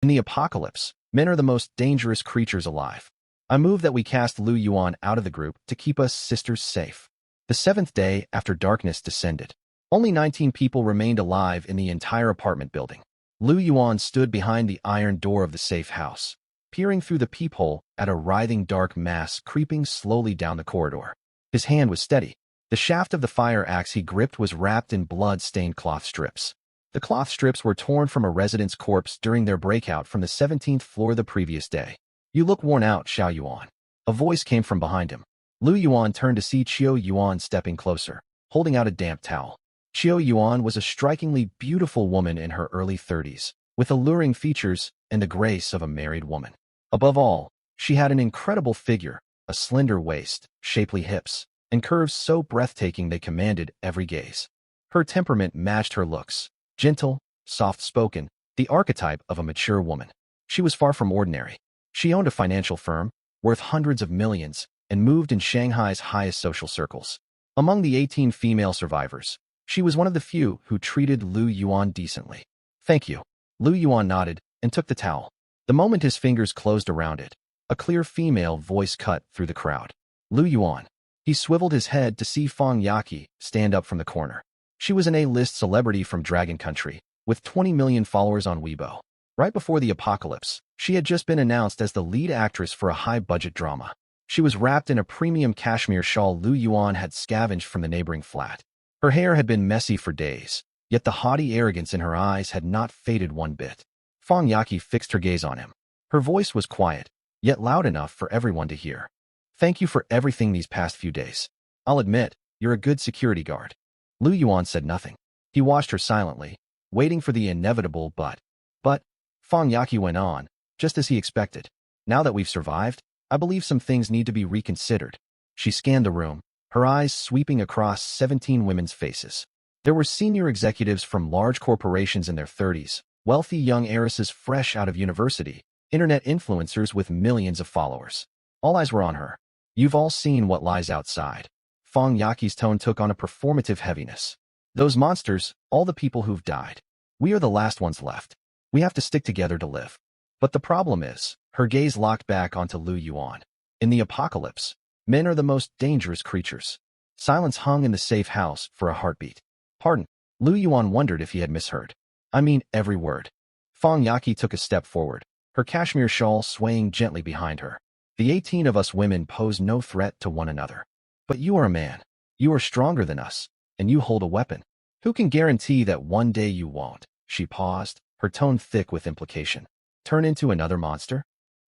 In the apocalypse, men are the most dangerous creatures alive. I move that we cast Lu Yuan out of the group to keep us sisters safe. The seventh day after darkness descended, only 19 people remained alive in the entire apartment building. Lu Yuan stood behind the iron door of the safe house, peering through the peephole at a writhing dark mass creeping slowly down the corridor. His hand was steady. The shaft of the fire axe he gripped was wrapped in blood-stained cloth strips. The cloth strips were torn from a resident's corpse during their breakout from the 17th floor the previous day. "You look worn out, Xiao Yuan." A voice came from behind him. Lu Yuan turned to see Qiu Yuan stepping closer, holding out a damp towel. Qiu Yuan was a strikingly beautiful woman in her early 30s, with alluring features and the grace of a married woman. Above all, she had an incredible figure, a slender waist, shapely hips, and curves so breathtaking they commanded every gaze. Her temperament matched her looks, gentle, soft-spoken, the archetype of a mature woman. She was far from ordinary. She owned a financial firm, worth hundreds of millions, and moved in Shanghai's highest social circles. Among the 18 female survivors, she was one of the few who treated Lu Yuan decently. "Thank you." Lu Yuan nodded and took the towel. The moment his fingers closed around it, a clear female voice cut through the crowd. "Lu Yuan." He swiveled his head to see Fang Yaqi stand up from the corner. She was an A-list celebrity from Dragon Country, with 20 million followers on Weibo. Right before the apocalypse, she had just been announced as the lead actress for a high-budget drama. She was wrapped in a premium cashmere shawl Lu Yuan had scavenged from the neighboring flat. Her hair had been messy for days, yet the haughty arrogance in her eyes had not faded one bit. Fang Yaqi fixed her gaze on him. Her voice was quiet, yet loud enough for everyone to hear. "Thank you for everything these past few days. I'll admit, you're a good security guard." Lu Yuan said nothing. He watched her silently, waiting for the inevitable but, Fang Yaqi went on, just as he expected. "Now that we've survived, I believe some things need to be reconsidered." She scanned the room, her eyes sweeping across 17 women's faces. There were senior executives from large corporations in their 30s, wealthy young heiresses fresh out of university, internet influencers with millions of followers. All eyes were on her. "You've all seen what lies outside." Fang Yaqi's tone took on a performative heaviness. "Those monsters, all the people who've died. We are the last ones left. We have to stick together to live. But the problem is," her gaze locked back onto Lu Yuan, "in the apocalypse, men are the most dangerous creatures." Silence hung in the safe house for a heartbeat. "Pardon." Lu Yuan wondered if he had misheard. "I mean every word." Fang Yaqi took a step forward, her cashmere shawl swaying gently behind her. "The 18 of us women pose no threat to one another. But you are a man. You are stronger than us, and you hold a weapon. Who can guarantee that one day you won't?" She paused, her tone thick with implication. "Turn into another monster?"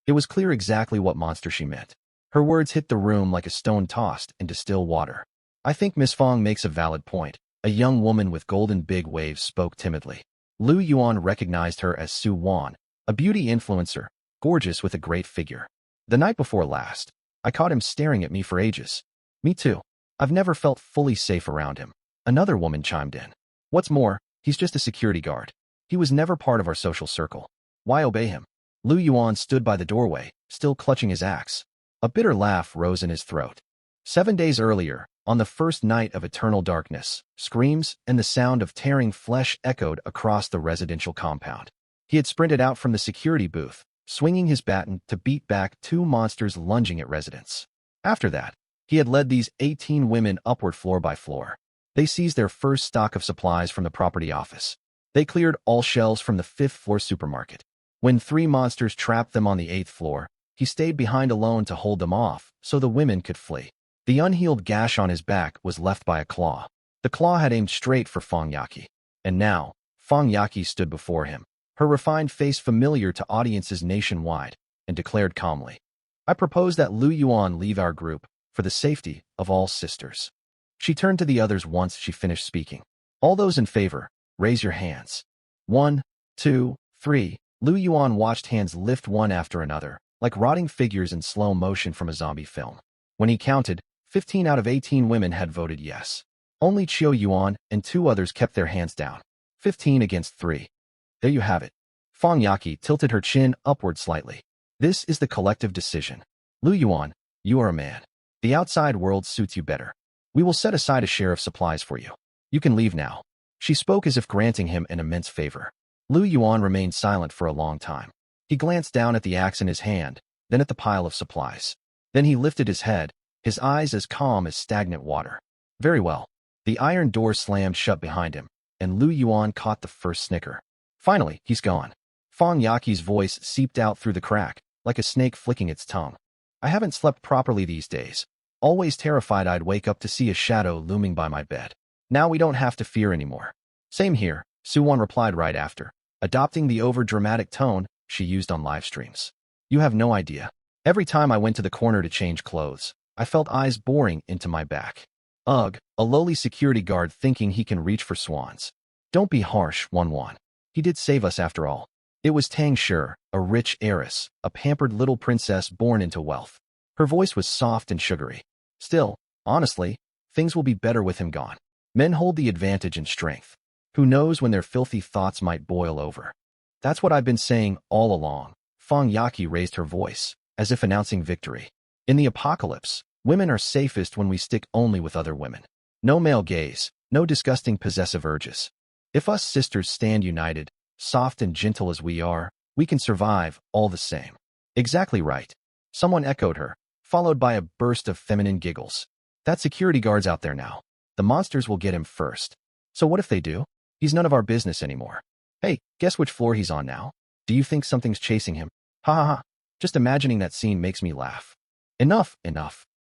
It was clear exactly what monster she meant. Her words hit the room like a stone tossed into still water. "I think Miss Fang makes a valid point." A young woman with golden big waves spoke timidly. Lu Yuan recognized her as Su Wan, a beauty influencer, gorgeous with a great figure. "The night before last, I caught him staring at me for ages." "Me too. I've never felt fully safe around him." Another woman chimed in. "What's more, he's just a security guard. He was never part of our social circle. Why obey him?" Lu Yuan stood by the doorway, still clutching his axe. A bitter laugh rose in his throat. 7 days earlier, on the first night of eternal darkness, screams and the sound of tearing flesh echoed across the residential compound. He had sprinted out from the security booth, swinging his baton to beat back 2 monsters lunging at residents. After that, he had led these 18 women upward floor by floor. They seized their first stock of supplies from the property office. They cleared all shelves from the 5th-floor supermarket. When 3 monsters trapped them on the 8th floor, he stayed behind alone to hold them off so the women could flee. The unhealed gash on his back was left by a claw. The claw had aimed straight for Fang Yaqi. And now, Fang Yaqi stood before him, her refined face familiar to audiences nationwide, and declared calmly, "I propose that Lu Yuan leave our group for the safety of all sisters." She turned to the others once she finished speaking. "All those in favor, raise your hands." 1, 2, 3. Lu Yuan watched hands lift one after another, like rotting figures in slow motion from a zombie film. When he counted, 15 out of 18 women had voted yes. Only Qiu Yuan and 2 others kept their hands down. 15 against 3. There you have it. Fang Yaqi tilted her chin upward slightly. "This is the collective decision. Lu Yuan, you are a man. The outside world suits you better. We will set aside a share of supplies for you. You can leave now." She spoke as if granting him an immense favor. Lu Yuan remained silent for a long time. He glanced down at the axe in his hand, then at the pile of supplies. Then he lifted his head, his eyes as calm as stagnant water. Very well. The iron door slammed shut behind him, and Lu Yuan caught the first snicker. Finally, he's gone. Fang Yaqi's voice seeped out through the crack, like a snake flicking its tongue. I haven't slept properly these days. Always terrified I'd wake up to see a shadow looming by my bed. Now we don't have to fear anymore. Same here, Suwon replied right after, adopting the over-dramatic tone she used on live streams. You have no idea. Every time I went to the corner to change clothes, I felt eyes boring into my back. Ugh, a lowly security guard thinking he can reach for swans. Don't be harsh, Won. He did save us after all. It was Tang Shi, a rich heiress, a pampered little princess born into wealth. Her voice was soft and sugary. Still, honestly, things will be better with him gone. Men hold the advantage in strength. Who knows when their filthy thoughts might boil over. That's what I've been saying all along. Fang Yaqi raised her voice, as if announcing victory. In the apocalypse, women are safest when we stick only with other women. No male gaze, no disgusting possessive urges. If us sisters stand united, soft and gentle as we are, we can survive all the same. Exactly right. Someone echoed her, followed by a burst of feminine giggles. That security guard's out there now. The monsters will get him first. So what if they do? He's none of our business anymore. Hey, guess which floor he's on now? Do you think something's chasing him? Ha ha ha. Just imagining that scene makes me laugh. Enough.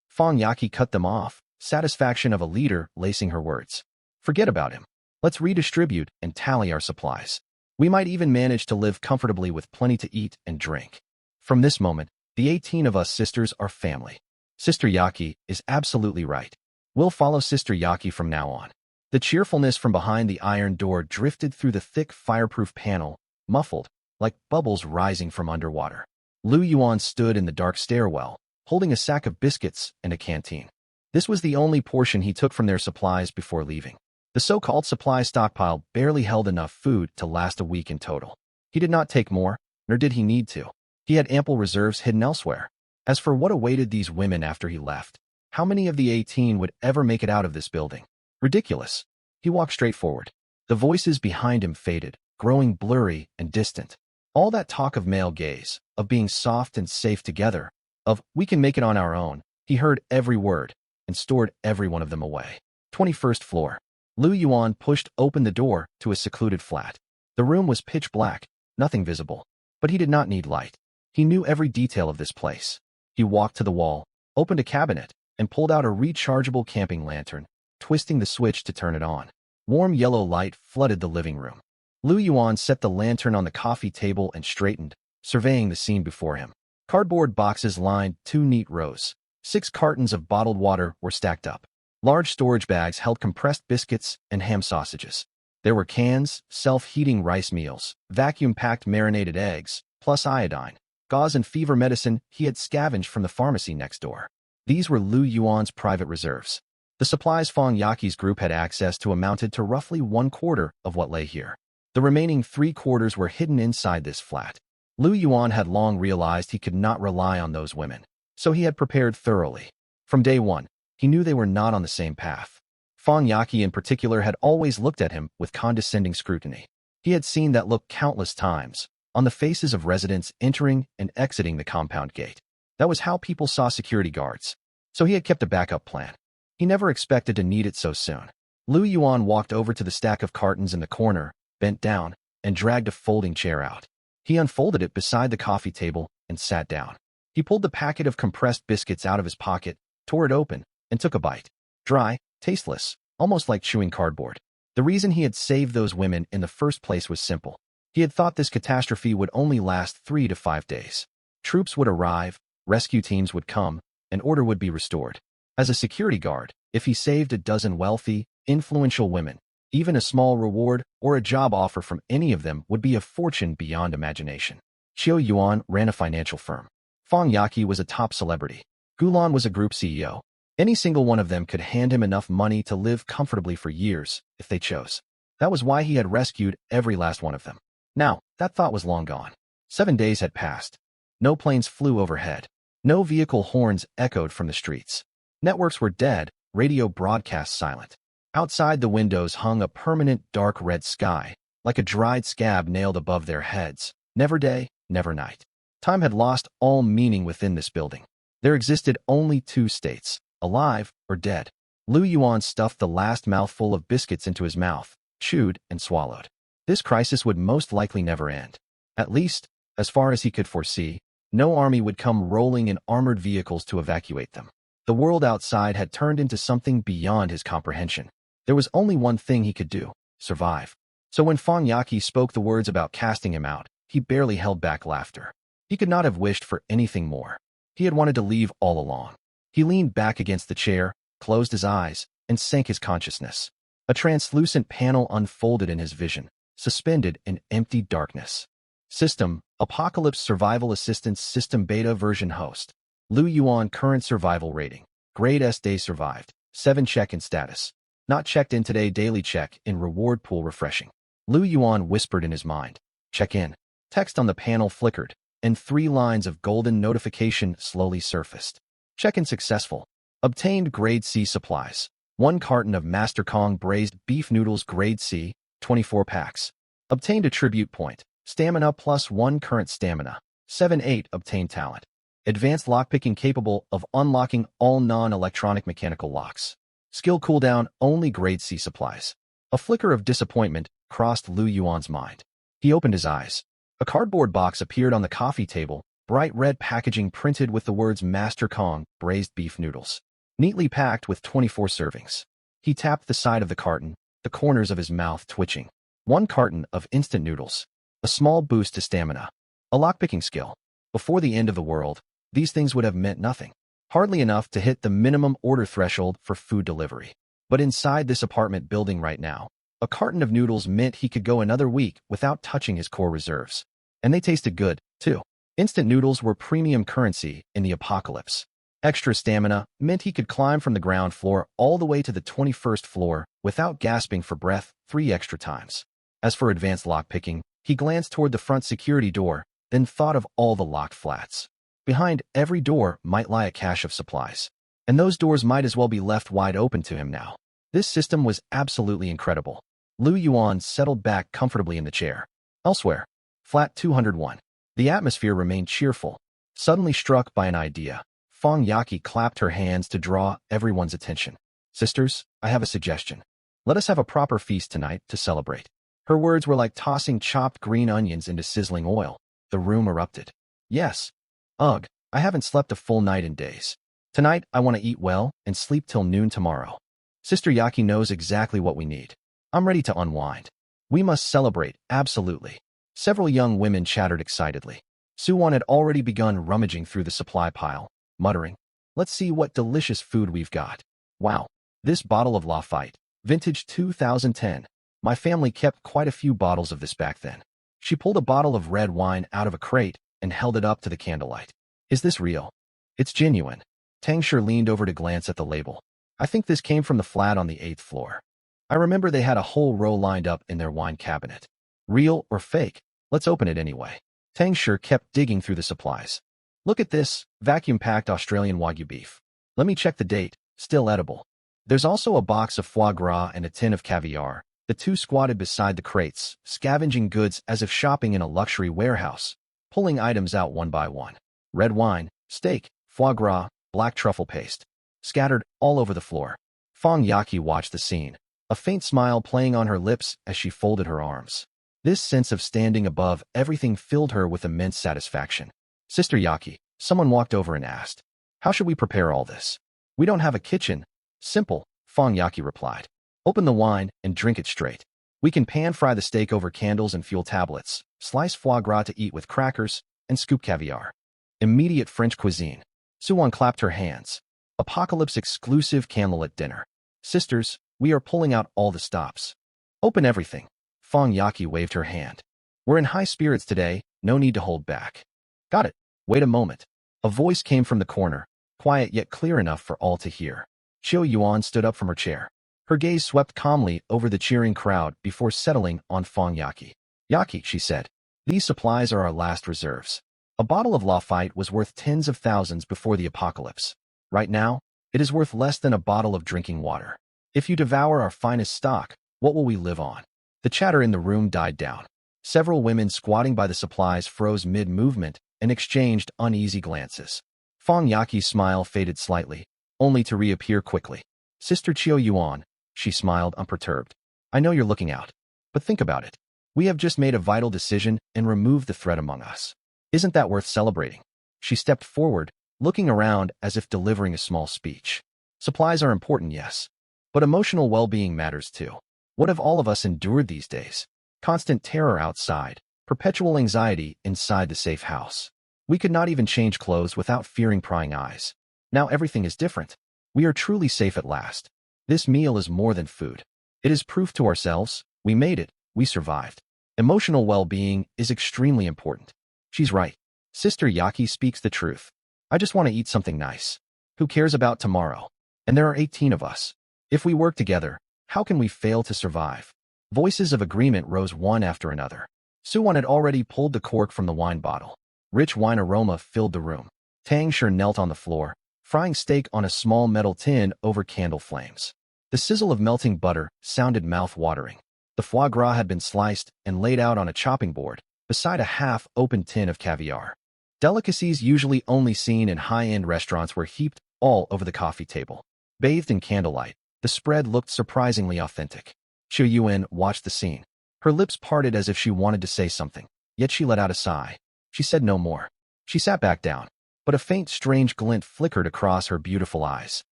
Fang Yaqi cut them off, satisfaction of a leader lacing her words. Forget about him. Let's redistribute and tally our supplies. We might even manage to live comfortably with plenty to eat and drink. From this moment, the 18 of us sisters are family. Sister Yaqi is absolutely right. We'll follow Sister Yaqi from now on. The cheerfulness from behind the iron door drifted through the thick fireproof panel, muffled, like bubbles rising from underwater. Lu Yuan stood in the dark stairwell, holding a sack of biscuits and a canteen. This was the only portion he took from their supplies before leaving. The so-called supply stockpile barely held enough food to last a week in total. He did not take more, nor did he need to. He had ample reserves hidden elsewhere. As for what awaited these women after he left, how many of the 18 would ever make it out of this building? Ridiculous. He walked straight forward. The voices behind him faded, growing blurry and distant. All that talk of male gaze, of being soft and safe together, of we can make it on our own, he heard every word and stored every one of them away. 21st floor. Lu Yuan pushed open the door to a secluded flat. The room was pitch black, nothing visible. But he did not need light. He knew every detail of this place. He walked to the wall, opened a cabinet, and pulled out a rechargeable camping lantern, twisting the switch to turn it on. Warm yellow light flooded the living room. Lu Yuan set the lantern on the coffee table and straightened, surveying the scene before him. Cardboard boxes lined 2 neat rows. 6 cartons of bottled water were stacked up. Large storage bags held compressed biscuits and ham sausages. There were cans, self-heating rice meals, vacuum-packed marinated eggs, plus iodine, gauze and fever medicine he had scavenged from the pharmacy next door. These were Lu Yuan's private reserves. The supplies Fang Yaqi's group had access to amounted to roughly 1/4 of what lay here. The remaining 3/4 were hidden inside this flat. Lu Yuan had long realized he could not rely on those women, so he had prepared thoroughly. From day one, he knew they were not on the same path. Fang Yaqi in particular had always looked at him with condescending scrutiny. He had seen that look countless times, on the faces of residents entering and exiting the compound gate. That was how people saw security guards. So he had kept a backup plan. He never expected to need it so soon. Lu Yuan walked over to the stack of cartons in the corner, bent down, and dragged a folding chair out. He unfolded it beside the coffee table and sat down. He pulled the packet of compressed biscuits out of his pocket, tore it open, and took a bite. Dry, tasteless, almost like chewing cardboard. The reason he had saved those women in the first place was simple. He had thought this catastrophe would only last 3 to 5 days. Troops would arrive, rescue teams would come, and order would be restored. As a security guard, if he saved a dozen wealthy, influential women, even a small reward or a job offer from any of them would be a fortune beyond imagination. Qiu Yuan ran a financial firm. Fang Yaqi was a top celebrity. Gulan was a group CEO. Any single one of them could hand him enough money to live comfortably for years, if they chose. That was why he had rescued every last one of them. Now, that thought was long gone. 7 days had passed. No planes flew overhead. No vehicle horns echoed from the streets. Networks were dead, radio broadcasts silent. Outside the windows hung a permanent dark red sky, like a dried scab nailed above their heads. Never day, never night. Time had lost all meaning within this building. There existed only two states, alive or dead. Lu Yuan stuffed the last mouthful of biscuits into his mouth, chewed and swallowed. This crisis would most likely never end. At least, as far as he could foresee, no army would come rolling in armored vehicles to evacuate them. The world outside had turned into something beyond his comprehension. There was only one thing he could do: survive. So when Fang Yaqi spoke the words about casting him out, he barely held back laughter. He could not have wished for anything more. He had wanted to leave all along. He leaned back against the chair, closed his eyes, and sank his consciousness. A translucent panel unfolded in his vision, suspended in empty darkness. System: Apocalypse Survival Assistance System Beta Version Host. Lu Yuan Current Survival Rating. Grade S. Day Survived. 7 Check-in Status. Not checked in today. Daily check in reward pool refreshing. Lu Yuan whispered in his mind. Check in. Text on the panel flickered, and 3 lines of golden notification slowly surfaced. Check-in successful. Obtained Grade C supplies. 1 carton of Master Kong braised beef noodles Grade C, 24 packs. Obtained attribute point. Stamina plus 1 current stamina. 7-8 obtained talent. Advanced lockpicking capable of unlocking all non-electronic mechanical locks. Skill cooldown only Grade C supplies. A flicker of disappointment crossed Lu Yuan's mind. He opened his eyes. A cardboard box appeared on the coffee table, bright red packaging printed with the words Master Kong braised beef noodles. Neatly packed with 24 servings. He tapped the side of the carton, the corners of his mouth twitching. 1 carton of instant noodles. A small boost to stamina. A lockpicking skill. Before the end of the world, these things would have meant nothing. Hardly enough to hit the minimum order threshold for food delivery. But inside this apartment building right now, a carton of noodles meant he could go another week without touching his core reserves. And they tasted good, too. Instant noodles were premium currency in the apocalypse. Extra stamina meant he could climb from the ground floor all the way to the 21st floor without gasping for breath 3 extra times. As for advanced lockpicking, he glanced toward the front security door, then thought of all the locked flats. Behind every door might lie a cache of supplies. And those doors might as well be left wide open to him now. This system was absolutely incredible. Lu Yuan settled back comfortably in the chair. Elsewhere, flat 201. The atmosphere remained cheerful. Suddenly struck by an idea, Fang Yaqi clapped her hands to draw everyone's attention. Sisters, I have a suggestion. Let us have a proper feast tonight to celebrate. Her words were like tossing chopped green onions into sizzling oil. The room erupted. Yes. Ugh, I haven't slept a full night in days. Tonight, I want to eat well and sleep till noon tomorrow. Sister Yaqi knows exactly what we need. I'm ready to unwind. We must celebrate, absolutely. Several young women chattered excitedly. Suwon had already begun rummaging through the supply pile, muttering, let's see what delicious food we've got. Wow, this bottle of Lafite, vintage 2010. My family kept quite a few bottles of this back then. She pulled a bottle of red wine out of a crate and held it up to the candlelight. Is this real? It's genuine. Tangshur leaned over to glance at the label. I think this came from the flat on the 8th floor. I remember they had a whole row lined up in their wine cabinet. Real or fake? Let's open it anyway. Tangshur kept digging through the supplies. Look at this, vacuum-packed Australian Wagyu beef. Let me check the date, still edible. There's also a box of foie gras and a tin of caviar. The two squatted beside the crates, scavenging goods as if shopping in a luxury warehouse, pulling items out one by one. Red wine, steak, foie gras, black truffle paste, scattered all over the floor. Fang Yaqi watched the scene, a faint smile playing on her lips as she folded her arms. This sense of standing above everything filled her with immense satisfaction. Sister Yaqi, someone walked over and asked, how should we prepare all this? We don't have a kitchen. Simple, Fang Yaqi replied. Open the wine and drink it straight. We can pan-fry the steak over candles and fuel tablets, slice foie gras to eat with crackers, and scoop caviar. Immediate French cuisine. Suwon clapped her hands. Apocalypse-exclusive candlelit dinner. Sisters, we are pulling out all the stops. Open everything. Fang Yaqi waved her hand. We're in high spirits today, no need to hold back. Got it. Wait a moment. A voice came from the corner, quiet yet clear enough for all to hear. Qiu Yuan stood up from her chair. Her gaze swept calmly over the cheering crowd before settling on Fang Yaqi. Yaqi, she said, these supplies are our last reserves. A bottle of Lafite was worth tens of thousands before the apocalypse. Right now, it is worth less than a bottle of drinking water. If you devour our finest stock, what will we live on? The chatter in the room died down. Several women squatting by the supplies froze mid-movement and exchanged uneasy glances. Fong Yaqi's smile faded slightly, only to reappear quickly. Sister Qiu Yuan, she smiled unperturbed. I know you're looking out, but think about it. We have just made a vital decision and removed the threat among us. Isn't that worth celebrating? She stepped forward, looking around as if delivering a small speech. Supplies are important, yes, but emotional well-being matters too. What have all of us endured these days? Constant terror outside, perpetual anxiety inside the safe house. We could not even change clothes without fearing prying eyes. Now everything is different. We are truly safe at last. This meal is more than food. It is proof to ourselves. We made it. We survived. Emotional well-being is extremely important. She's right. Sister Yaqi speaks the truth. I just want to eat something nice. Who cares about tomorrow? And there are 18 of us. If we work together, how can we fail to survive? Voices of agreement rose one after another. Suwon had already pulled the cork from the wine bottle. Rich wine aroma filled the room. Tang Shi knelt on the floor, frying steak on a small metal tin over candle flames. The sizzle of melting butter sounded mouth-watering. The foie gras had been sliced and laid out on a chopping board, beside a half-open tin of caviar. Delicacies usually only seen in high-end restaurants were heaped all over the coffee table. Bathed in candlelight, the spread looked surprisingly authentic. Qiu Yuan watched the scene. Her lips parted as if she wanted to say something, yet she let out a sigh. She said no more. She sat back down, but a faint, strange glint flickered across her beautiful eyes.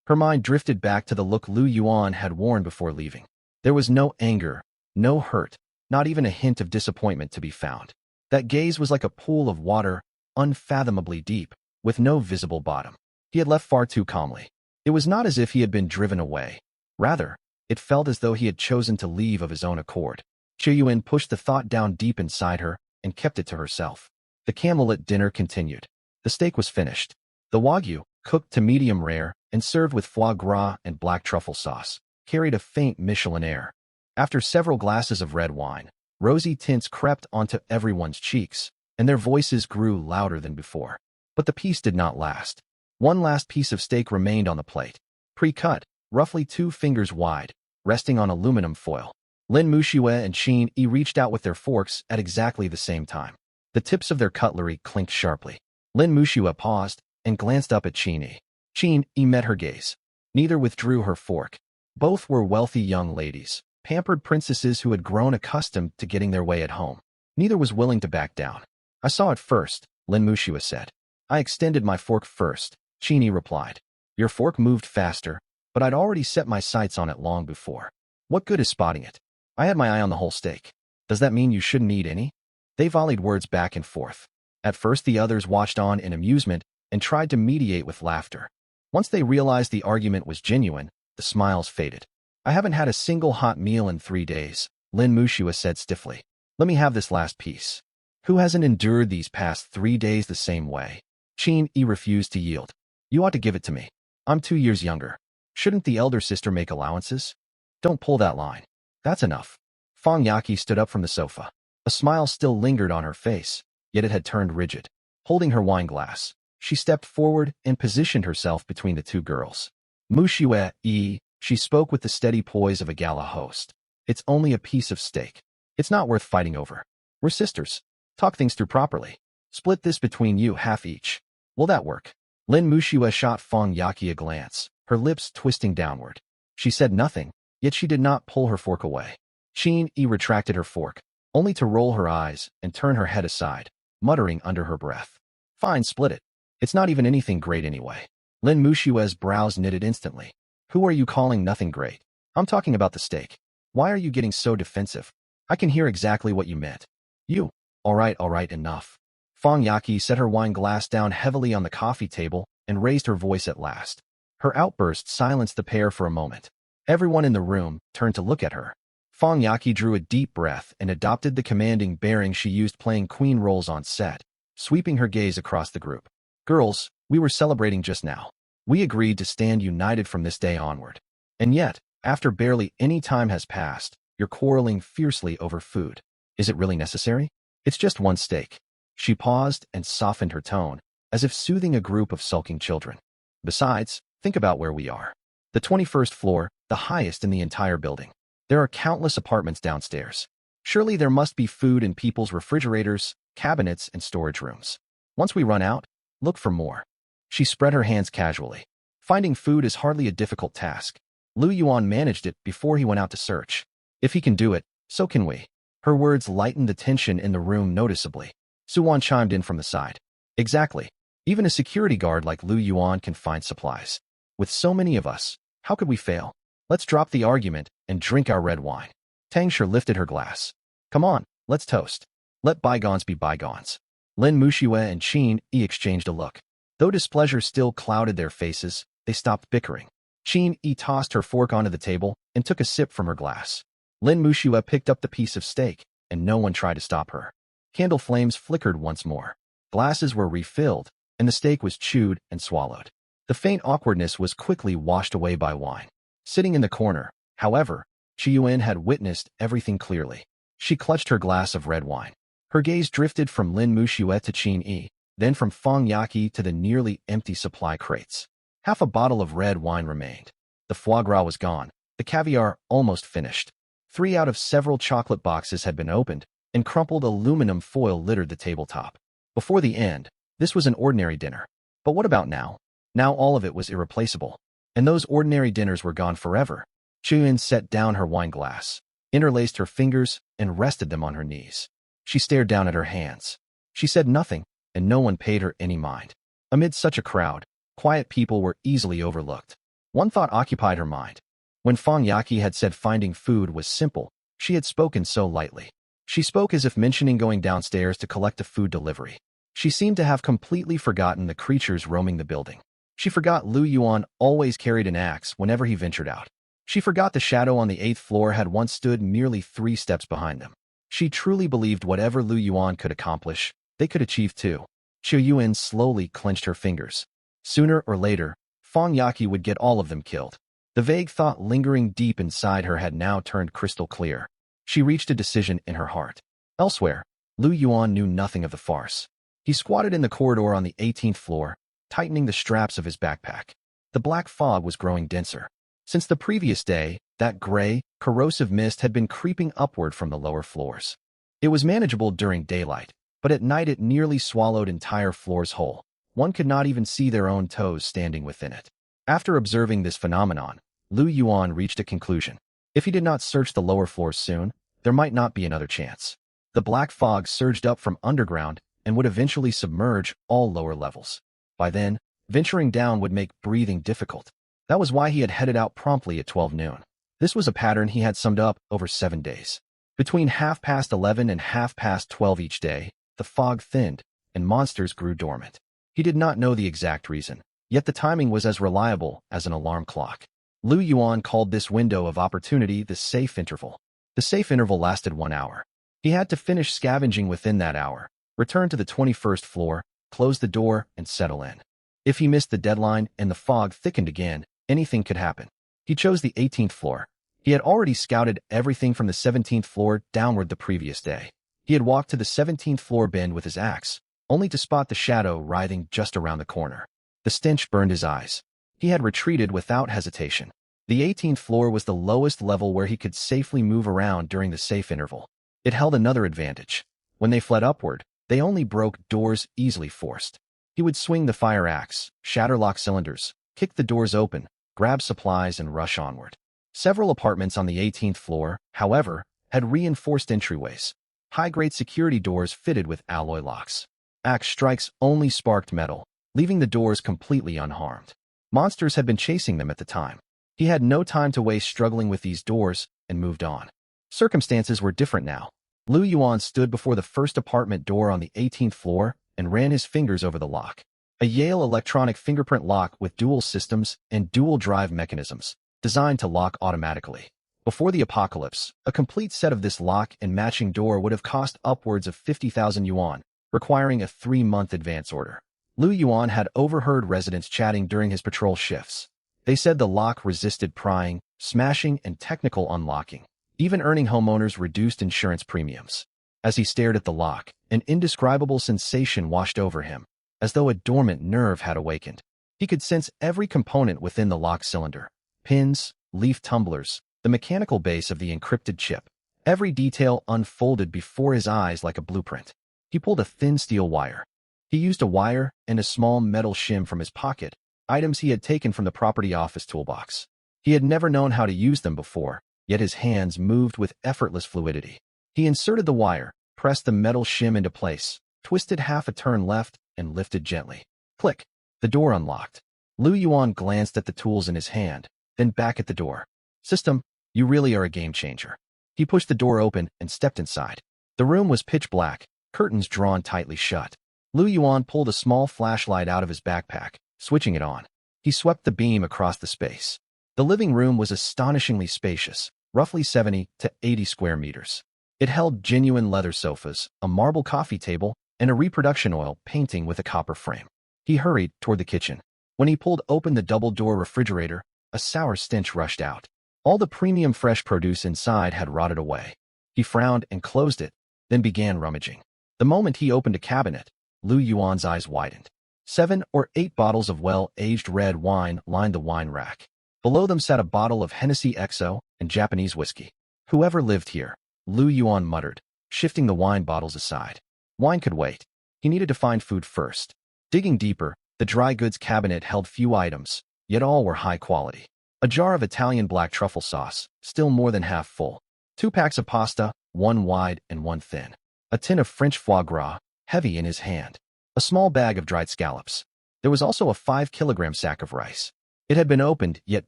Her mind drifted back to the look Lu Yuan had worn before leaving. There was no anger, no hurt, not even a hint of disappointment to be found. That gaze was like a pool of water, unfathomably deep, with no visible bottom. He had left far too calmly. It was not as if he had been driven away. Rather, it felt as though he had chosen to leave of his own accord. Qiu Yuan pushed the thought down deep inside her and kept it to herself. The candlelit dinner continued. The steak was finished. The wagyu, cooked to medium rare and served with foie gras and black truffle sauce, carried a faint Michelin air. After several glasses of red wine, rosy tints crept onto everyone's cheeks, and their voices grew louder than before. But the peace did not last. One last piece of steak remained on the plate, pre-cut, roughly 2 fingers wide, resting on aluminum foil. Lin Muxue and Qin Yi reached out with their forks at exactly the same time. The tips of their cutlery clinked sharply. Lin Muxue paused and glanced up at Qin Yi. Qin Yi met her gaze. Neither withdrew her fork. Both were wealthy young ladies, pampered princesses who had grown accustomed to getting their way at home. Neither was willing to back down. I saw it first, Lin Muxue said. I extended my fork first, Qin Yi replied. Your fork moved faster, but I'd already set my sights on it long before. What good is spotting it? I had my eye on the whole steak. Does that mean you shouldn't eat any? They volleyed words back and forth. At first the others watched on in amusement and tried to mediate with laughter. Once they realized the argument was genuine, the smiles faded. I haven't had a single hot meal in 3 days, Lin Muxue said stiffly. Let me have this last piece. Who hasn't endured these past 3 days the same way? Qin Yi refused to yield. You ought to give it to me. I'm 2 years younger. Shouldn't the elder sister make allowances? Don't pull that line. That's enough. Fong Yaqi stood up from the sofa. A smile still lingered on her face, yet it had turned rigid. Holding her wine glass, she stepped forward and positioned herself between the two girls. Muxue Yi, she spoke with the steady poise of a gala host. It's only a piece of steak. It's not worth fighting over. We're sisters. Talk things through properly. Split this between you half each. Will that work? Lin Muxue shot Fong Yaqi a glance, her lips twisting downward. She said nothing, yet she did not pull her fork away. Qin Yi retracted her fork, only to roll her eyes and turn her head aside, muttering under her breath. Fine, split it. It's not even anything great anyway. Lin Muxue's brows knitted instantly. Who are you calling nothing great? I'm talking about the steak. Why are you getting so defensive? I can hear exactly what you meant. You. All right, enough. Fong Yaqi set her wine glass down heavily on the coffee table and raised her voice at last. Her outburst silenced the pair for a moment. Everyone in the room turned to look at her. Fong Yaqi drew a deep breath and adopted the commanding bearing she used playing queen roles on set, sweeping her gaze across the group. Girls, we were celebrating just now. We agreed to stand united from this day onward. And yet, after barely any time has passed, you're quarreling fiercely over food. Is it really necessary? It's just one steak. She paused and softened her tone, as if soothing a group of sulking children. Besides, think about where we are. The 21st floor, the highest in the entire building. There are countless apartments downstairs. Surely there must be food in people's refrigerators, cabinets, and storage rooms. Once we run out, look for more. She spread her hands casually. Finding food is hardly a difficult task. Lu Yuan managed it before he went out to search. If he can do it, so can we. Her words lightened the tension in the room noticeably. Suwan chimed in from the side. Exactly. Even a security guard like Lu Yuan can find supplies. With so many of us, how could we fail? Let's drop the argument and drink our red wine. Tang Shi lifted her glass. Come on, let's toast. Let bygones be bygones. Lin Muxue and Qin Yi exchanged a look. Though displeasure still clouded their faces, they stopped bickering. Qin Yi tossed her fork onto the table and took a sip from her glass. Lin Muxue picked up the piece of steak, and no one tried to stop her. Candle flames flickered once more. Glasses were refilled, and the steak was chewed and swallowed. The faint awkwardness was quickly washed away by wine. Sitting in the corner, however, Qi Yuan had witnessed everything clearly. She clutched her glass of red wine. Her gaze drifted from Lin Muxue to Qin Yi, then from Feng Yaqi to the nearly empty supply crates. Half a bottle of red wine remained. The foie gras was gone, the caviar almost finished. 3 out of several chocolate boxes had been opened, and crumpled aluminum foil littered the tabletop. Before the end, this was an ordinary dinner. But what about now? Now all of it was irreplaceable. And those ordinary dinners were gone forever. Qi Yuan set down her wine glass, interlaced her fingers, and rested them on her knees. She stared down at her hands. She said nothing, and no one paid her any mind. Amid such a crowd, quiet people were easily overlooked. One thought occupied her mind. When Feng Yaqi had said finding food was simple, she had spoken so lightly. She spoke as if mentioning going downstairs to collect a food delivery. She seemed to have completely forgotten the creatures roaming the building. She forgot Lu Yuan always carried an axe whenever he ventured out. She forgot the shadow on the 8th floor had once stood merely 3 steps behind them. She truly believed whatever Lu Yuan could accomplish, they could achieve too. Qi Yuan slowly clenched her fingers. Sooner or later, Feng Yaqi would get all of them killed. The vague thought lingering deep inside her had now turned crystal clear. She reached a decision in her heart. Elsewhere, Lu Yuan knew nothing of the farce. He squatted in the corridor on the 18th floor, tightening the straps of his backpack. The black fog was growing denser. Since the previous day, that gray, corrosive mist had been creeping upward from the lower floors. It was manageable during daylight, but at night it nearly swallowed entire floors whole. One could not even see their own toes standing within it. After observing this phenomenon, Lu Yuan reached a conclusion. If he did not search the lower floors soon, there might not be another chance. The black fog surged up from underground and would eventually submerge all lower levels. By then, venturing down would make breathing difficult. That was why he had headed out promptly at 12 noon. This was a pattern he had summed up over 7 days. Between 11:30 and 12:30 each day, the fog thinned, and monsters grew dormant. He did not know the exact reason, yet the timing was as reliable as an alarm clock. Lu Yuan called this window of opportunity the safe interval. The safe interval lasted 1 hour. He had to finish scavenging within that hour, return to the 21st floor, close the door, and settle in. If he missed the deadline and the fog thickened again, anything could happen. He chose the 18th floor. He had already scouted everything from the 17th floor downward the previous day. He had walked to the 17th floor bend with his axe, only to spot the shadow writhing just around the corner. The stench burned his eyes. He had retreated without hesitation. The 18th floor was the lowest level where he could safely move around during the safe interval. It held another advantage. When they fled upward, they only broke doors easily forced. He would swing the fire axe, shatter lock cylinders, kick the doors open, grab supplies, and rush onward. Several apartments on the 18th floor, however, had reinforced entryways. High-grade security doors fitted with alloy locks. Axe strikes only sparked metal, leaving the doors completely unharmed. Monsters had been chasing them at the time. He had no time to waste struggling with these doors and moved on. Circumstances were different now. Lu Yuan stood before the first apartment door on the 18th floor and ran his fingers over the lock. A Yale electronic fingerprint lock with dual systems and dual drive mechanisms, designed to lock automatically. Before the apocalypse, a complete set of this lock and matching door would have cost upwards of 50,000 yuan, requiring a 3-month advance order. Lu Yuan had overheard residents chatting during his patrol shifts. They said the lock resisted prying, smashing, and technical unlocking, even earning homeowners reduced insurance premiums. As he stared at the lock, an indescribable sensation washed over him, as though a dormant nerve had awakened. He could sense every component within the lock cylinder: pins, leaf tumblers, the mechanical base of the encrypted chip. Every detail unfolded before his eyes like a blueprint. He pulled a thin steel wire. He used a wire and a small metal shim from his pocket, items he had taken from the property office toolbox. He had never known how to use them before, yet his hands moved with effortless fluidity. He inserted the wire, pressed the metal shim into place, twisted half a turn left, and lifted gently. Click. The door unlocked. Lu Yuan glanced at the tools in his hand, then back at the door. System, you really are a game changer. He pushed the door open and stepped inside. The room was pitch black, curtains drawn tightly shut. Lu Yuan pulled a small flashlight out of his backpack, switching it on. He swept the beam across the space. The living room was astonishingly spacious, roughly 70 to 80 square meters. It held genuine leather sofas, a marble coffee table, and a reproduction oil painting with a copper frame. He hurried toward the kitchen. When he pulled open the double-door refrigerator, a sour stench rushed out. All the premium fresh produce inside had rotted away. He frowned and closed it, then began rummaging. The moment he opened a cabinet, Lu Yuan's eyes widened. 7 or 8 bottles of well-aged red wine lined the wine rack. Below them sat a bottle of Hennessy XO and Japanese whiskey. Whoever lived here, Lu Yuan muttered, shifting the wine bottles aside. Wine could wait. He needed to find food first. Digging deeper, the dry goods cabinet held few items, yet all were high quality. A jar of Italian black truffle sauce, still more than half full. 2 packs of pasta, 1 wide and 1 thin. A tin of French foie gras, heavy in his hand. A small bag of dried scallops. There was also a 5-kilogram sack of rice. It had been opened, yet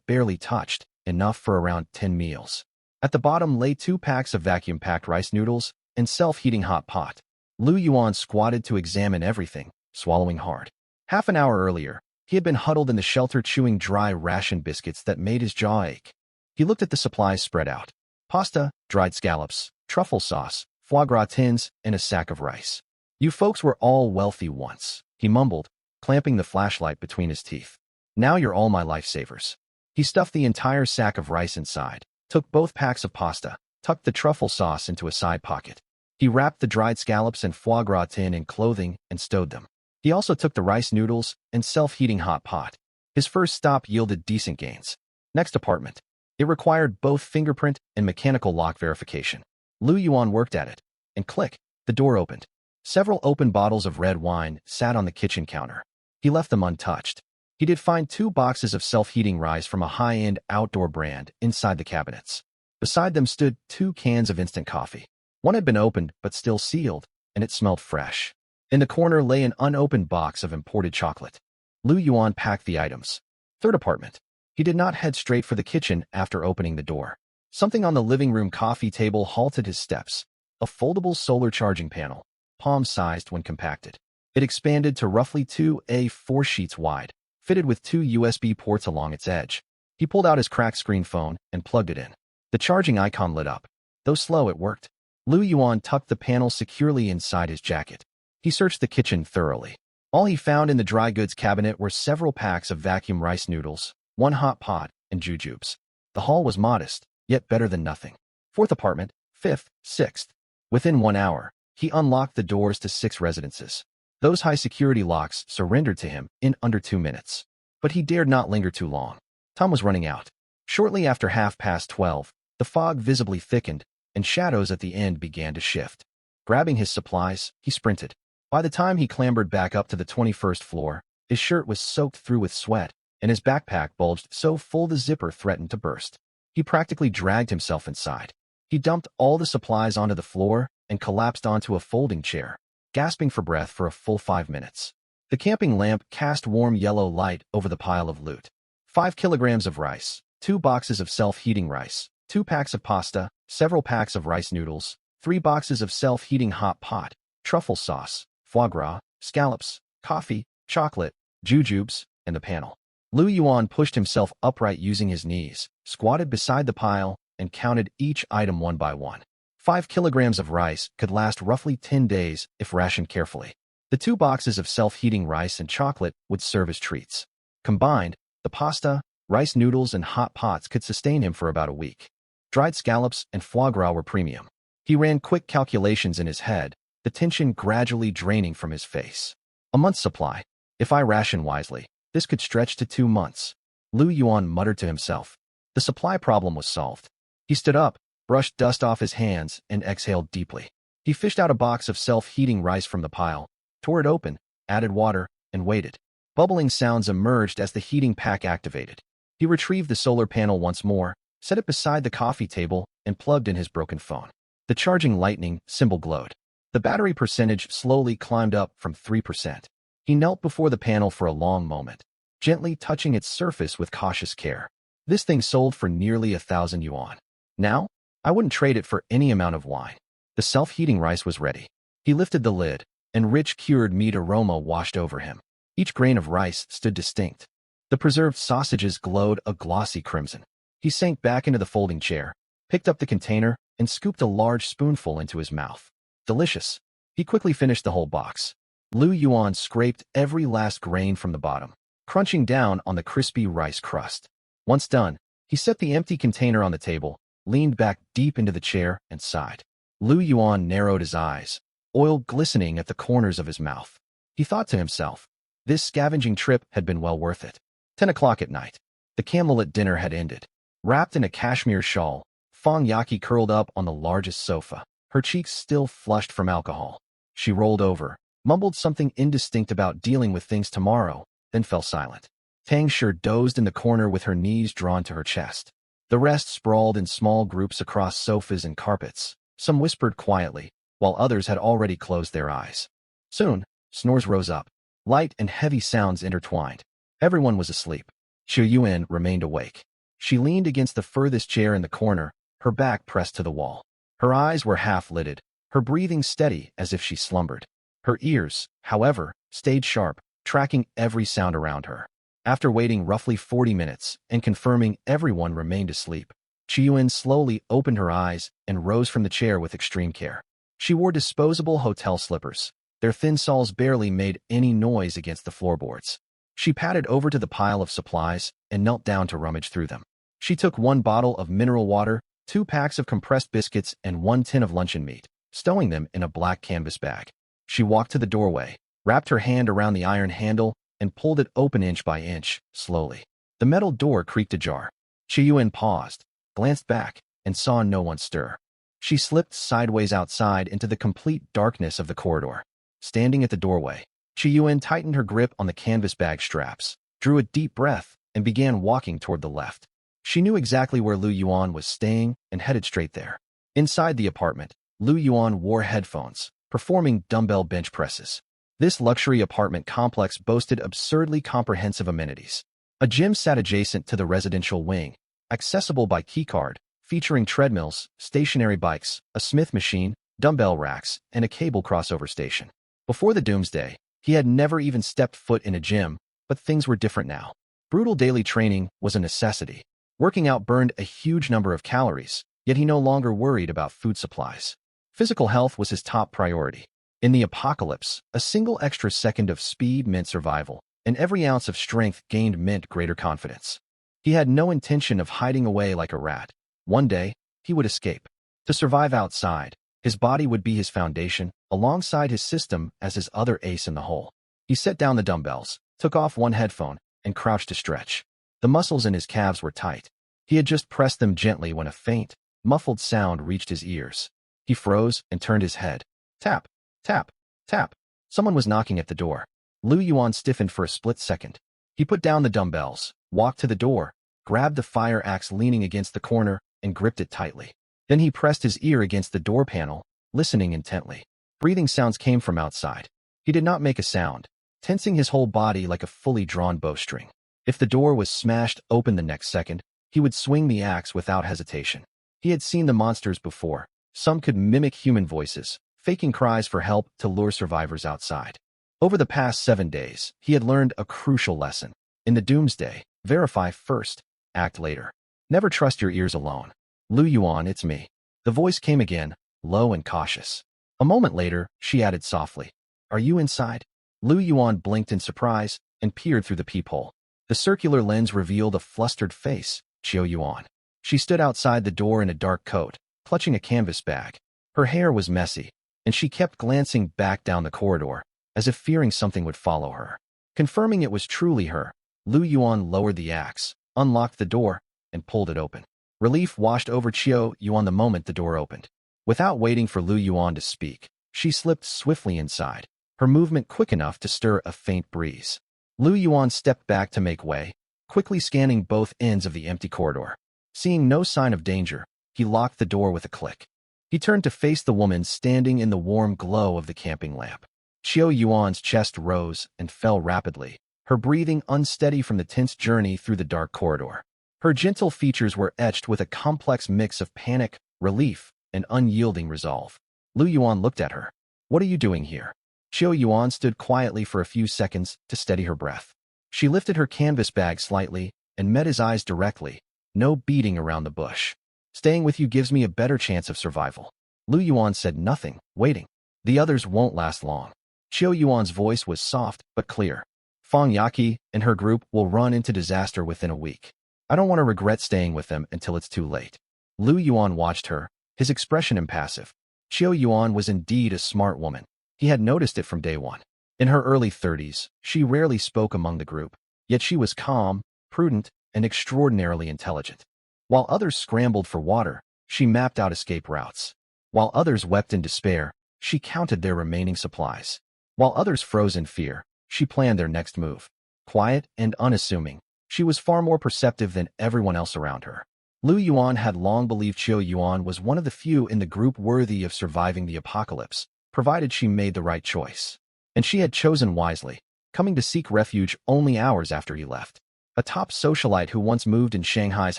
barely touched, enough for around 10 meals. At the bottom lay 2 packs of vacuum-packed rice noodles and self-heating hot pot. Lu Yuan squatted to examine everything, swallowing hard. Half an hour earlier, he had been huddled in the shelter chewing dry ration biscuits that made his jaw ache. He looked at the supplies spread out. Pasta, dried scallops, truffle sauce, foie gras tins, and a sack of rice. You folks were all wealthy once, he mumbled, clamping the flashlight between his teeth. Now you're all my lifesavers. He stuffed the entire sack of rice inside, took both packs of pasta, tucked the truffle sauce into a side pocket. He wrapped the dried scallops and foie gras tin in clothing and stowed them. He also took the rice noodles and self-heating hot pot. His first stop yielded decent gains. Next apartment. It required both fingerprint and mechanical lock verification. Lu Yuan worked at it, and click, the door opened. Several open bottles of red wine sat on the kitchen counter. He left them untouched. He did find 2 boxes of self-heating rice from a high-end outdoor brand inside the cabinets. Beside them stood 2 cans of instant coffee. One had been opened but still sealed, and it smelled fresh. In the corner lay an unopened box of imported chocolate. Lu Yuan packed the items. Third apartment. He did not head straight for the kitchen after opening the door. Something on the living room coffee table halted his steps. A foldable solar charging panel, palm-sized when compacted. It expanded to roughly 2 A4 sheets wide, fitted with 2 USB ports along its edge. He pulled out his cracked screen phone and plugged it in. The charging icon lit up. Though slow, it worked. Lu Yuan tucked the panel securely inside his jacket. He searched the kitchen thoroughly. All he found in the dry goods cabinet were several packs of vacuum rice noodles, 1 hot pot, and jujubes. The haul was modest, yet better than nothing. Fourth apartment, 5th, 6th. Within 1 hour, he unlocked the doors to 6 residences. Those high-security locks surrendered to him in under 2 minutes. But he dared not linger too long. Time was running out. Shortly after 12:30, the fog visibly thickened, and shadows at the end began to shift. Grabbing his supplies, he sprinted. By the time he clambered back up to the 21st floor, his shirt was soaked through with sweat, and his backpack bulged so full the zipper threatened to burst. He practically dragged himself inside. He dumped all the supplies onto the floor and collapsed onto a folding chair, gasping for breath for a full 5 minutes. The camping lamp cast warm yellow light over the pile of loot. 5 kilograms of rice, 2 boxes of self-heating rice, 2 packs of pasta, several packs of rice noodles, 3 boxes of self-heating hot pot, truffle sauce, foie gras, scallops, coffee, chocolate, jujubes, and the panel. Lu Yuan pushed himself upright using his knees, squatted beside the pile, and counted each item one by one. 5 kilograms of rice could last roughly 10 days if rationed carefully. The 2 boxes of self-heating rice and chocolate would serve as treats. Combined, the pasta, rice noodles, and hot pots could sustain him for about a week. Dried scallops and foie gras were premium. He ran quick calculations in his head, the tension gradually draining from his face. A month's supply. If I ration wisely, this could stretch to 2 months. Lu Yuan muttered to himself. The supply problem was solved. He stood up, brushed dust off his hands, and exhaled deeply. He fished out a box of self-heating rice from the pile, tore it open, added water, and waited. Bubbling sounds emerged as the heating pack activated. He retrieved the solar panel once more, set it beside the coffee table, and plugged in his broken phone. The charging lightning symbol glowed. The battery percentage slowly climbed up from 3%. He knelt before the panel for a long moment, gently touching its surface with cautious care. This thing sold for nearly 1,000 yuan. Now, I wouldn't trade it for any amount of wine. The self-heating rice was ready. He lifted the lid, and rich cured meat aroma washed over him. Each grain of rice stood distinct. The preserved sausages glowed a glossy crimson. He sank back into the folding chair, picked up the container, and scooped a large spoonful into his mouth. Delicious. He quickly finished the whole box. Lu Yuan scraped every last grain from the bottom, crunching down on the crispy rice crust. Once done, he set the empty container on the table, leaned back deep into the chair, and sighed. Lu Yuan narrowed his eyes, oil glistening at the corners of his mouth. He thought to himself, this scavenging trip had been well worth it. 10 o'clock at night. The candlelit dinner had ended. Wrapped in a cashmere shawl, Fang Yaqi curled up on the largest sofa, her cheeks still flushed from alcohol. She rolled over, mumbled something indistinct about dealing with things tomorrow, then fell silent. Tang Shi dozed in the corner with her knees drawn to her chest. The rest sprawled in small groups across sofas and carpets. Some whispered quietly, while others had already closed their eyes. Soon, snores rose up. Light and heavy sounds intertwined. Everyone was asleep. Xu Yuan remained awake. She leaned against the furthest chair in the corner, her back pressed to the wall. Her eyes were half-lidded, her breathing steady as if she slumbered. Her ears, however, stayed sharp, tracking every sound around her. After waiting roughly 40 minutes and confirming everyone remained asleep, Xu Yuan slowly opened her eyes and rose from the chair with extreme care. She wore disposable hotel slippers. Their thin soles barely made any noise against the floorboards. She padded over to the pile of supplies and knelt down to rummage through them. She took 1 bottle of mineral water, 2 packs of compressed biscuits, and 1 tin of luncheon meat, stowing them in a black canvas bag. She walked to the doorway, wrapped her hand around the iron handle, and pulled it open inch by inch, slowly. The metal door creaked ajar. Xu Yuan paused, glanced back, and saw no one stir. She slipped sideways outside into the complete darkness of the corridor. Standing at the doorway, Xu Yuan tightened her grip on the canvas bag straps, drew a deep breath, and began walking toward the left. She knew exactly where Lu Yuan was staying and headed straight there. Inside the apartment, Lu Yuan wore headphones, performing dumbbell bench presses. This luxury apartment complex boasted absurdly comprehensive amenities. A gym sat adjacent to the residential wing, accessible by keycard, featuring treadmills, stationary bikes, a Smith machine, dumbbell racks, and a cable crossover station. Before the doomsday, he had never even stepped foot in a gym, but things were different now. Brutal daily training was a necessity. Working out burned a huge number of calories, yet he no longer worried about food supplies. Physical health was his top priority. In the apocalypse, a single extra second of speed meant survival, and every ounce of strength gained meant greater confidence. He had no intention of hiding away like a rat. One day, he would escape. To survive outside, his body would be his foundation, alongside his system as his other ace in the hole. He set down the dumbbells, took off 1 headphone, and crouched to stretch. The muscles in his calves were tight. He had just pressed them gently when a faint, muffled sound reached his ears. He froze and turned his head. Tap, tap, tap. Someone was knocking at the door. Lu Yuan stiffened for a split second. He put down the dumbbells, walked to the door, grabbed the fire axe leaning against the corner, and gripped it tightly. Then he pressed his ear against the door panel, listening intently. Breathing sounds came from outside. He did not make a sound, tensing his whole body like a fully drawn bowstring. If the door was smashed open the next second, he would swing the axe without hesitation. He had seen the monsters before. Some could mimic human voices, faking cries for help to lure survivors outside. Over the past 7 days, he had learned a crucial lesson. In the doomsday, verify first, act later. Never trust your ears alone. Lu Yuan, it's me. The voice came again, low and cautious. A moment later, she added softly, Are you inside? Lu Yuan blinked in surprise and peered through the peephole. The circular lens revealed a flustered face, Qiu Yuan. She stood outside the door in a dark coat, clutching a canvas bag. Her hair was messy, and she kept glancing back down the corridor, as if fearing something would follow her. Confirming it was truly her, Lu Yuan lowered the axe, unlocked the door, and pulled it open. Relief washed over Qiao Yuan the moment the door opened. Without waiting for Lu Yuan to speak, she slipped swiftly inside, her movement quick enough to stir a faint breeze. Lu Yuan stepped back to make way, quickly scanning both ends of the empty corridor. Seeing no sign of danger, he locked the door with a click. He turned to face the woman standing in the warm glow of the camping lamp. Qiao Yuan's chest rose and fell rapidly, her breathing unsteady from the tense journey through the dark corridor. Her gentle features were etched with a complex mix of panic, relief, and unyielding resolve. Lu Yuan looked at her. "What are you doing here?" Qiao Yuan stood quietly for a few seconds to steady her breath. She lifted her canvas bag slightly and met his eyes directly, no beating around the bush. "Staying with you gives me a better chance of survival." Lu Yuan said nothing, waiting. "The others won't last long." Qiao Yuan's voice was soft but clear. "Fang Yaqi and her group will run into disaster within a week. I don't want to regret staying with them until it's too late." Lu Yuan watched her, his expression impassive. Qiao Yuan was indeed a smart woman. He had noticed it from day one. In her early 30s, she rarely spoke among the group, yet she was calm, prudent, and extraordinarily intelligent. While others scrambled for water, she mapped out escape routes. While others wept in despair, she counted their remaining supplies. While others froze in fear, she planned their next move. Quiet and unassuming, she was far more perceptive than everyone else around her. Lu Yuan had long believed Qiao Yuan was one of the few in the group worthy of surviving the apocalypse, provided she made the right choice. And she had chosen wisely, coming to seek refuge only hours after he left. A top socialite who once moved in Shanghai's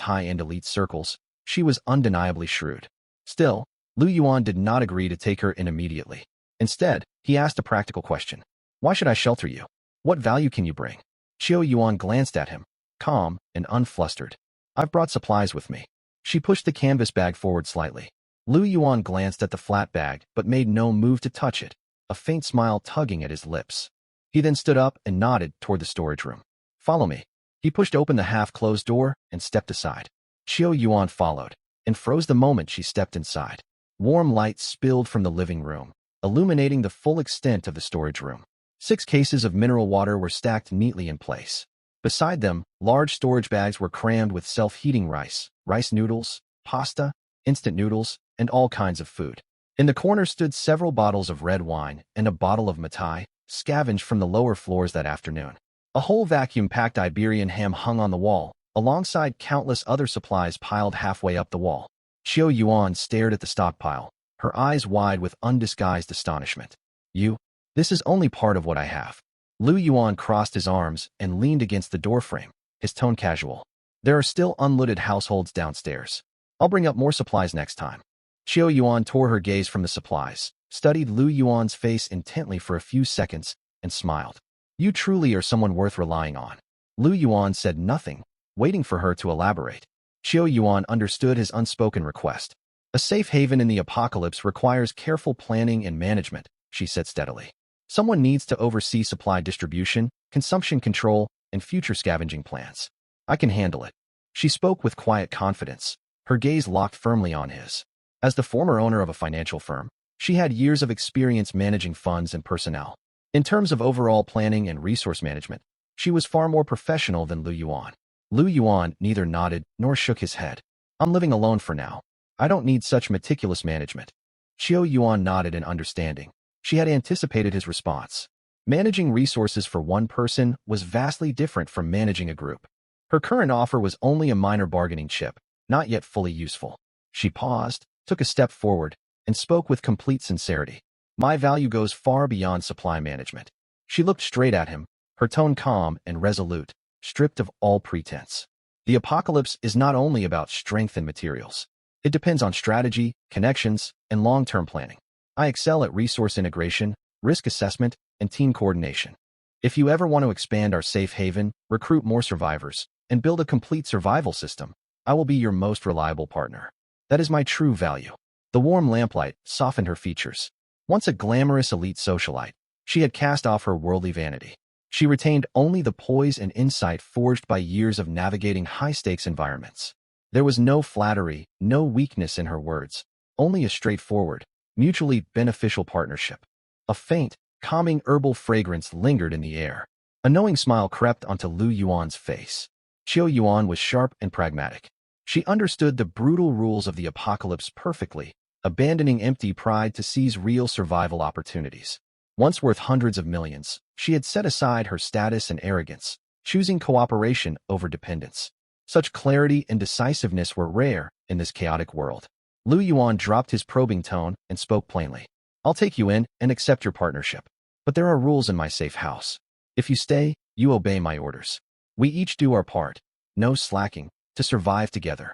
high-end elite circles, she was undeniably shrewd. Still, Lu Yuan did not agree to take her in immediately. Instead, he asked a practical question. "Why should I shelter you? What value can you bring?" Qiao Yuan glanced at him, calm and unflustered. "I've brought supplies with me." She pushed the canvas bag forward slightly. Lu Yuan glanced at the flat bag but made no move to touch it, a faint smile tugging at his lips. He then stood up and nodded toward the storage room. "Follow me." He pushed open the half-closed door and stepped aside. Qiao Yuan followed, and froze the moment she stepped inside. Warm light spilled from the living room, illuminating the full extent of the storage room. 6 cases of mineral water were stacked neatly in place. Beside them, large storage bags were crammed with self-heating rice noodles, pasta, instant noodles, and all kinds of food. In the corner stood several bottles of red wine and a bottle of Matai, scavenged from the lower floors that afternoon. A whole vacuum-packed Iberian ham hung on the wall, alongside countless other supplies piled halfway up the wall. Qiao Yuan stared at the stockpile, her eyes wide with undisguised astonishment. This is only part of what I have." Lu Yuan crossed his arms and leaned against the doorframe, his tone casual. "There are still unlooted households downstairs. I'll bring up more supplies next time." Qiao Yuan tore her gaze from the supplies, studied Lu Yuan's face intently for a few seconds, and smiled. "You truly are someone worth relying on." Lu Yuan said nothing, waiting for her to elaborate. Qiao Yuan understood his unspoken request. "A safe haven in the apocalypse requires careful planning and management," she said steadily. "Someone needs to oversee supply distribution, consumption control, and future scavenging plans. I can handle it." She spoke with quiet confidence, her gaze locked firmly on his. As the former owner of a financial firm, she had years of experience managing funds and personnel. In terms of overall planning and resource management, she was far more professional than Lu Yuan. Lu Yuan neither nodded nor shook his head. "I'm living alone for now. I don't need such meticulous management." Qiao Yuan nodded in understanding. She had anticipated his response. Managing resources for one person was vastly different from managing a group. Her current offer was only a minor bargaining chip, not yet fully useful. She paused, took a step forward, and spoke with complete sincerity. "My value goes far beyond supply management." She looked straight at him, her tone calm and resolute, stripped of all pretense. "The apocalypse is not only about strength and materials. It depends on strategy, connections, and long-term planning. I excel at resource integration, risk assessment, and team coordination. If you ever want to expand our safe haven, recruit more survivors, and build a complete survival system, I will be your most reliable partner. That is my true value." The warm lamplight softened her features. Once a glamorous elite socialite, she had cast off her worldly vanity. She retained only the poise and insight forged by years of navigating high-stakes environments. There was no flattery, no weakness in her words, only a straightforward, mutually beneficial partnership. A faint, calming herbal fragrance lingered in the air. A knowing smile crept onto Lu Yuan's face. Qiao Yuan was sharp and pragmatic. She understood the brutal rules of the apocalypse perfectly, abandoning empty pride to seize real survival opportunities. Once worth hundreds of millions, she had set aside her status and arrogance, choosing cooperation over dependence. Such clarity and decisiveness were rare in this chaotic world. Lu Yuan dropped his probing tone and spoke plainly. I'll take you in and accept your partnership. But there are rules in my safe house. If you stay, you obey my orders. We each do our part, no slacking, to survive together.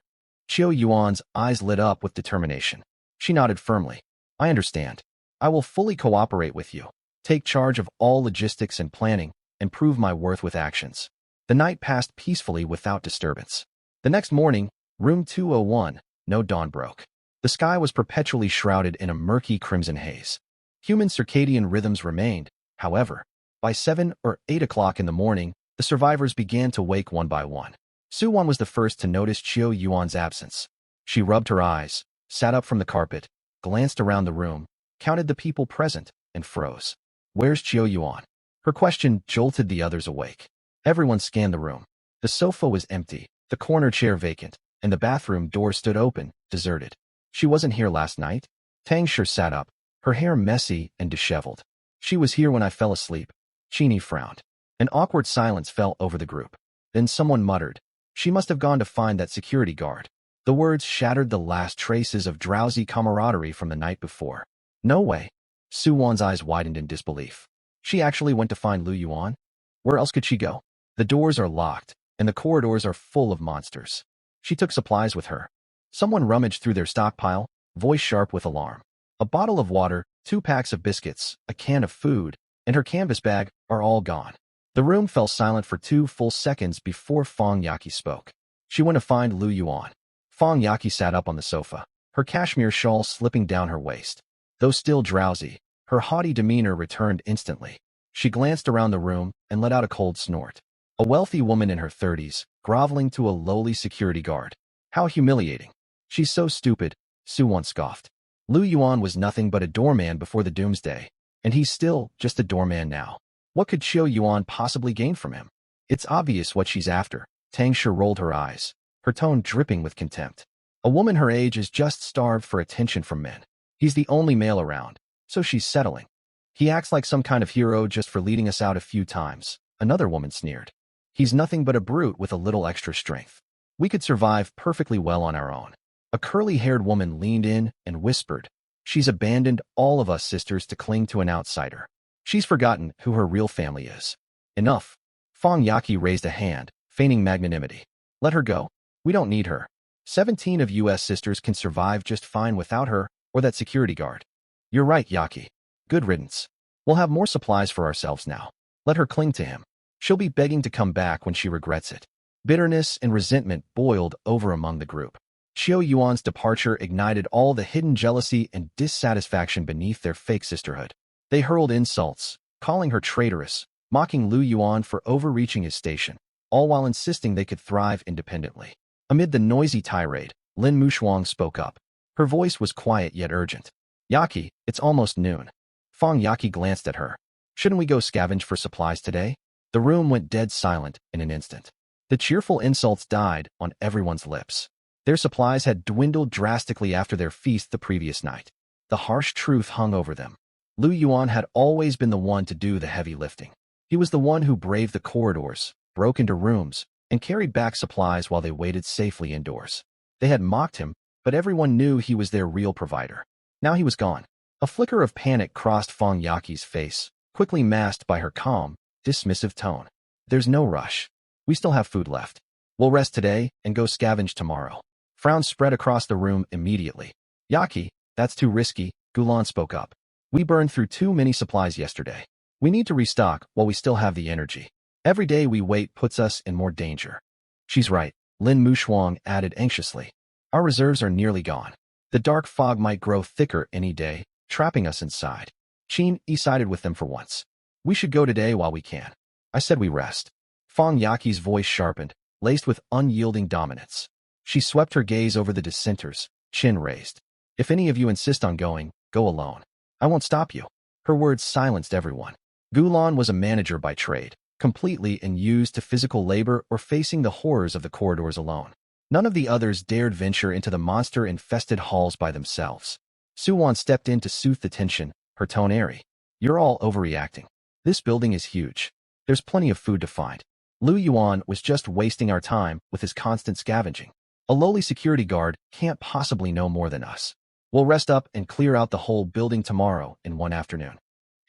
Qiu Yuan's eyes lit up with determination. She nodded firmly. I understand. I will fully cooperate with you, take charge of all logistics and planning, and prove my worth with actions. The night passed peacefully without disturbance. The next morning, room 201, no dawn broke. The sky was perpetually shrouded in a murky crimson haze. Human circadian rhythms remained, however. By 7 or 8 o'clock in the morning, the survivors began to wake one by one. Su Wan was the first to notice Qiu Yuan's absence. She rubbed her eyes, sat up from the carpet, glanced around the room, counted the people present, and froze. Where's Qiu Yuan? Her question jolted the others awake. Everyone scanned the room. The sofa was empty, the corner chair vacant, and the bathroom door stood open, deserted. She wasn't here last night? Tang Shi sat up, her hair messy and disheveled. She was here when I fell asleep. Qini frowned. An awkward silence fell over the group. Then someone muttered, she must have gone to find that security guard. The words shattered the last traces of drowsy camaraderie from the night before. No way. Su Wan's eyes widened in disbelief. She actually went to find Lu Yuan? Where else could she go? The doors are locked, and the corridors are full of monsters. She took supplies with her. Someone rummaged through their stockpile, voice sharp with alarm. A bottle of water, 2 packs of biscuits, a can of food, and her canvas bag are all gone. The room fell silent for 2 full seconds before Fang Yaqi spoke. She went to find Lu Yuan. Fang Yaqi sat up on the sofa, her cashmere shawl slipping down her waist. Though still drowsy, her haughty demeanor returned instantly. She glanced around the room and let out a cold snort. A wealthy woman in her 30s, groveling to a lowly security guard. How humiliating. She's so stupid, Su Wan scoffed. Lu Yuan was nothing but a doorman before the doomsday, and he's still just a doorman now. What could Qiu Yuan possibly gain from him? It's obvious what she's after. Tang Shi rolled her eyes, her tone dripping with contempt. A woman her age is just starved for attention from men. He's the only male around, so she's settling. He acts like some kind of hero just for leading us out a few times, another woman sneered. He's nothing but a brute with a little extra strength. We could survive perfectly well on our own. A curly-haired woman leaned in and whispered, she's abandoned all of us sisters to cling to an outsider. She's forgotten who her real family is. Enough. Fang Yaqi raised a hand, feigning magnanimity. Let her go. We don't need her. 17 of US sisters can survive just fine without her or that security guard. You're right, Yaqi. Good riddance. We'll have more supplies for ourselves now. Let her cling to him. She'll be begging to come back when she regrets it. Bitterness and resentment boiled over among the group. Qiu Yuan's departure ignited all the hidden jealousy and dissatisfaction beneath their fake sisterhood. They hurled insults, calling her traitorous, mocking Lu Yuan for overreaching his station, all while insisting they could thrive independently. Amid the noisy tirade, Lin Mushuang spoke up. Her voice was quiet yet urgent. Yaqi, it's almost noon. Fang Yaqi glanced at her. Shouldn't we go scavenge for supplies today? The room went dead silent in an instant. The cheerful insults died on everyone's lips. Their supplies had dwindled drastically after their feast the previous night. The harsh truth hung over them. Lu Yuan had always been the one to do the heavy lifting. He was the one who braved the corridors, broke into rooms, and carried back supplies while they waited safely indoors. They had mocked him, but everyone knew he was their real provider. Now he was gone. A flicker of panic crossed Fang Yaqi's face, quickly masked by her calm, dismissive tone. There's no rush. We still have food left. We'll rest today and go scavenge tomorrow. Frowns spread across the room immediately. Yaqi, that's too risky, Gulan spoke up. We burned through too many supplies yesterday. We need to restock while we still have the energy. Every day we wait puts us in more danger. She's right, Lin Mushuang added anxiously. Our reserves are nearly gone. The dark fog might grow thicker any day, trapping us inside. Qin sided with them for once. We should go today while we can. I said we rest. Fang Yaqi's voice sharpened, laced with unyielding dominance. She swept her gaze over the dissenters, chin raised. If any of you insist on going, go alone. I won't stop you. Her words silenced everyone. Gulan was a manager by trade, completely unused to physical labor or facing the horrors of the corridors alone. None of the others dared venture into the monster-infested halls by themselves. Suwon stepped in to soothe the tension, her tone airy. You're all overreacting. This building is huge. There's plenty of food to find. Lu Yuan was just wasting our time with his constant scavenging. A lowly security guard can't possibly know more than us. We'll rest up and clear out the whole building tomorrow in one afternoon.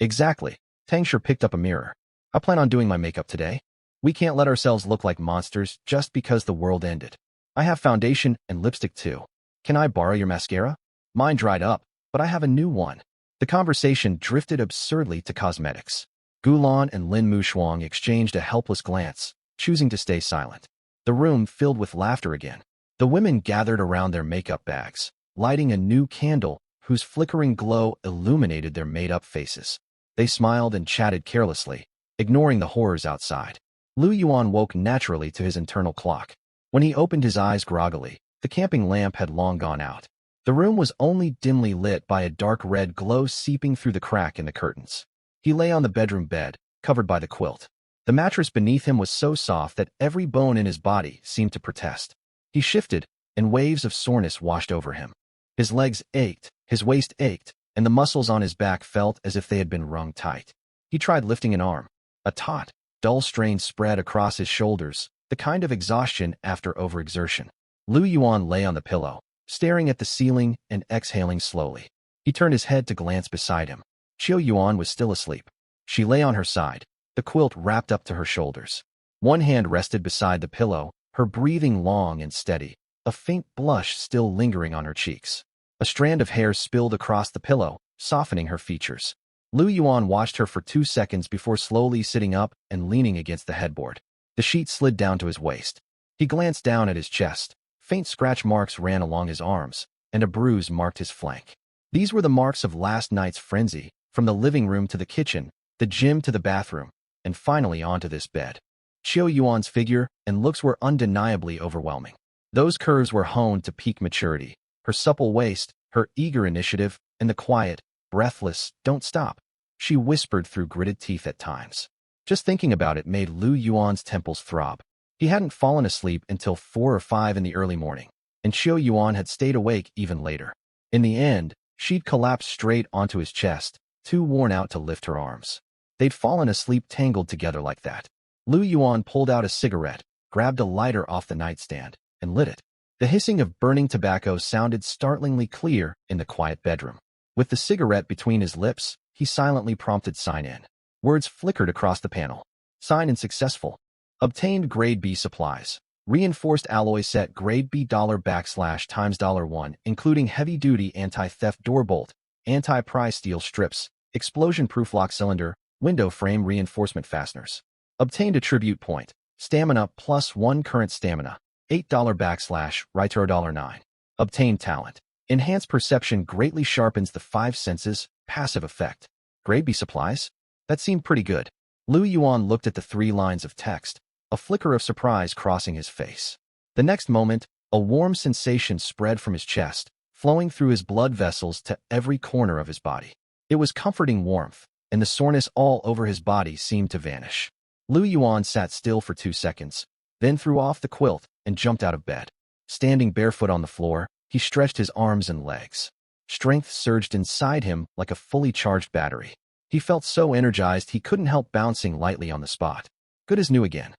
Exactly. Tangshur picked up a mirror. I plan on doing my makeup today. We can't let ourselves look like monsters just because the world ended. I have foundation and lipstick too. Can I borrow your mascara? Mine dried up, but I have a new one. The conversation drifted absurdly to cosmetics. Gulan and Lin Mushuang exchanged a helpless glance, choosing to stay silent. The room filled with laughter again. The women gathered around their makeup bags, lighting a new candle whose flickering glow illuminated their made-up faces. They smiled and chatted carelessly, ignoring the horrors outside. Lu Yuan woke naturally to his internal clock. When he opened his eyes groggily, the camping lamp had long gone out. The room was only dimly lit by a dark red glow seeping through the crack in the curtains. He lay on the bedroom bed, covered by the quilt. The mattress beneath him was so soft that every bone in his body seemed to protest. He shifted, and waves of soreness washed over him. His legs ached, his waist ached, and the muscles on his back felt as if they had been wrung tight. He tried lifting an arm. A taut, dull strain spread across his shoulders, the kind of exhaustion after overexertion. Lu Yuan lay on the pillow, staring at the ceiling and exhaling slowly. He turned his head to glance beside him. Qiu Yuan was still asleep. She lay on her side, the quilt wrapped up to her shoulders. One hand rested beside the pillow, her breathing long and steady, a faint blush still lingering on her cheeks. A strand of hair spilled across the pillow, softening her features. Lu Yuan watched her for 2 seconds before slowly sitting up and leaning against the headboard. The sheet slid down to his waist. He glanced down at his chest. Faint scratch marks ran along his arms, and a bruise marked his flank. These were the marks of last night's frenzy, from the living room to the kitchen, the gym to the bathroom, and finally onto this bed. Qiu Yuan's figure and looks were undeniably overwhelming. Those curves were honed to peak maturity. Her supple waist, her eager initiative, and the quiet, breathless, "Don't stop," she whispered through gritted teeth at times. Just thinking about it made Lu Yuan's temples throb. He hadn't fallen asleep until 4 or 5 in the early morning, and Qiu Yuan had stayed awake even later. In the end, she'd collapsed straight onto his chest, too worn out to lift her arms. They'd fallen asleep tangled together like that. Lu Yuan pulled out a cigarette, grabbed a lighter off the nightstand, and lit it. The hissing of burning tobacco sounded startlingly clear in the quiet bedroom. With the cigarette between his lips, he silently prompted sign in. Words flickered across the panel. Sign in successful. Obtained grade B supplies. Reinforced alloy set grade B $\1, including heavy-duty anti-theft door bolt, anti-pry steel strips, explosion-proof lock cylinder, window frame reinforcement fasteners. Obtained attribute point. Stamina +1 current stamina. $8 /Rytro $9. Obtained talent. Enhanced perception greatly sharpens the 5 senses. Passive effect. Grade B supplies? That seemed pretty good. Lu Yuan looked at the 3 lines of text, a flicker of surprise crossing his face. The next moment, a warm sensation spread from his chest, flowing through his blood vessels to every corner of his body. It was comforting warmth, and the soreness all over his body seemed to vanish. Lu Yuan sat still for 2 seconds, then threw off the quilt and jumped out of bed. Standing barefoot on the floor, he stretched his arms and legs. Strength surged inside him like a fully charged battery. He felt so energized he couldn't help bouncing lightly on the spot. Good as new again.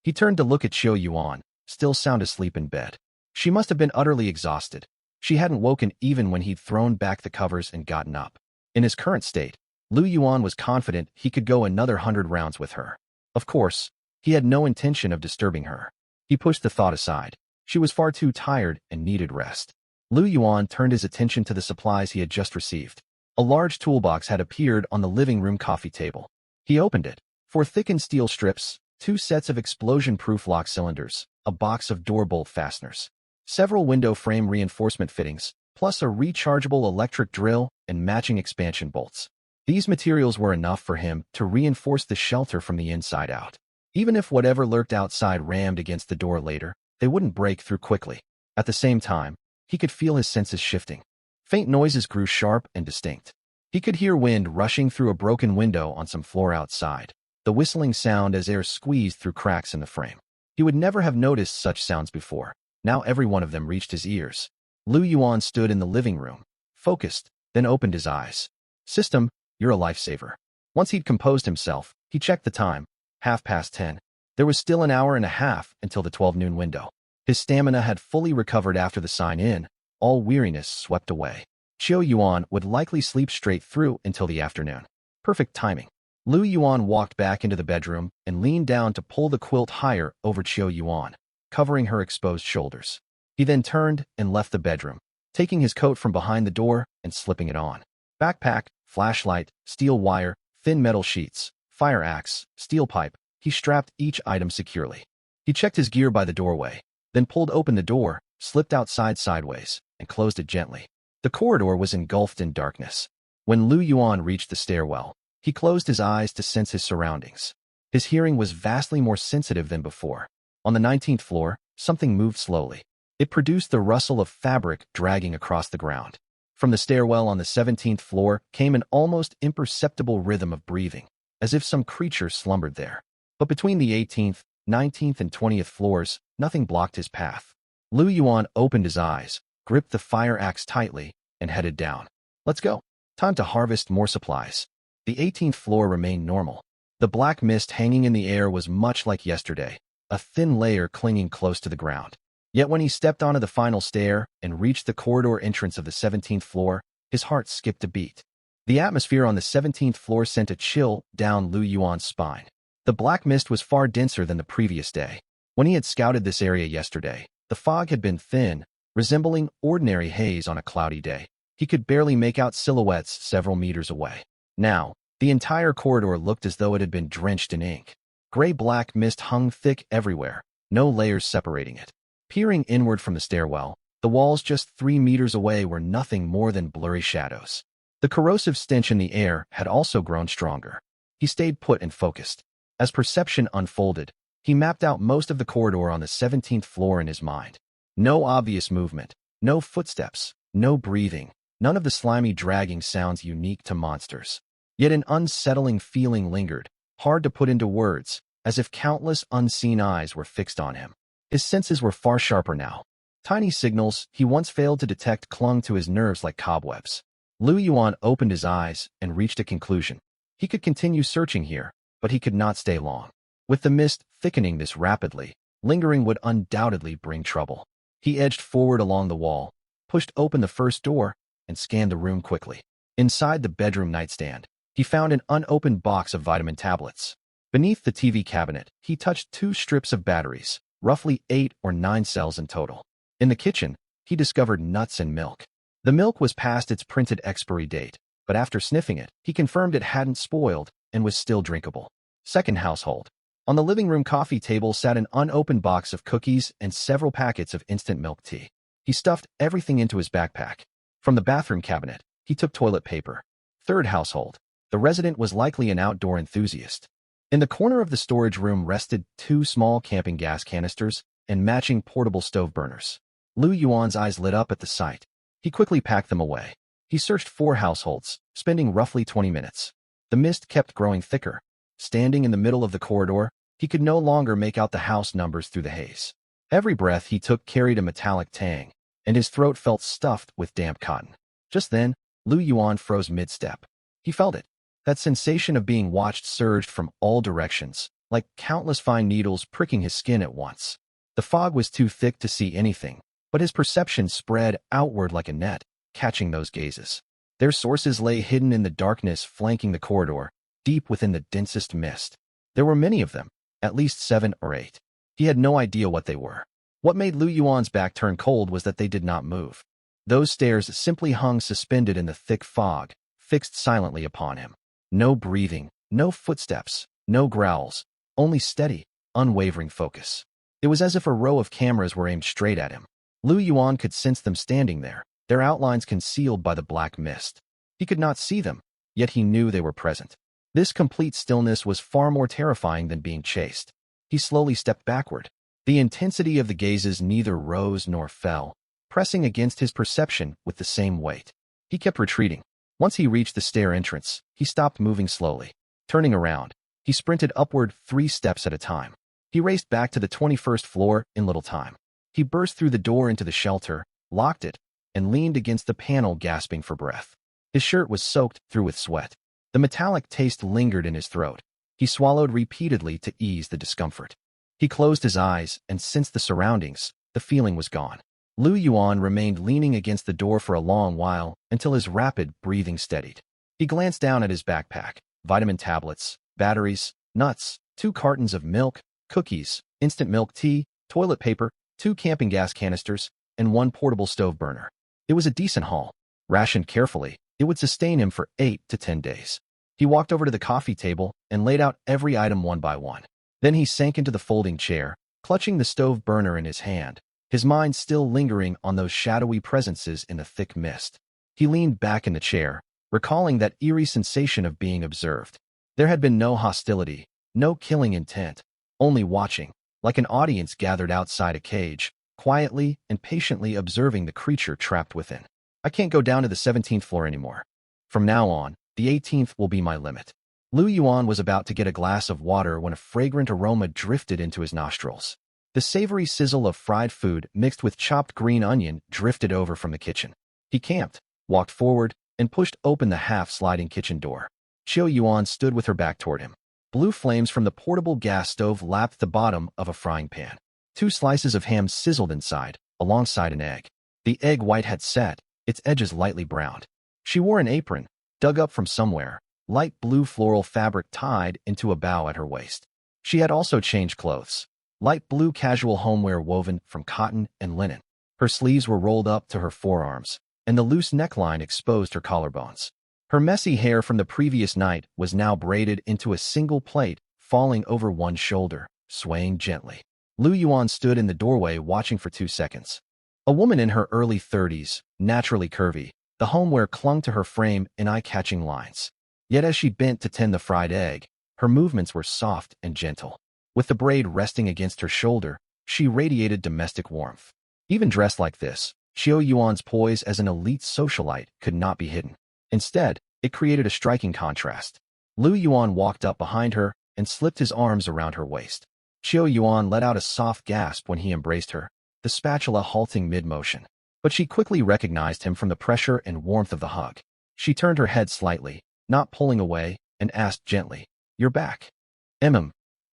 He turned to look at Qiu Yuan, still sound asleep in bed. She must have been utterly exhausted. She hadn't woken even when he'd thrown back the covers and gotten up. In his current state, Lu Yuan was confident he could go another 100 rounds with her. Of course, he had no intention of disturbing her. He pushed the thought aside. She was far too tired and needed rest. Lu Yuan turned his attention to the supplies he had just received. A large toolbox had appeared on the living room coffee table. He opened it. 4 thickened steel strips, 2 sets of explosion-proof lock cylinders, a box of door bolt fasteners, several window frame reinforcement fittings, plus a rechargeable electric drill and matching expansion bolts. These materials were enough for him to reinforce the shelter from the inside out. Even if whatever lurked outside rammed against the door later, they wouldn't break through quickly. At the same time, he could feel his senses shifting. Faint noises grew sharp and distinct. He could hear wind rushing through a broken window on some floor outside, the whistling sound as air squeezed through cracks in the frame. He would never have noticed such sounds before. Now every one of them reached his ears. Lu Yuan stood in the living room, focused, then opened his eyes. System, you're a lifesaver. Once he'd composed himself, he checked the time, 10:30. There was still an hour and a half until the 12 noon window. His stamina had fully recovered after the sign-in, all weariness swept away. Qiu Yuan would likely sleep straight through until the afternoon. Perfect timing. Lu Yuan walked back into the bedroom and leaned down to pull the quilt higher over Qiu Yuan, covering her exposed shoulders. He then turned and left the bedroom, taking his coat from behind the door and slipping it on. Backpack, flashlight, steel wire, thin metal sheets, fire axe, steel pipe. He strapped each item securely. He checked his gear by the doorway, then pulled open the door, slipped outside sideways, and closed it gently. The corridor was engulfed in darkness. When Lu Yuan reached the stairwell, he closed his eyes to sense his surroundings. His hearing was vastly more sensitive than before. On the 19th floor, something moved slowly. It produced the rustle of fabric dragging across the ground. From the stairwell on the 17th floor came an almost imperceptible rhythm of breathing, as if some creature slumbered there. But between the 18th, 19th, and 20th floors, nothing blocked his path. Lu Yuan opened his eyes, gripped the fire axe tightly, and headed down. Let's go. Time to harvest more supplies. The 18th floor remained normal. The black mist hanging in the air was much like yesterday, a thin layer clinging close to the ground. Yet when he stepped onto the final stair and reached the corridor entrance of the 17th floor, his heart skipped a beat. The atmosphere on the 17th floor sent a chill down Lu Yuan's spine. The black mist was far denser than the previous day. When he had scouted this area yesterday, the fog had been thin, resembling ordinary haze on a cloudy day. He could barely make out silhouettes several meters away. Now, the entire corridor looked as though it had been drenched in ink. Gray-black mist hung thick everywhere, no layers separating it. Peering inward from the stairwell, the walls just 3 meters away were nothing more than blurry shadows. The corrosive stench in the air had also grown stronger. He stayed put and focused. As perception unfolded, he mapped out most of the corridor on the 17th floor in his mind. No obvious movement, no footsteps, no breathing, none of the slimy dragging sounds unique to monsters. Yet an unsettling feeling lingered, hard to put into words, as if countless unseen eyes were fixed on him. His senses were far sharper now. Tiny signals he once failed to detect clung to his nerves like cobwebs. Lu Yuan opened his eyes and reached a conclusion. He could continue searching here, but he could not stay long. With the mist thickening this rapidly, lingering would undoubtedly bring trouble. He edged forward along the wall, pushed open the first door, and scanned the room quickly. Inside the bedroom nightstand, he found an unopened box of vitamin tablets. Beneath the TV cabinet, he touched 2 strips of batteries, roughly 8 or 9 cells in total. In the kitchen, he discovered nuts and milk. The milk was past its printed expiry date, but after sniffing it, he confirmed it hadn't spoiled and was still drinkable. Second household. On the living room coffee table sat an unopened box of cookies and several packets of instant milk tea. He stuffed everything into his backpack. From the bathroom cabinet, he took toilet paper. Third household. The resident was likely an outdoor enthusiast. In the corner of the storage room rested 2 small camping gas canisters and matching portable stove burners. Lu Yuan's eyes lit up at the sight. He quickly packed them away. He searched 4 households, spending roughly 20 minutes. The mist kept growing thicker. Standing in the middle of the corridor, he could no longer make out the house numbers through the haze. Every breath he took carried a metallic tang, and his throat felt stuffed with damp cotton. Just then, Lu Yuan froze mid-step. He felt it. That sensation of being watched surged from all directions, like countless fine needles pricking his skin at once. The fog was too thick to see anything, but his perception spread outward like a net, catching those gazes. Their sources lay hidden in the darkness flanking the corridor, deep within the densest mist. There were many of them, at least 7 or 8. He had no idea what they were. What made Lu Yuan's back turn cold was that they did not move. Those stairs simply hung suspended in the thick fog, fixed silently upon him. No breathing, no footsteps, no growls, only steady, unwavering focus. It was as if a row of cameras were aimed straight at him. Lu Yuan could sense them standing there, their outlines concealed by the black mist. He could not see them, yet he knew they were present. This complete stillness was far more terrifying than being chased. He slowly stepped backward. The intensity of the gazes neither rose nor fell, pressing against his perception with the same weight. He kept retreating. Once he reached the stair entrance, he stopped moving slowly. Turning around, he sprinted upward 3 steps at a time. He raced back to the 21st floor in little time. He burst through the door into the shelter, locked it, and leaned against the panel gasping for breath. His shirt was soaked through with sweat. The metallic taste lingered in his throat. He swallowed repeatedly to ease the discomfort. He closed his eyes and sensed the surroundings. The feeling was gone. Lu Yuan remained leaning against the door for a long while until his rapid breathing steadied. He glanced down at his backpack. Vitamin tablets, batteries, nuts, 2 cartons of milk, cookies, instant milk tea, toilet paper, 2 camping gas canisters, and 1 portable stove burner. It was a decent haul. Rationed carefully, it would sustain him for 8 to 10 days. He walked over to the coffee table and laid out every item one by one. Then he sank into the folding chair, clutching the stove burner in his hand, his mind still lingering on those shadowy presences in the thick mist. He leaned back in the chair, recalling that eerie sensation of being observed. There had been no hostility, no killing intent, only watching, like an audience gathered outside a cage, quietly and patiently observing the creature trapped within. I can't go down to the 17th floor anymore. From now on, the 18th will be my limit. Lu Yuan was about to get a glass of water when a fragrant aroma drifted into his nostrils. The savory sizzle of fried food mixed with chopped green onion drifted over from the kitchen. He camped, walked forward, and pushed open the half-sliding kitchen door. Qiu Yuan stood with her back toward him. Blue flames from the portable gas stove lapped the bottom of a frying pan. 2 slices of ham sizzled inside, alongside an egg. The egg white had set, its edges lightly browned. She wore an apron, dug up from somewhere, light blue floral fabric tied into a bow at her waist. She had also changed clothes, light blue casual homeware woven from cotton and linen. Her sleeves were rolled up to her forearms, and the loose neckline exposed her collarbones. Her messy hair from the previous night was now braided into a single plait, falling over one shoulder, swaying gently. Lu Yuan stood in the doorway watching for 2 seconds. A woman in her early 30s, naturally curvy, the homeware clung to her frame in eye-catching lines. Yet as she bent to tend the fried egg, her movements were soft and gentle. With the braid resting against her shoulder, she radiated domestic warmth. Even dressed like this, Qiu Yuan's poise as an elite socialite could not be hidden. Instead, it created a striking contrast. Lu Yuan walked up behind her and slipped his arms around her waist. Qiu Yuan let out a soft gasp when he embraced her, the spatula halting mid-motion. But she quickly recognized him from the pressure and warmth of the hug. She turned her head slightly, not pulling away, and asked gently, "You're back.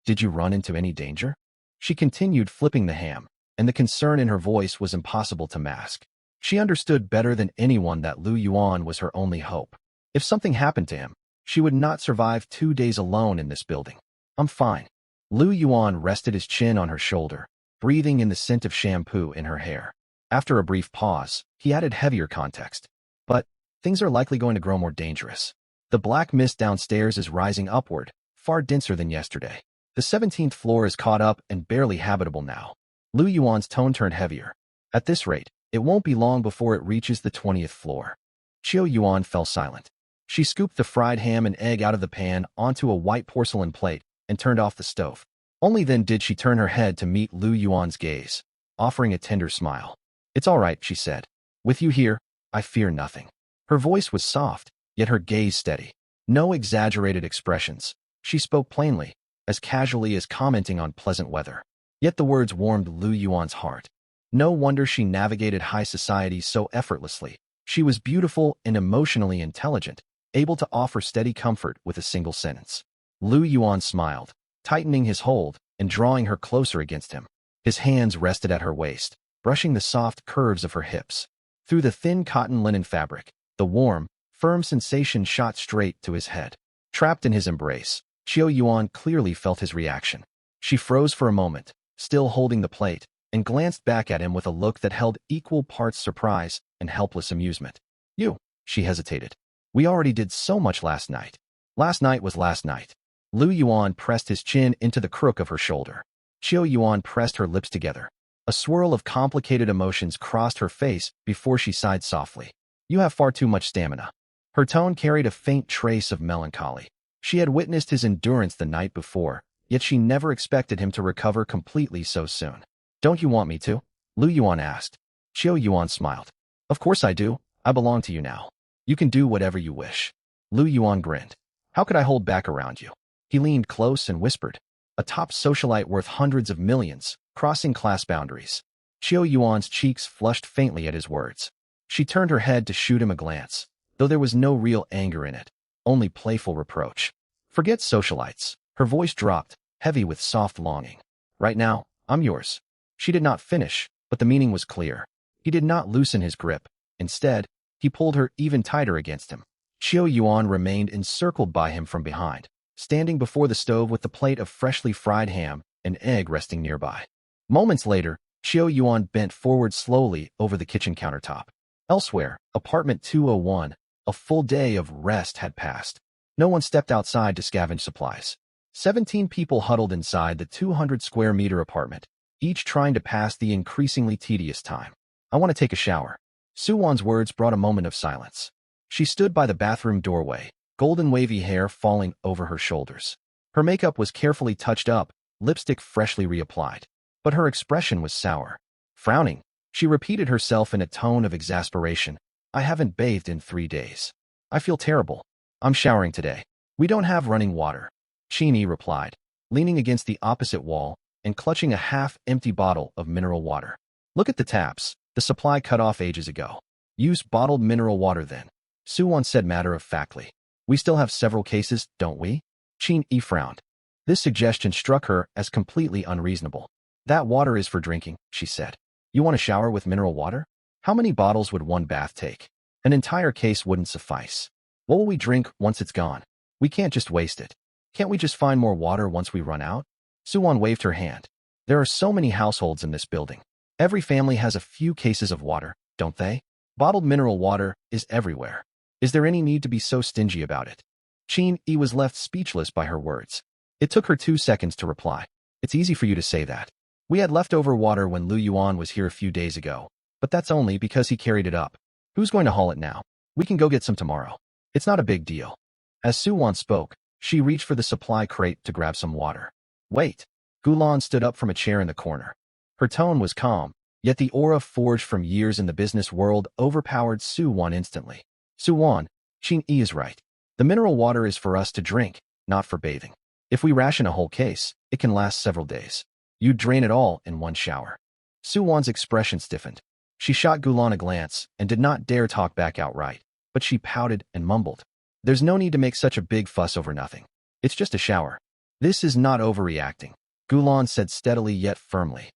Did you run into any danger?" She continued flipping the ham, and the concern in her voice was impossible to mask. She understood better than anyone that Lu Yuan was her only hope. If something happened to him, she would not survive 2 days alone in this building. "I'm fine." Lu Yuan rested his chin on her shoulder, breathing in the scent of shampoo in her hair. After a brief pause, he added heavier context. "But things are likely going to grow more dangerous. The black mist downstairs is rising upward, far denser than yesterday. The 17th floor is caught up and barely habitable now." Lu Yuan's tone turned heavier. "At this rate, it won't be long before it reaches the 20th floor." Qiu Yuan fell silent. She scooped the fried ham and egg out of the pan onto a white porcelain plate and turned off the stove. Only then did she turn her head to meet Lu Yuan's gaze, offering a tender smile. "It's all right," she said. "With you here, I fear nothing." Her voice was soft, yet her gaze steady. No exaggerated expressions. She spoke plainly, as casually as commenting on pleasant weather. Yet the words warmed Lu Yuan's heart. No wonder she navigated high society so effortlessly. She was beautiful and emotionally intelligent, able to offer steady comfort with a single sentence. Lu Yuan smiled, tightening his hold and drawing her closer against him. His hands rested at her waist, brushing the soft curves of her hips. Through the thin cotton linen fabric, the warm, firm sensation shot straight to his head. Trapped in his embrace, Qiu Yuan clearly felt his reaction. She froze for a moment, still holding the plate, and glanced back at him with a look that held equal parts surprise and helpless amusement. "You," she hesitated. "We already did so much last night." "Last night was last night." Lu Yuan pressed his chin into the crook of her shoulder. Qiu Yuan pressed her lips together. A swirl of complicated emotions crossed her face before she sighed softly. "You have far too much stamina." Her tone carried a faint trace of melancholy. She had witnessed his endurance the night before, yet she never expected him to recover completely so soon. "Don't you want me to?" Lu Yuan asked. Qiu Yuan smiled. "Of course I do. I belong to you now. You can do whatever you wish." Lu Yuan grinned. "How could I hold back around you?" He leaned close and whispered, "A top socialite worth hundreds of millions, crossing class boundaries. Qiu Yuan's cheeks flushed faintly at his words. She turned her head to shoot him a glance, though there was no real anger in it, only playful reproach. Forget socialites. Her voice dropped, heavy with soft longing. Right now, I'm yours. She did not finish, but the meaning was clear. He did not loosen his grip. Instead, he pulled her even tighter against him. Qiu Yuan remained encircled by him from behind, standing before the stove with the plate of freshly fried ham and egg resting nearby. Moments later, Qiu Yuan bent forward slowly over the kitchen countertop. Elsewhere, apartment 201, a full day of rest had passed. No one stepped outside to scavenge supplies. 17 people huddled inside the 200-square-meter apartment, each trying to pass the increasingly tedious time. I want to take a shower. Suwon's words brought a moment of silence. She stood by the bathroom doorway, golden wavy hair falling over her shoulders. Her makeup was carefully touched up, lipstick freshly reapplied. But her expression was sour. Frowning, she repeated herself in a tone of exasperation. I haven't bathed in 3 days. I feel terrible. I'm showering today. We don't have running water. Qin Yi replied, leaning against the opposite wall and clutching a half-empty bottle of mineral water. Look at the taps. The supply cut off ages ago. Use bottled mineral water then. Suwon said matter-of-factly. We still have several cases, don't we? Qin Yi frowned. This suggestion struck her as completely unreasonable. That water is for drinking, she said. You want to shower with mineral water? How many bottles would one bath take? An entire case wouldn't suffice. What will we drink once it's gone? We can't just waste it. Can't we just find more water once we run out? Suwon waved her hand. There are so many households in this building. Every family has a few cases of water, don't they? Bottled mineral water is everywhere. Is there any need to be so stingy about it? Qin Yi was left speechless by her words. It took her 2 seconds to reply. It's easy for you to say that. We had leftover water when Lu Yuan was here a few days ago, but that's only because he carried it up. Who's going to haul it now? We can go get some tomorrow. It's not a big deal. As Suwon spoke, she reached for the supply crate to grab some water. Wait. Gulan stood up from a chair in the corner. Her tone was calm, yet the aura forged from years in the business world overpowered Suwon instantly. Suwon, Qin Yi is right. The mineral water is for us to drink, not for bathing. If we ration a whole case, it can last several days. You'd drain it all in one shower. Suwon's expression stiffened. She shot Gulan a glance and did not dare talk back outright, but she pouted and mumbled. There's no need to make such a big fuss over nothing. It's just a shower. This is not overreacting, Gulan said steadily yet firmly.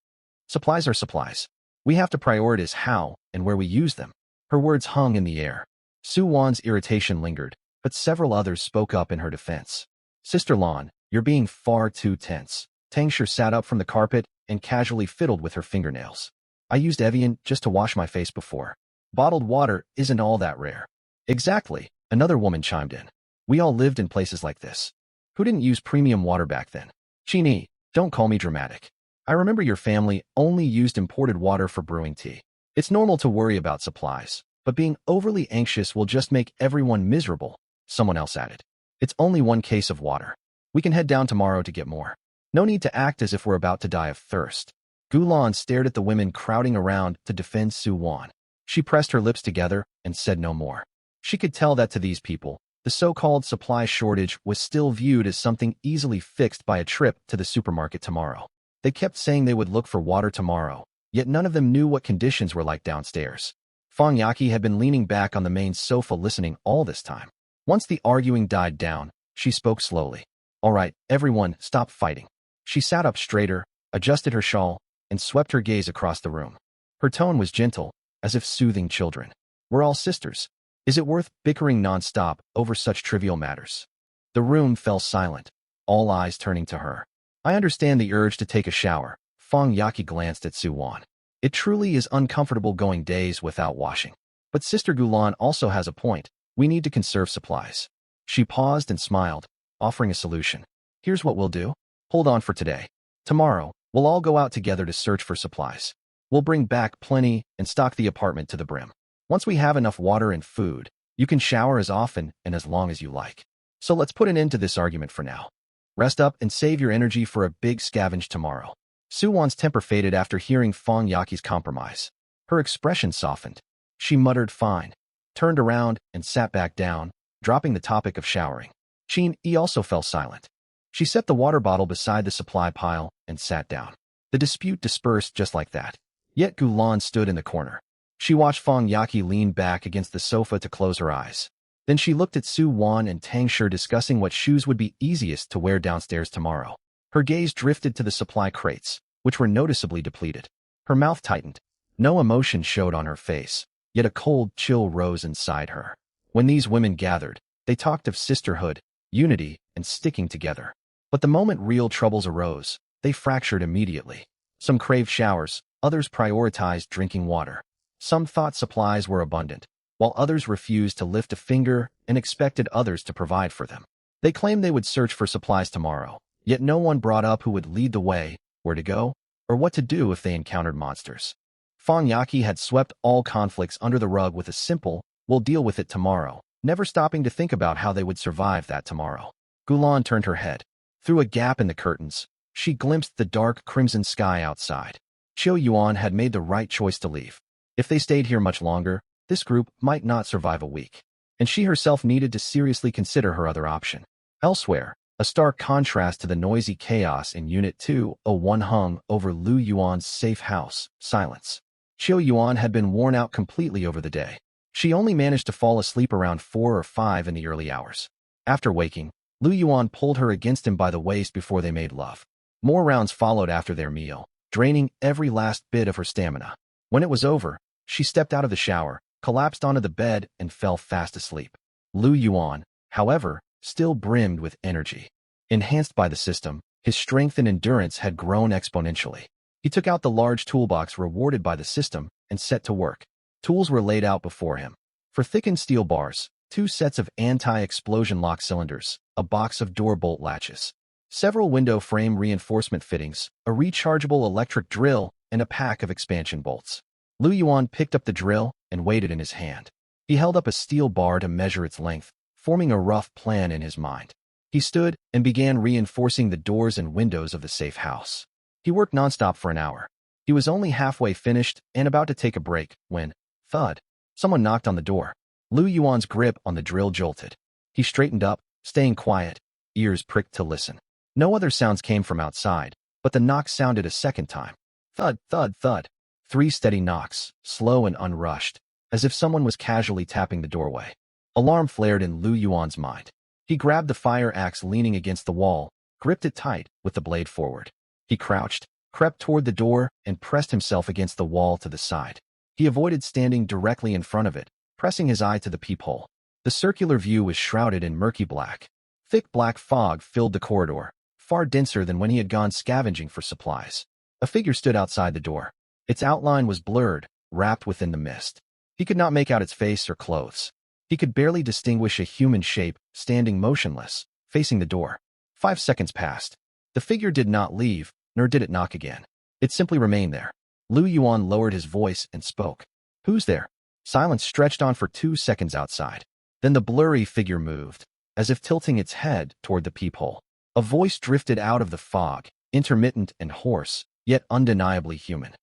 Supplies are supplies. We have to prioritize how and where we use them. Her words hung in the air. Suwon's irritation lingered, but several others spoke up in her defense. Sister Lan, you're being far too tense. Tangshur sat up from the carpet and casually fiddled with her fingernails. I used Evian just to wash my face before. Bottled water isn't all that rare. Exactly, another woman chimed in. We all lived in places like this. Who didn't use premium water back then? Qin Yi, don't call me dramatic. I remember your family only used imported water for brewing tea. It's normal to worry about supplies, but being overly anxious will just make everyone miserable, someone else added. It's only one case of water. We can head down tomorrow to get more. No need to act as if we're about to die of thirst. Gulan stared at the women crowding around to defend Suwon. She pressed her lips together and said no more. She could tell that to these people, the so-called supply shortage was still viewed as something easily fixed by a trip to the supermarket tomorrow. They kept saying they would look for water tomorrow, yet none of them knew what conditions were like downstairs. Fang Yaqi had been leaning back on the main sofa listening all this time. Once the arguing died down, she spoke slowly. All right, everyone, stop fighting. She sat up straighter, adjusted her shawl, and swept her gaze across the room. Her tone was gentle, as if soothing children. We're all sisters. Is it worth bickering non-stop over such trivial matters? The room fell silent, all eyes turning to her. I understand the urge to take a shower. Fang Yaqi glanced at Suwon. It truly is uncomfortable going days without washing. But Sister Gulan also has a point. We need to conserve supplies. She paused and smiled, offering a solution. Here's what we'll do. Hold on for today. Tomorrow, we'll all go out together to search for supplies. We'll bring back plenty and stock the apartment to the brim. Once we have enough water and food, you can shower as often and as long as you like. So let's put an end to this argument for now. Rest up and save your energy for a big scavenge tomorrow. Suwon's temper faded after hearing Fang Yaqi's compromise. Her expression softened. She muttered fine, turned around and sat back down, dropping the topic of showering. Qin Yi also fell silent. She set the water bottle beside the supply pile and sat down. The dispute dispersed just like that. Yet Gulan stood in the corner. She watched Fang Yaqi lean back against the sofa to close her eyes. Then she looked at Su Wan and Tang Shi discussing what shoes would be easiest to wear downstairs tomorrow. Her gaze drifted to the supply crates, which were noticeably depleted. Her mouth tightened. No emotion showed on her face, yet a cold chill rose inside her. When these women gathered, they talked of sisterhood, unity, and sticking together. But the moment real troubles arose, they fractured immediately. Some craved showers, others prioritized drinking water. Some thought supplies were abundant, while others refused to lift a finger and expected others to provide for them. They claimed they would search for supplies tomorrow, yet no one brought up who would lead the way, where to go, or what to do if they encountered monsters. Fang Yaqi had swept all conflicts under the rug with a simple, "We'll deal with it tomorrow," never stopping to think about how they would survive that tomorrow. Gulan turned her head. Through a gap in the curtains, she glimpsed the dark crimson sky outside. Qiu Yuan had made the right choice to leave. If they stayed here much longer, this group might not survive a week, and she herself needed to seriously consider her other option. Elsewhere, a stark contrast to the noisy chaos in Unit 201 hung over Lu Yuan's safe house, silence. Qiu Yuan had been worn out completely over the day. She only managed to fall asleep around 4 or 5 in the early hours. After waking, Lu Yuan pulled her against him by the waist before they made love. More rounds followed after their meal, draining every last bit of her stamina. When it was over, she stepped out of the shower, collapsed onto the bed, and fell fast asleep. Lu Yuan, however, still brimmed with energy. Enhanced by the system, his strength and endurance had grown exponentially. He took out the large toolbox rewarded by the system and set to work. Tools were laid out before him. For thickened steel bars, 2 sets of anti-explosion lock cylinders, a box of door bolt latches, several window frame reinforcement fittings, a rechargeable electric drill, and a pack of expansion bolts. Lu Yuan picked up the drill and weighed it in his hand. He held up a steel bar to measure its length, forming a rough plan in his mind. He stood and began reinforcing the doors and windows of the safe house. He worked nonstop for an hour. He was only halfway finished and about to take a break when, thud, someone knocked on the door. Lu Yuan's grip on the drill jolted. He straightened up, staying quiet, ears pricked to listen. No other sounds came from outside, but the knock sounded a second time. Thud, thud, thud. 3 steady knocks, slow and unrushed, as if someone was casually tapping the doorway. Alarm flared in Lu Yuan's mind. He grabbed the fire axe leaning against the wall, gripped it tight, with the blade forward. He crouched, crept toward the door, and pressed himself against the wall to the side. He avoided standing directly in front of it, pressing his eye to the peephole. The circular view was shrouded in murky black. Thick black fog filled the corridor, far denser than when he had gone scavenging for supplies. A figure stood outside the door. Its outline was blurred, wrapped within the mist. He could not make out its face or clothes. He could barely distinguish a human shape, standing motionless, facing the door. 5 seconds passed. The figure did not leave, nor did it knock again. It simply remained there. Lu Yuan lowered his voice and spoke. "Who's there?" Silence stretched on for 2 seconds outside. Then the blurry figure moved, as if tilting its head toward the peephole. A voice drifted out of the fog, intermittent and hoarse, yet undeniably human.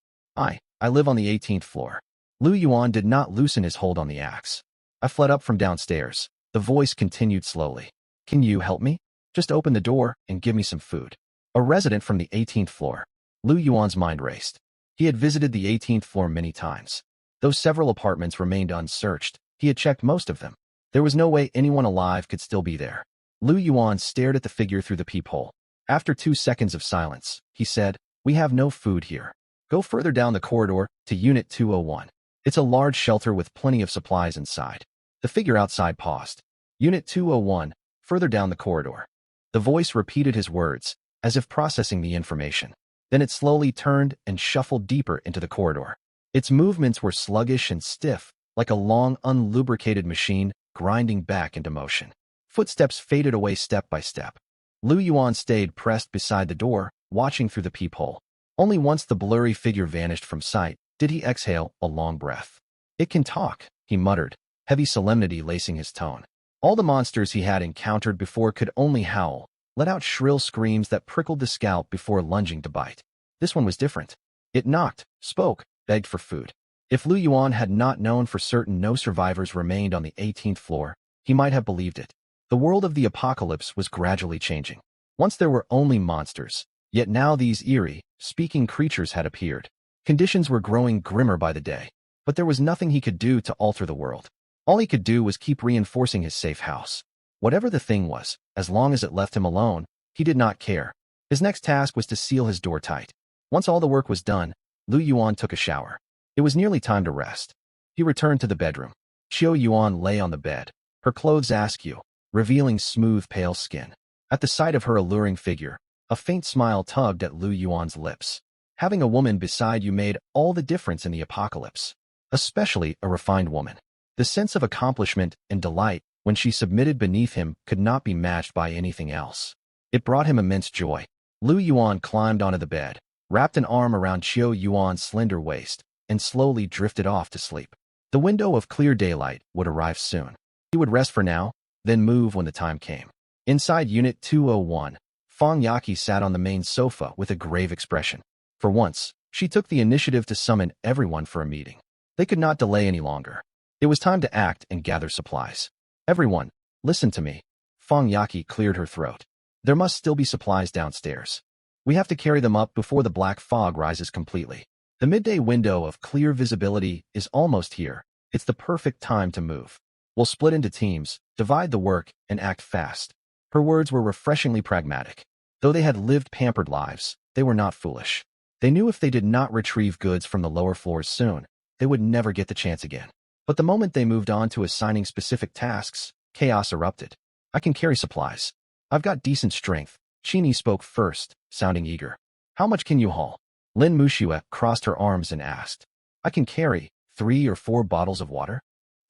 I live on the 18th floor." Lu Yuan did not loosen his hold on the axe. "I fled up from downstairs." The voice continued slowly. "Can you help me? Just open the door and give me some food." A resident from the 18th floor. Lu Yuan's mind raced. He had visited the 18th floor many times. Though several apartments remained unsearched, he had checked most of them. There was no way anyone alive could still be there. Lu Yuan stared at the figure through the peephole. After 2 seconds of silence, he said, "We have no food here. Go further down the corridor to Unit 201. It's a large shelter with plenty of supplies inside." The figure outside paused. "Unit 201, further down the corridor." The voice repeated his words, as if processing the information. Then it slowly turned and shuffled deeper into the corridor. Its movements were sluggish and stiff, like a long, unlubricated machine grinding back into motion. Footsteps faded away step by step. Lu Yuan stayed pressed beside the door, watching through the peephole. Only once the blurry figure vanished from sight did he exhale a long breath. "It can talk," he muttered, heavy solemnity lacing his tone. All the monsters he had encountered before could only howl, let out shrill screams that prickled the scalp before lunging to bite. This one was different. It knocked, spoke, begged for food. If Lu Yuan had not known for certain no survivors remained on the 18th floor, he might have believed it. The world of the apocalypse was gradually changing. Once there were only monsters, yet now these eerie, speaking creatures had appeared. Conditions were growing grimmer by the day, but there was nothing he could do to alter the world. All he could do was keep reinforcing his safe house. Whatever the thing was, as long as it left him alone, he did not care. His next task was to seal his door tight. Once all the work was done, Lu Yuan took a shower. It was nearly time to rest. He returned to the bedroom. Qiu Yuan lay on the bed, her clothes askew, revealing smooth, pale skin. At the sight of her alluring figure, a faint smile tugged at Lu Yuan's lips. Having a woman beside you made all the difference in the apocalypse, especially a refined woman. The sense of accomplishment and delight when she submitted beneath him could not be matched by anything else. It brought him immense joy. Lu Yuan climbed onto the bed, wrapped an arm around Qiu Yuan's slender waist, and slowly drifted off to sleep. The window of clear daylight would arrive soon. He would rest for now, then move when the time came. Inside Unit 201, Fang Yaqi sat on the main sofa with a grave expression. For once, she took the initiative to summon everyone for a meeting. They could not delay any longer. It was time to act and gather supplies. Everyone, listen to me. Fang Yaqi cleared her throat. There must still be supplies downstairs. We have to carry them up before the black fog rises completely. The midday window of clear visibility is almost here. It's the perfect time to move. We'll split into teams, divide the work, and act fast. Her words were refreshingly pragmatic. Though they had lived pampered lives, they were not foolish. They knew if they did not retrieve goods from the lower floors soon, they would never get the chance again. But the moment they moved on to assigning specific tasks, chaos erupted. I can carry supplies. I've got decent strength. Qini spoke first, sounding eager. How much can you haul? Lin Muxue crossed her arms and asked. I can carry 3 or 4 bottles of water.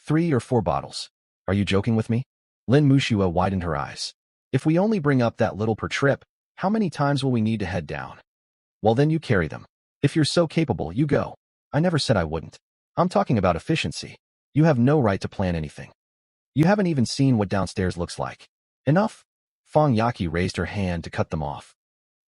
3 or 4 bottles. Are you joking with me? Lin Muxue widened her eyes. If we only bring up that little per trip, how many times will we need to head down? Well, then you carry them. If you're so capable, you go. I never said I wouldn't. I'm talking about efficiency. You have no right to plan anything. You haven't even seen what downstairs looks like. Enough? Fang Yaqi raised her hand to cut them off.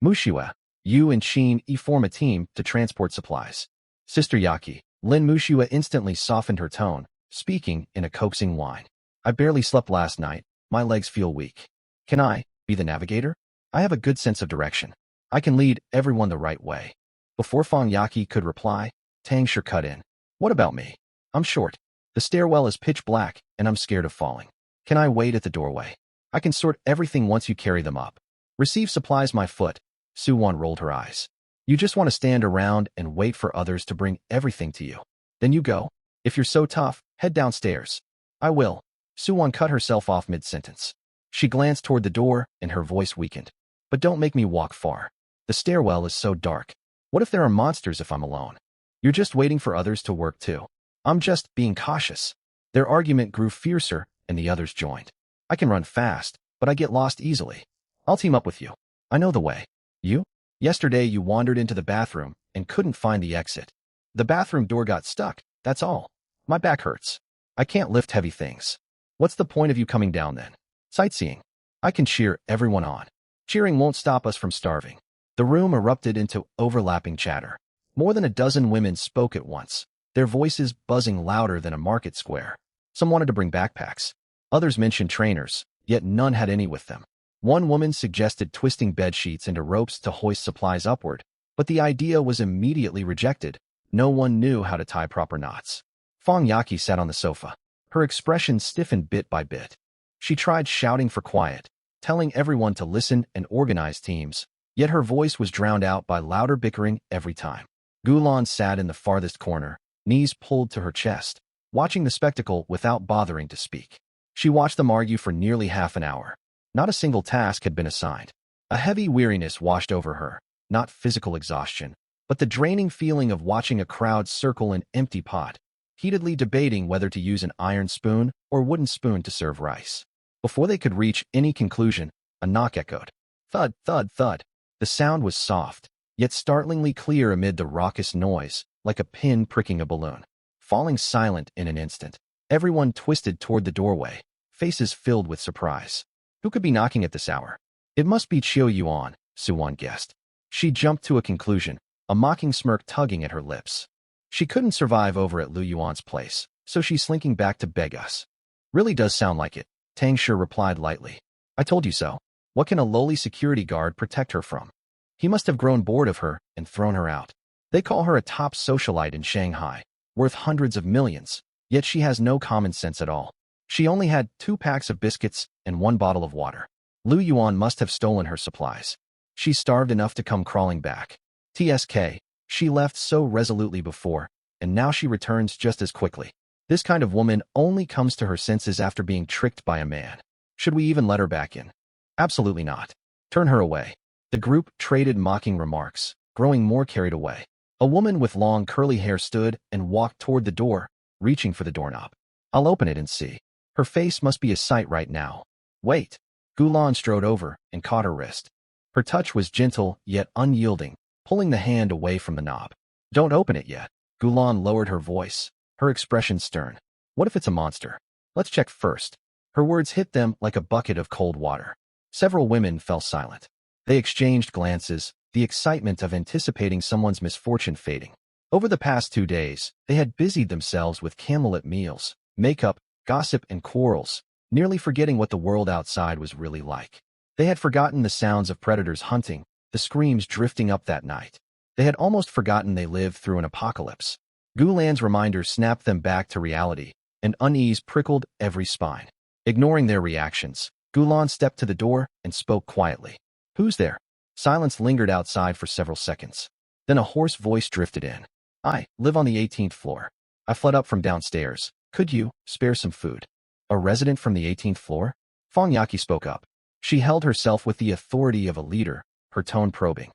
Muxue, you and Qin form a team to transport supplies. Sister Yaqi, Lin Muxue instantly softened her tone, speaking in a coaxing whine. I barely slept last night. My legs feel weak. Can I be the navigator? I have a good sense of direction. I can lead everyone the right way. Before Fang Yaqi could reply, Tang Shi cut in. What about me? I'm short. The stairwell is pitch black, and I'm scared of falling. Can I wait at the doorway? I can sort everything once you carry them up. Receive supplies my foot. Suwan rolled her eyes. You just want to stand around and wait for others to bring everything to you. Then you go. If you're so tough, head downstairs. I will. Suwan cut herself off mid-sentence. She glanced toward the door, and her voice weakened. But don't make me walk far. The stairwell is so dark. What if there are monsters if I'm alone? You're just waiting for others to work too. I'm just being cautious. Their argument grew fiercer, and the others joined. I can run fast, but I get lost easily. I'll team up with you. I know the way. You? Yesterday you wandered into the bathroom and couldn't find the exit. The bathroom door got stuck, that's all. My back hurts. I can't lift heavy things. What's the point of you coming down then? Sightseeing. I can cheer everyone on. Cheering won't stop us from starving. The room erupted into overlapping chatter. More than a dozen women spoke at once, their voices buzzing louder than a market square. Some wanted to bring backpacks. Others mentioned trainers, yet none had any with them. One woman suggested twisting bed sheets into ropes to hoist supplies upward, but the idea was immediately rejected. No one knew how to tie proper knots. Fang Yaqi sat on the sofa. Her expression stiffened bit by bit. She tried shouting for quiet, telling everyone to listen and organize teams, yet her voice was drowned out by louder bickering every time. Gulan sat in the farthest corner, knees pulled to her chest, watching the spectacle without bothering to speak. She watched them argue for nearly half an hour. Not a single task had been assigned. A heavy weariness washed over her, not physical exhaustion, but the draining feeling of watching a crowd circle an empty pot, heatedly debating whether to use an iron spoon or wooden spoon to serve rice. Before they could reach any conclusion, a knock echoed. Thud, thud, thud. The sound was soft, yet startlingly clear amid the raucous noise, like a pin pricking a balloon. Falling silent in an instant, everyone twisted toward the doorway, faces filled with surprise. Who could be knocking at this hour? It must be Qiu Yuan, Suwan guessed. She jumped to a conclusion, a mocking smirk tugging at her lips. She couldn't survive over at Lu Yuan's place, so she's slinking back to beg us. Really does sound like it, Tang Shi replied lightly. I told you so. What can a lowly security guard protect her from? He must have grown bored of her and thrown her out. They call her a top socialite in Shanghai, worth hundreds of millions, yet she has no common sense at all. She only had 2 packs of biscuits and 1 bottle of water. Lu Yuan must have stolen her supplies. She starved enough to come crawling back. TSK, she left so resolutely before, and now she returns just as quickly. This kind of woman only comes to her senses after being tricked by a man. Should we even let her back in? Absolutely not. Turn her away. The group traded mocking remarks, growing more carried away. A woman with long curly hair stood and walked toward the door, reaching for the doorknob. I'll open it and see. Her face must be a sight right now. Wait. Gulan strode over and caught her wrist. Her touch was gentle yet unyielding, pulling the hand away from the knob. Don't open it yet. Gulan lowered her voice, her expression stern. What if it's a monster? Let's check first. Her words hit them like a bucket of cold water. Several women fell silent. They exchanged glances, the excitement of anticipating someone's misfortune fading. Over the past 2 days, they had busied themselves with candlelit meals, makeup, gossip, and quarrels, nearly forgetting what the world outside was really like. They had forgotten the sounds of predators hunting, the screams drifting up that night. They had almost forgotten they lived through an apocalypse. Gulan's reminder snapped them back to reality, and unease prickled every spine. Ignoring their reactions, Gulan stepped to the door and spoke quietly. Who's there? Silence lingered outside for several seconds. Then a hoarse voice drifted in. I live on the 18th floor. I fled up from downstairs. Could you spare some food? A resident from the 18th floor? Fang Yaqi spoke up. She held herself with the authority of a leader, her tone probing.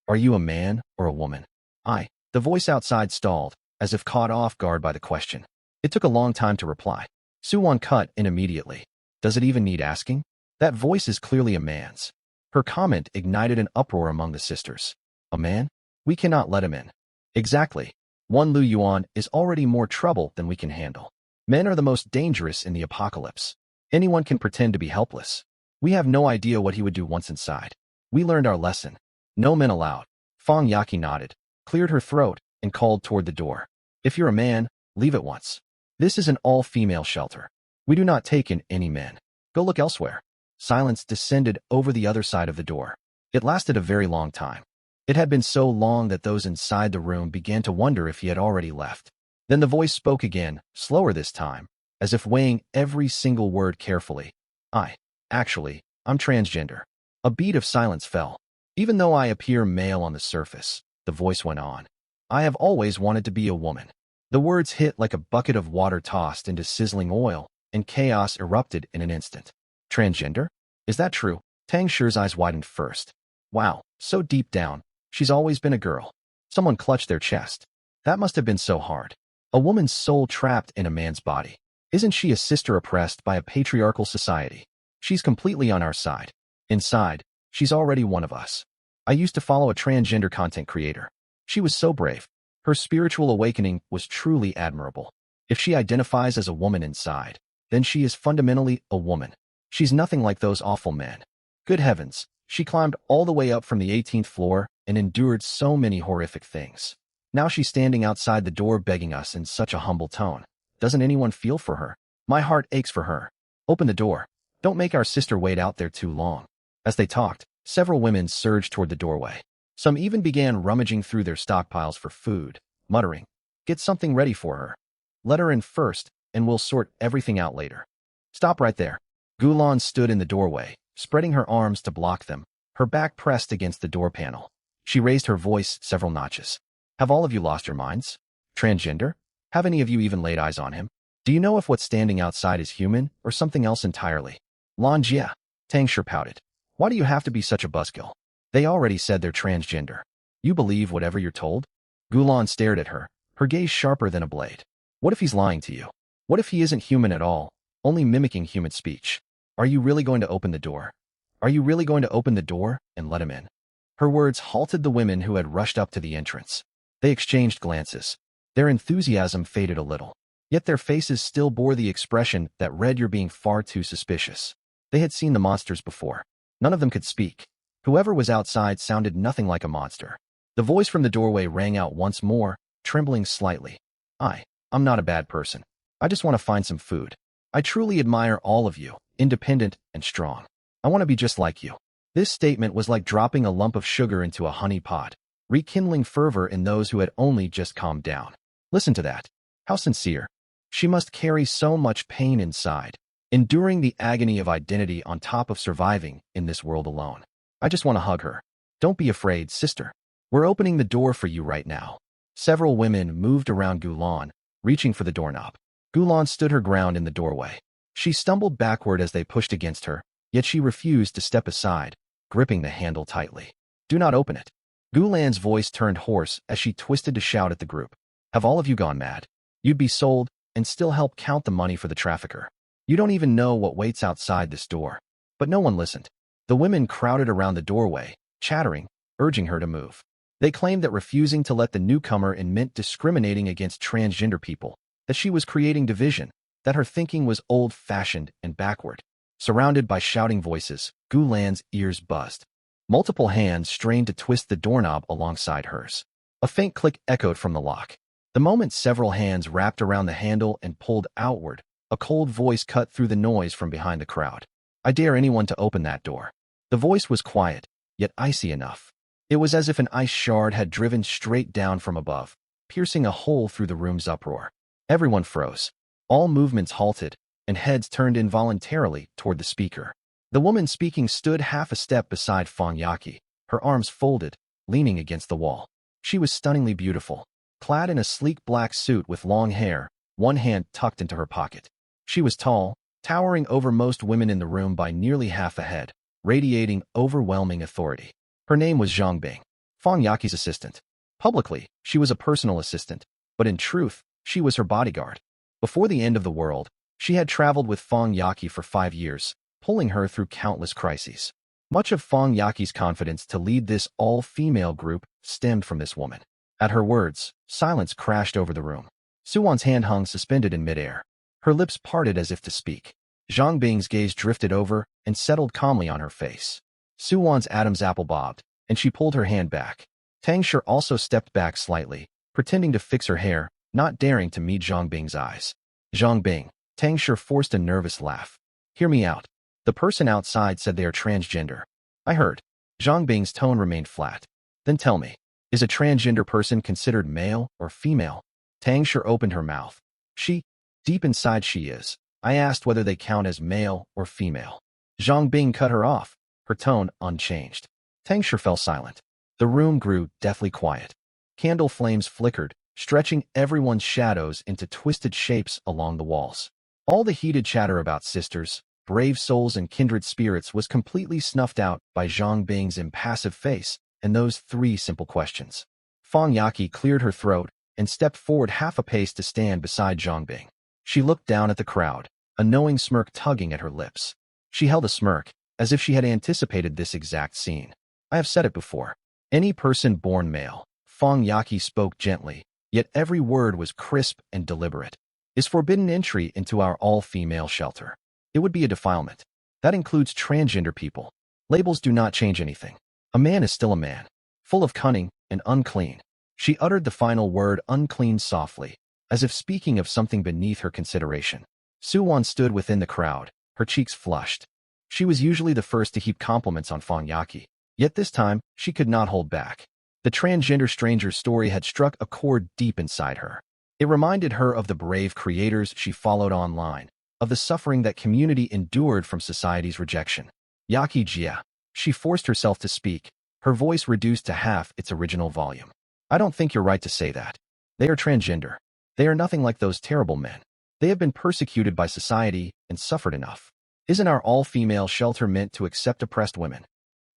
Are you a man or a woman? The voice outside stalled, as if caught off guard by the question. It took a long time to reply. Suwon cut in immediately. Does it even need asking? That voice is clearly a man's. Her comment ignited an uproar among the sisters. A man? We cannot let him in. Exactly. One Lu Yuan is already more trouble than we can handle. Men are the most dangerous in the apocalypse. Anyone can pretend to be helpless. We have no idea what he would do once inside. We learned our lesson. No men allowed. Fang Yaqi nodded, cleared her throat, and called toward the door. If you're a man, leave at once. This is an all-female shelter. We do not take in any men. Go look elsewhere. Silence descended over the other side of the door. It lasted a very long time. It had been so long that those inside the room began to wonder if he had already left. Then the voice spoke again, slower this time, as if weighing every single word carefully. Actually, I'm transgender. A beat of silence fell. Even though I appear male on the surface, the voice went on. I have always wanted to be a woman. The words hit like a bucket of water tossed into sizzling oil, and chaos erupted in an instant. Transgender? Is that true? Tang Shi's eyes widened first. Wow, so deep down, she's always been a girl. Someone clutched their chest. That must have been so hard. A woman's soul trapped in a man's body. Isn't she a sister oppressed by a patriarchal society? She's completely on our side. Inside, she's already one of us. I used to follow a transgender content creator. She was so brave. Her spiritual awakening was truly admirable. If she identifies as a woman inside, then she is fundamentally a woman. She's nothing like those awful men. Good heavens, she climbed all the way up from the 18th floor and endured so many horrific things. Now she's standing outside the door begging us in such a humble tone. Doesn't anyone feel for her? My heart aches for her. Open the door. Don't make our sister wait out there too long. As they talked, several women surged toward the doorway. Some even began rummaging through their stockpiles for food, muttering, "Get something ready for her. Let her in first, and we'll sort everything out later." Stop right there. Gulan stood in the doorway, spreading her arms to block them, her back pressed against the door panel. She raised her voice several notches. Have all of you lost your minds? Transgender? Have any of you even laid eyes on him? Do you know if what's standing outside is human or something else entirely? Lan Jia. Tang Shi pouted. Why do you have to be such a buzzkill? They already said they're transgender. You believe whatever you're told? Gulan stared at her, her gaze sharper than a blade. What if he's lying to you? What if he isn't human at all, only mimicking human speech? Are you really going to open the door? Are you really going to open the door and let him in? Her words halted the women who had rushed up to the entrance. They exchanged glances. Their enthusiasm faded a little. Yet their faces still bore the expression that read, "You're being far too suspicious." They had seen the monsters before. None of them could speak. Whoever was outside sounded nothing like a monster. The voice from the doorway rang out once more, trembling slightly. I'm not a bad person. I just want to find some food. I truly admire all of you, independent and strong. I want to be just like you. This statement was like dropping a lump of sugar into a honey pot. rekindling fervor in those who had only just calmed down. Listen to that. How sincere. She must carry so much pain inside, enduring the agony of identity on top of surviving in this world alone. I just want to hug her. Don't be afraid, sister. We're opening the door for you right now. Several women moved around Gulan, reaching for the doorknob. Gulan stood her ground in the doorway. She stumbled backward as they pushed against her, yet she refused to step aside, gripping the handle tightly. Do not open it. Gulan's voice turned hoarse as she twisted to shout at the group. Have all of you gone mad? You'd be sold and still help count the money for the trafficker. You don't even know what waits outside this door. But no one listened. The women crowded around the doorway, chattering, urging her to move. They claimed that refusing to let the newcomer in meant discriminating against transgender people, that she was creating division, that her thinking was old-fashioned and backward. Surrounded by shouting voices, Gulan's ears buzzed. Multiple hands strained to twist the doorknob alongside hers. A faint click echoed from the lock. The moment several hands wrapped around the handle and pulled outward, a cold voice cut through the noise from behind the crowd. I dare anyone to open that door. The voice was quiet, yet icy enough. It was as if an ice shard had driven straight down from above, piercing a hole through the room's uproar. Everyone froze. All movements halted, and heads turned involuntarily toward the speaker. The woman speaking stood half a step beside Fong Yaqi, her arms folded, leaning against the wall. She was stunningly beautiful, clad in a sleek black suit with long hair, one hand tucked into her pocket. She was tall, towering over most women in the room by nearly half a head, radiating overwhelming authority. Her name was Zhang Bing, Fong Yaqi's assistant. Publicly, she was a personal assistant, but in truth, she was her bodyguard. Before the end of the world, she had traveled with Fong Yaqi for 5 years, pulling her through countless crises. Much of Fong Yaqi's confidence to lead this all-female group stemmed from this woman. At her words, silence crashed over the room. Suwon's hand hung suspended in midair. Her lips parted as if to speak. Zhang Bing's gaze drifted over and settled calmly on her face. Suwon's Adam's apple bobbed, and she pulled her hand back. Tang Shi also stepped back slightly, pretending to fix her hair, not daring to meet Zhang Bing's eyes. Zhang Bing, Tang Shi forced a nervous laugh. Hear me out. The person outside said they are transgender. I heard. Zhang Bing's tone remained flat. Then tell me, is a transgender person considered male or female? Tang Shi opened her mouth. Deep inside she is. I asked whether they count as male or female. Zhang Bing cut her off, her tone unchanged. Tang Shi fell silent. The room grew deathly quiet. Candle flames flickered, stretching everyone's shadows into twisted shapes along the walls. All the heated chatter about sisters, brave souls and kindred spirits was completely snuffed out by Zhang Bing's impassive face and those 3 simple questions. Fong Yaqi cleared her throat and stepped forward half a pace to stand beside Zhang Bing. She looked down at the crowd, a knowing smirk tugging at her lips. She held a smirk, as if she had anticipated this exact scene. I have said it before. Any person born male, Fong Yaqi spoke gently, yet every word was crisp and deliberate, is forbidden entry into our all-female shelter. It would be a defilement. That includes transgender people. Labels do not change anything. A man is still a man, full of cunning and unclean. She uttered the final word unclean softly, as if speaking of something beneath her consideration. Suwon stood within the crowd, her cheeks flushed. She was usually the first to heap compliments on Fong Yaqi, yet this time she could not hold back. The transgender stranger's story had struck a chord deep inside her. It reminded her of the brave creators she followed online, of the suffering that community endured from society's rejection. Yaqi Jia. She forced herself to speak, her voice reduced to half its original volume. I don't think you're right to say that. They are transgender. They are nothing like those terrible men. They have been persecuted by society and suffered enough. Isn't our all-female shelter meant to accept oppressed women?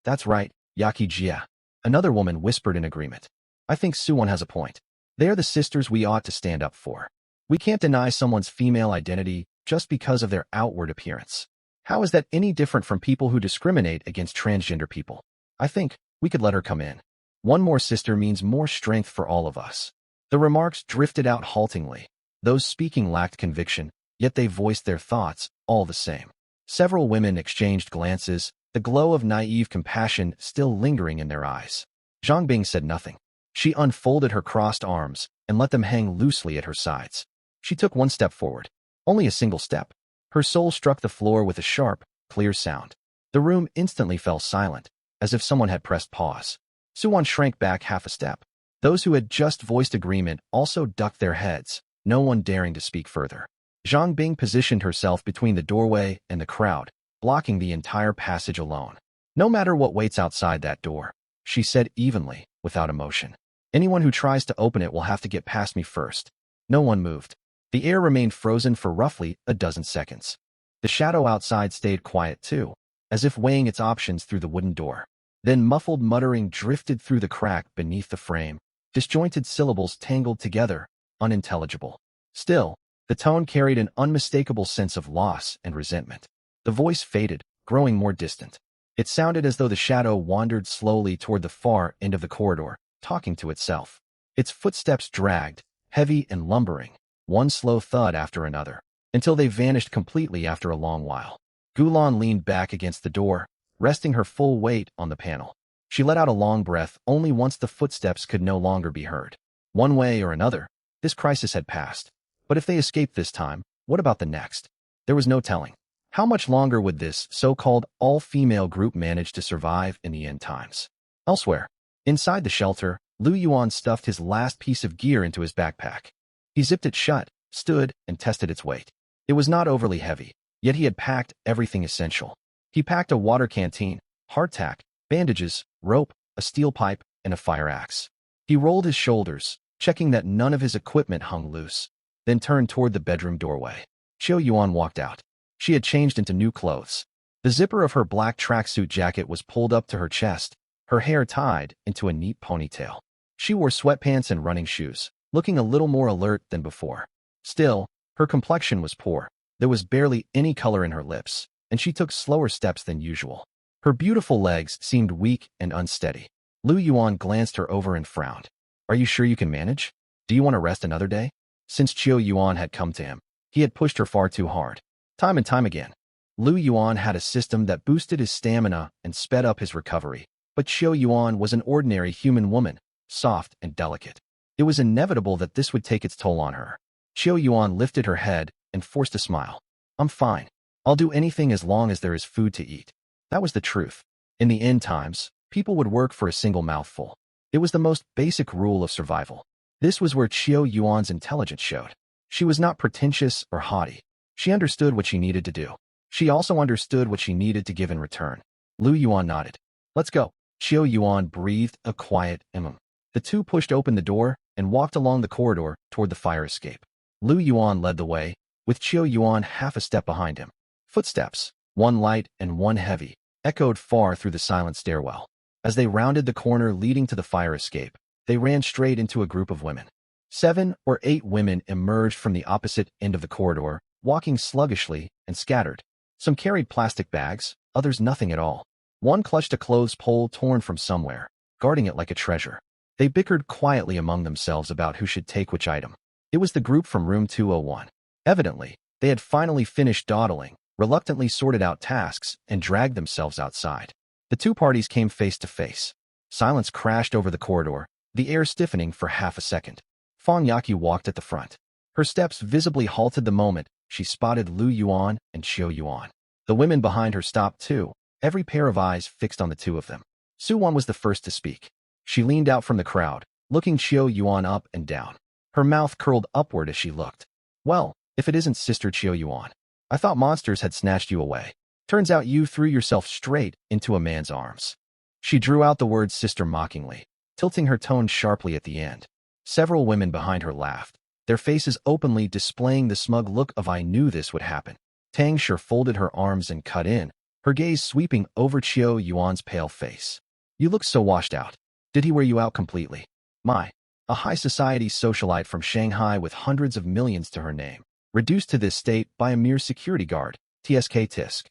That's right, Yaqi Jia. Another woman whispered in agreement. I think Suwon has a point. They are the sisters we ought to stand up for. We can't deny someone's female identity just because of their outward appearance. How is that any different from people who discriminate against transgender people? I think we could let her come in. One more sister means more strength for all of us. The remarks drifted out haltingly. Those speaking lacked conviction, yet they voiced their thoughts all the same. Several women exchanged glances, the glow of naive compassion still lingering in their eyes. Zhang Bing said nothing. She unfolded her crossed arms and let them hang loosely at her sides. She took one step forward. Only a single step. Her sole struck the floor with a sharp, clear sound. The room instantly fell silent, as if someone had pressed pause. Suwon shrank back half a step. Those who had just voiced agreement also ducked their heads, no one daring to speak further. Zhang Bing positioned herself between the doorway and the crowd, blocking the entire passage alone. No matter what waits outside that door, she said evenly, without emotion. Anyone who tries to open it will have to get past me first. No one moved. The air remained frozen for roughly a dozen seconds. The shadow outside stayed quiet too, as if weighing its options through the wooden door. Then muffled muttering drifted through the crack beneath the frame, disjointed syllables tangled together, unintelligible. Still, the tone carried an unmistakable sense of loss and resentment. The voice faded, growing more distant. It sounded as though the shadow wandered slowly toward the far end of the corridor, talking to itself. Its footsteps dragged, heavy and lumbering, one slow thud after another, until they vanished completely after a long while. Gulan leaned back against the door, resting her full weight on the panel. She let out a long breath only once the footsteps could no longer be heard. One way or another, this crisis had passed. But if they escaped this time, what about the next? There was no telling. How much longer would this so-called all-female group manage to survive in the end times? Elsewhere, inside the shelter, Lu Yuan stuffed his last piece of gear into his backpack. He zipped it shut, stood, and tested its weight. It was not overly heavy, yet he had packed everything essential. He packed a water canteen, hardtack, bandages, rope, a steel pipe, and a fire axe. He rolled his shoulders, checking that none of his equipment hung loose, then turned toward the bedroom doorway. Qiu Yuan walked out. She had changed into new clothes. The zipper of her black tracksuit jacket was pulled up to her chest, her hair tied into a neat ponytail. She wore sweatpants and running shoes, looking a little more alert than before. Still, her complexion was poor. There was barely any color in her lips, and she took slower steps than usual. Her beautiful legs seemed weak and unsteady. Lu Yuan glanced her over and frowned. Are you sure you can manage? Do you want to rest another day? Since Qiu Yuan had come to him, he had pushed her far too hard. Time and time again. Lu Yuan had a system that boosted his stamina and sped up his recovery, but Qiu Yuan was an ordinary human woman, soft and delicate. It was inevitable that this would take its toll on her. Qiu Yuan lifted her head and forced a smile. I'm fine. I'll do anything as long as there is food to eat. That was the truth. In the end times, people would work for a single mouthful. It was the most basic rule of survival. This was where Qiu Yuan's intelligence showed. She was not pretentious or haughty. She understood what she needed to do. She also understood what she needed to give in return. Lu Yuan nodded. Let's go. Qiu Yuan breathed a quiet The two pushed open the door and walked along the corridor toward the fire escape. Lu Yuan led the way, with Qiu Yuan half a step behind him. Footsteps, one light and one heavy, echoed far through the silent stairwell. As they rounded the corner leading to the fire escape, they ran straight into a group of women. 7 or 8 women emerged from the opposite end of the corridor, walking sluggishly and scattered. Some carried plastic bags, others nothing at all. One clutched a clothes pole torn from somewhere, guarding it like a treasure. They bickered quietly among themselves about who should take which item. It was the group from room 201. Evidently, they had finally finished dawdling, reluctantly sorted out tasks, and dragged themselves outside. The two parties came face to face. Silence crashed over the corridor, the air stiffening for half a second. Fang Yaqi walked at the front. Her steps visibly halted the moment she spotted Lu Yuan and Qiu Yuan. The women behind her stopped too, every pair of eyes fixed on the two of them. Suwon was the first to speak. She leaned out from the crowd, looking Qiu Yuan up and down. Her mouth curled upward as she looked. Well, if it isn't Sister Qiu Yuan. I thought monsters had snatched you away. Turns out you threw yourself straight into a man's arms. She drew out the word sister mockingly, tilting her tone sharply at the end. Several women behind her laughed, their faces openly displaying the smug look of I knew this would happen. Tang Shi folded her arms and cut in, her gaze sweeping over Qiu Yuan's pale face. You look so washed out. Did he wear you out completely? My, a high society socialite from Shanghai with hundreds of millions to her name, reduced to this state by a mere security guard, TSK Tisk.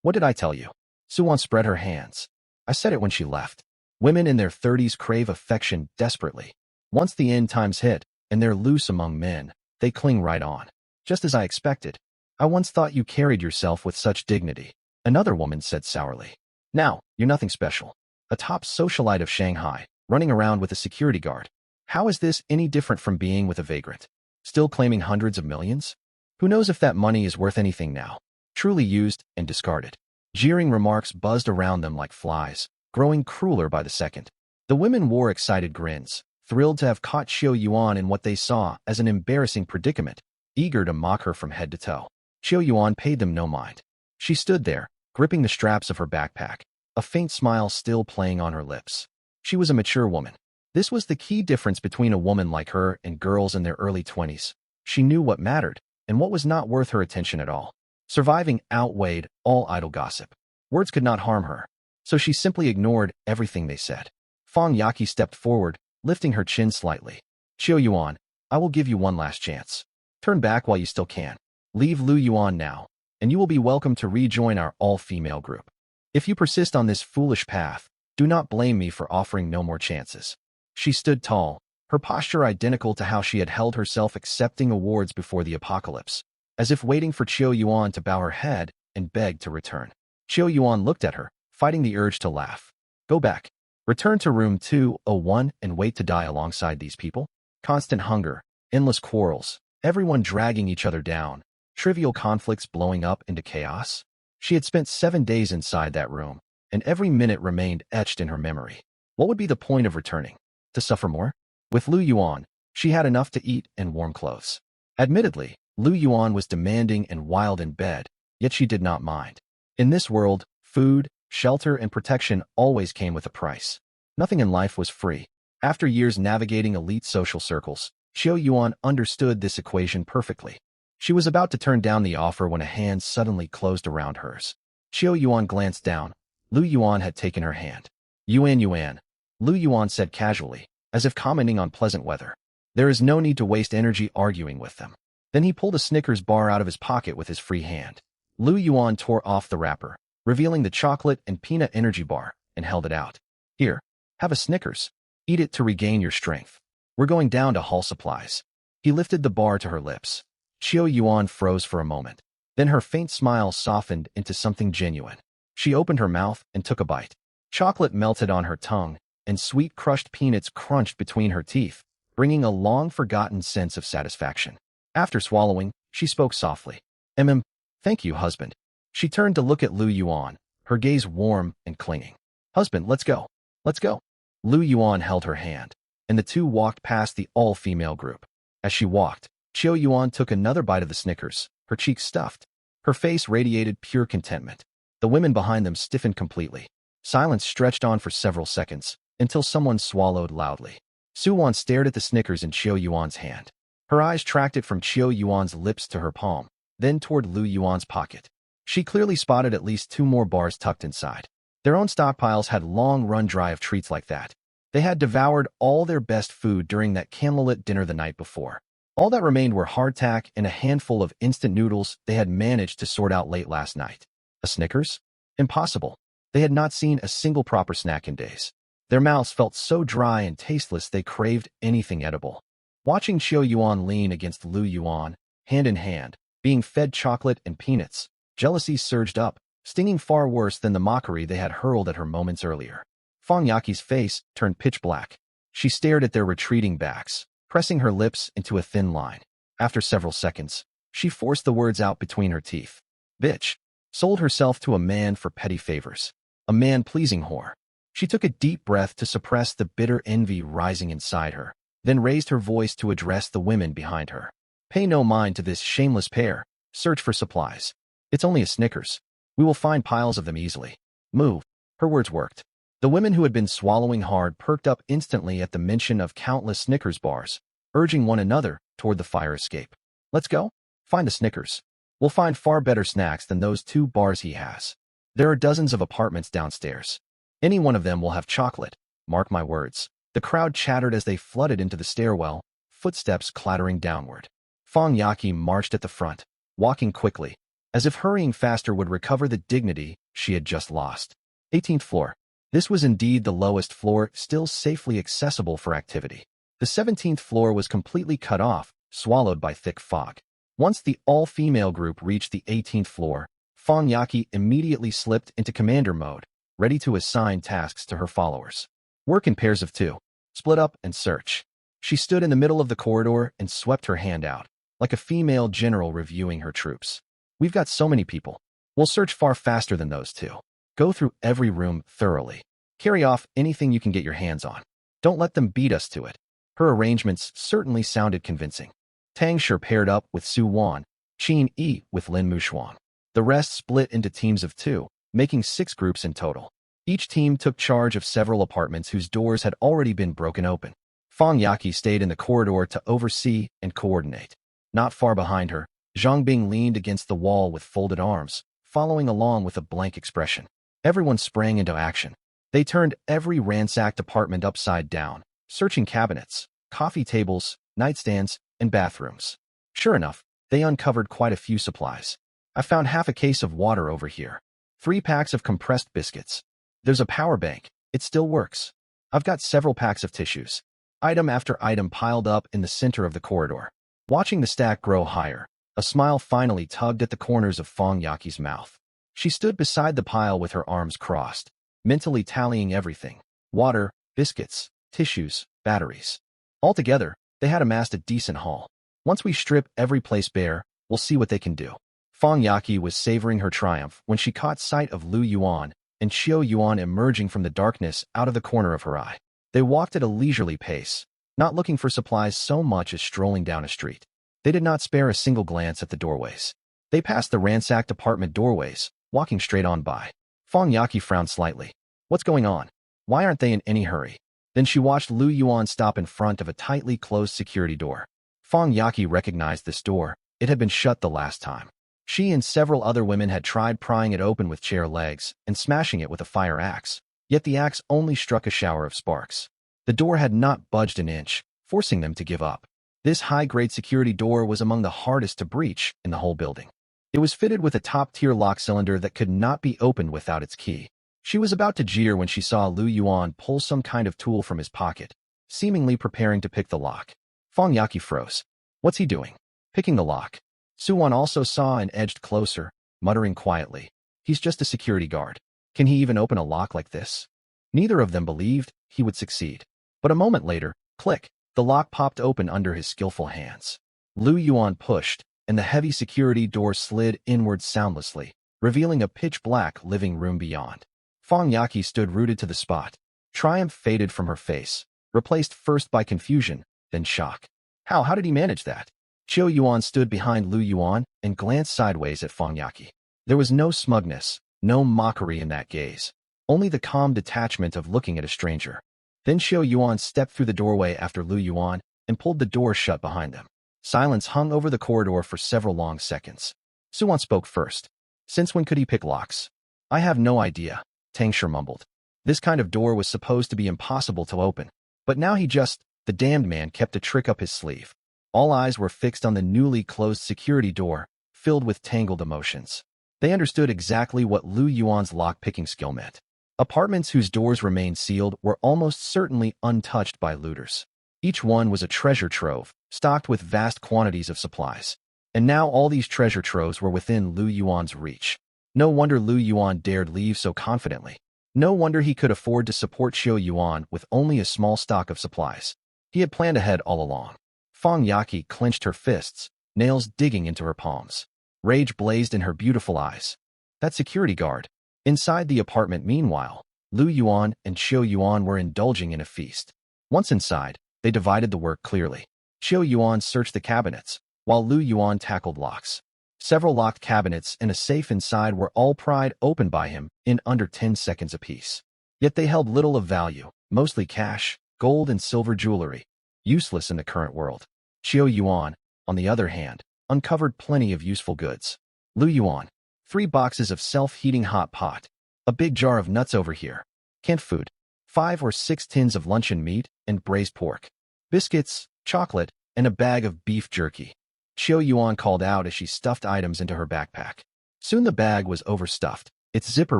What did I tell you? Suwon spread her hands. I said it when she left. Women in their 30s crave affection desperately. Once the end times hit, and they're loose among men, they cling right on. Just as I expected. I once thought you carried yourself with such dignity, another woman said sourly. Now, you're nothing special. A top socialite of Shanghai, running around with a security guard. How is this any different from being with a vagrant? Still claiming hundreds of millions? Who knows if that money is worth anything now? Truly used and discarded. Jeering remarks buzzed around them like flies, growing crueler by the second. The women wore excited grins, thrilled to have caught Qiu Yuan in what they saw as an embarrassing predicament, eager to mock her from head to toe. Qiu Yuan paid them no mind. She stood there, gripping the straps of her backpack, a faint smile still playing on her lips. She was a mature woman. This was the key difference between a woman like her and girls in their early 20s. She knew what mattered and what was not worth her attention at all. Surviving outweighed all idle gossip. Words could not harm her, so she simply ignored everything they said. Fang Yaqi stepped forward, lifting her chin slightly. Qiu Yuan, I will give you one last chance. Turn back while you still can. Leave Lu Yuan now, and you will be welcome to rejoin our all-female group. If you persist on this foolish path, do not blame me for offering no more chances. She stood tall, her posture identical to how she had held herself accepting awards before the apocalypse, as if waiting for Qiu Yuan to bow her head and beg to return. Qiu Yuan looked at her, fighting the urge to laugh. Go back. Return to room 201 and wait to die alongside these people? Constant hunger, endless quarrels, everyone dragging each other down, trivial conflicts blowing up into chaos. She had spent 7 days inside that room, and every minute remained etched in her memory. What would be the point of returning? To suffer more? With Lu Yuan, she had enough to eat and warm clothes. Admittedly, Lu Yuan was demanding and wild in bed, yet she did not mind. In this world, food, shelter, and protection always came with a price. Nothing in life was free. After years navigating elite social circles, Qiu Yuan understood this equation perfectly. She was about to turn down the offer when a hand suddenly closed around hers. Qiu Yuan glanced down. Lu Yuan had taken her hand. Yuan, Lu Yuan said casually, as if commenting on pleasant weather. There is no need to waste energy arguing with them. Then he pulled a Snickers bar out of his pocket with his free hand. Lu Yuan tore off the wrapper, revealing the chocolate and peanut energy bar, and held it out. Here, have a Snickers. Eat it to regain your strength. We're going down to hall supplies. He lifted the bar to her lips. Qiu Yuan froze for a moment. Then her faint smile softened into something genuine. She opened her mouth and took a bite. Chocolate melted on her tongue, and sweet crushed peanuts crunched between her teeth, bringing a long-forgotten sense of satisfaction. After swallowing, she spoke softly. Thank you, husband. She turned to look at Lu Yuan, her gaze warm and clinging. Husband, let's go. Let's go. Lu Yuan held her hand, and the two walked past the all-female group. As she walked, Qiu Yuan took another bite of the Snickers, her cheeks stuffed. Her face radiated pure contentment. The women behind them stiffened completely. Silence stretched on for several seconds, until someone swallowed loudly. Su Wan stared at the Snickers in Qiu Yuan's hand. Her eyes tracked it from Qiu Yuan's lips to her palm, then toward Lu Yuan's pocket. She clearly spotted at least 2 more bars tucked inside. Their own stockpiles had long run dry of treats like that. They had devoured all their best food during that candlelit dinner the night before. All that remained were hardtack and a handful of instant noodles they had managed to sort out late last night. A Snickers? Impossible. They had not seen a single proper snack in days. Their mouths felt so dry and tasteless they craved anything edible. Watching Qiu Yuan lean against Lu Yuan, hand in hand, being fed chocolate and peanuts, jealousy surged up, stinging far worse than the mockery they had hurled at her moments earlier. Fang Yaqi's face turned pitch black. She stared at their retreating backs, pressing her lips into a thin line. After several seconds, she forced the words out between her teeth. Bitch. Sold herself to a man for petty favors. A man-pleasing whore. She took a deep breath to suppress the bitter envy rising inside her, then raised her voice to address the women behind her. Pay no mind to this shameless pair. Search for supplies. It's only a Snickers. We will find piles of them easily. Move. Her words worked. The women who had been swallowing hard perked up instantly at the mention of countless Snickers bars, urging one another toward the fire escape. Let's go. Find the Snickers. We'll find far better snacks than those 2 bars he has. There are dozens of apartments downstairs. Any one of them will have chocolate. Mark my words. The crowd chattered as they flooded into the stairwell, footsteps clattering downward. Fang Yaqi marched at the front, walking quickly, as if hurrying faster would recover the dignity she had just lost. 18th floor. This was indeed the lowest floor, still safely accessible for activity. The 17th floor was completely cut off, swallowed by thick fog. Once the all-female group reached the 18th floor, Fang Yaqi immediately slipped into commander mode, ready to assign tasks to her followers. Work in pairs of 2. Split up and search. She stood in the middle of the corridor and swept her hand out, like a female general reviewing her troops. We've got so many people. We'll search far faster than those 2. Go through every room thoroughly. Carry off anything you can get your hands on. Don't let them beat us to it. Her arrangements certainly sounded convincing. Tang Shi paired up with Su Wan, Qin Yi with Lin Mushuang. The rest split into teams of 2, making 6 groups in total. Each team took charge of several apartments whose doors had already been broken open. Fang Yaqi stayed in the corridor to oversee and coordinate. Not far behind her, Zhang Bing leaned against the wall with folded arms, following along with a blank expression. Everyone sprang into action. They turned every ransacked apartment upside down, searching cabinets, coffee tables, nightstands, and bathrooms. Sure enough, they uncovered quite a few supplies. I found half a case of water over here. 3 packs of compressed biscuits. There's a power bank. It still works. I've got several packs of tissues. Item after item piled up in the center of the corridor. Watching the stack grow higher, a smile finally tugged at the corners of Fang Yaqi's mouth. She stood beside the pile with her arms crossed, mentally tallying everything. Water, biscuits, tissues, batteries. Altogether, they had amassed a decent haul. Once we strip every place bare, we'll see what they can do. Fang Yaqi was savoring her triumph when she caught sight of Lu Yuan and Xiao Yuan emerging from the darkness out of the corner of her eye. They walked at a leisurely pace, not looking for supplies so much as strolling down a street. They did not spare a single glance at the doorways. They passed the ransacked apartment doorways, walking straight on by. Fang Yaqi frowned slightly. What's going on? Why aren't they in any hurry? Then she watched Lu Yuan stop in front of a tightly closed security door. Fang Yaqi recognized this door. It had been shut the last time. She and several other women had tried prying it open with chair legs and smashing it with a fire axe, yet the axe only struck a shower of sparks. The door had not budged an inch, forcing them to give up. This high-grade security door was among the hardest to breach in the whole building. It was fitted with a top-tier lock cylinder that could not be opened without its key. She was about to jeer when she saw Lu Yuan pull some kind of tool from his pocket, seemingly preparing to pick the lock. Fang Yaqi froze. What's he doing? Picking the lock. Su Wan also saw and edged closer, muttering quietly. He's just a security guard. Can he even open a lock like this? Neither of them believed he would succeed. But a moment later, click, the lock popped open under his skillful hands. Lu Yuan pushed, and the heavy security door slid inward soundlessly, revealing a pitch-black living room beyond. Fang Yaqi stood rooted to the spot. Triumph faded from her face, replaced first by confusion, then shock. How did he manage that? Xiao Yuan stood behind Lu Yuan and glanced sideways at Fang Yaqi. There was no smugness, no mockery in that gaze, only the calm detachment of looking at a stranger. Then Xiao Yuan stepped through the doorway after Lu Yuan and pulled the door shut behind them. Silence hung over the corridor for several long seconds. Su Wan spoke first. Since when could he pick locks? I have no idea, Tang Shi mumbled. This kind of door was supposed to be impossible to open, but now the damned man kept a trick up his sleeve. All eyes were fixed on the newly closed security door, filled with tangled emotions. They understood exactly what Lu Yuan's lock-picking skill meant. Apartments whose doors remained sealed were almost certainly untouched by looters. Each one was a treasure trove, stocked with vast quantities of supplies. And now all these treasure troves were within Lu Yuan's reach. No wonder Lu Yuan dared leave so confidently. No wonder he could afford to support Xiao Yuan with only a small stock of supplies. He had planned ahead all along. Fang Yaqi clenched her fists, nails digging into her palms. Rage blazed in her beautiful eyes. That security guard. Inside the apartment, meanwhile, Lu Yuan and Xiao Yuan were indulging in a feast. Once inside, they divided the work clearly. Xiao Yuan searched the cabinets, while Lu Yuan tackled locks. Several locked cabinets and a safe inside were all pried open by him in under 10 seconds apiece. Yet they held little of value, mostly cash, gold and silver jewelry, useless in the current world. Xiao Yuan, on the other hand, uncovered plenty of useful goods. Lu Yuan, 3 boxes of self-heating hot pot, a big jar of nuts over here, canned food, 5 or 6 tins of luncheon meat and braised pork, biscuits, chocolate, and a bag of beef jerky. Xiao Yuan called out as she stuffed items into her backpack. Soon the bag was overstuffed, its zipper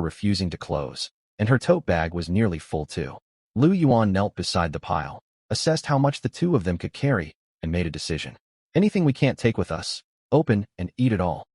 refusing to close, and her tote bag was nearly full too. Lu Yuan knelt beside the pile, assessed how much the two of them could carry, and made a decision. Anything we can't take with us, open and eat it all.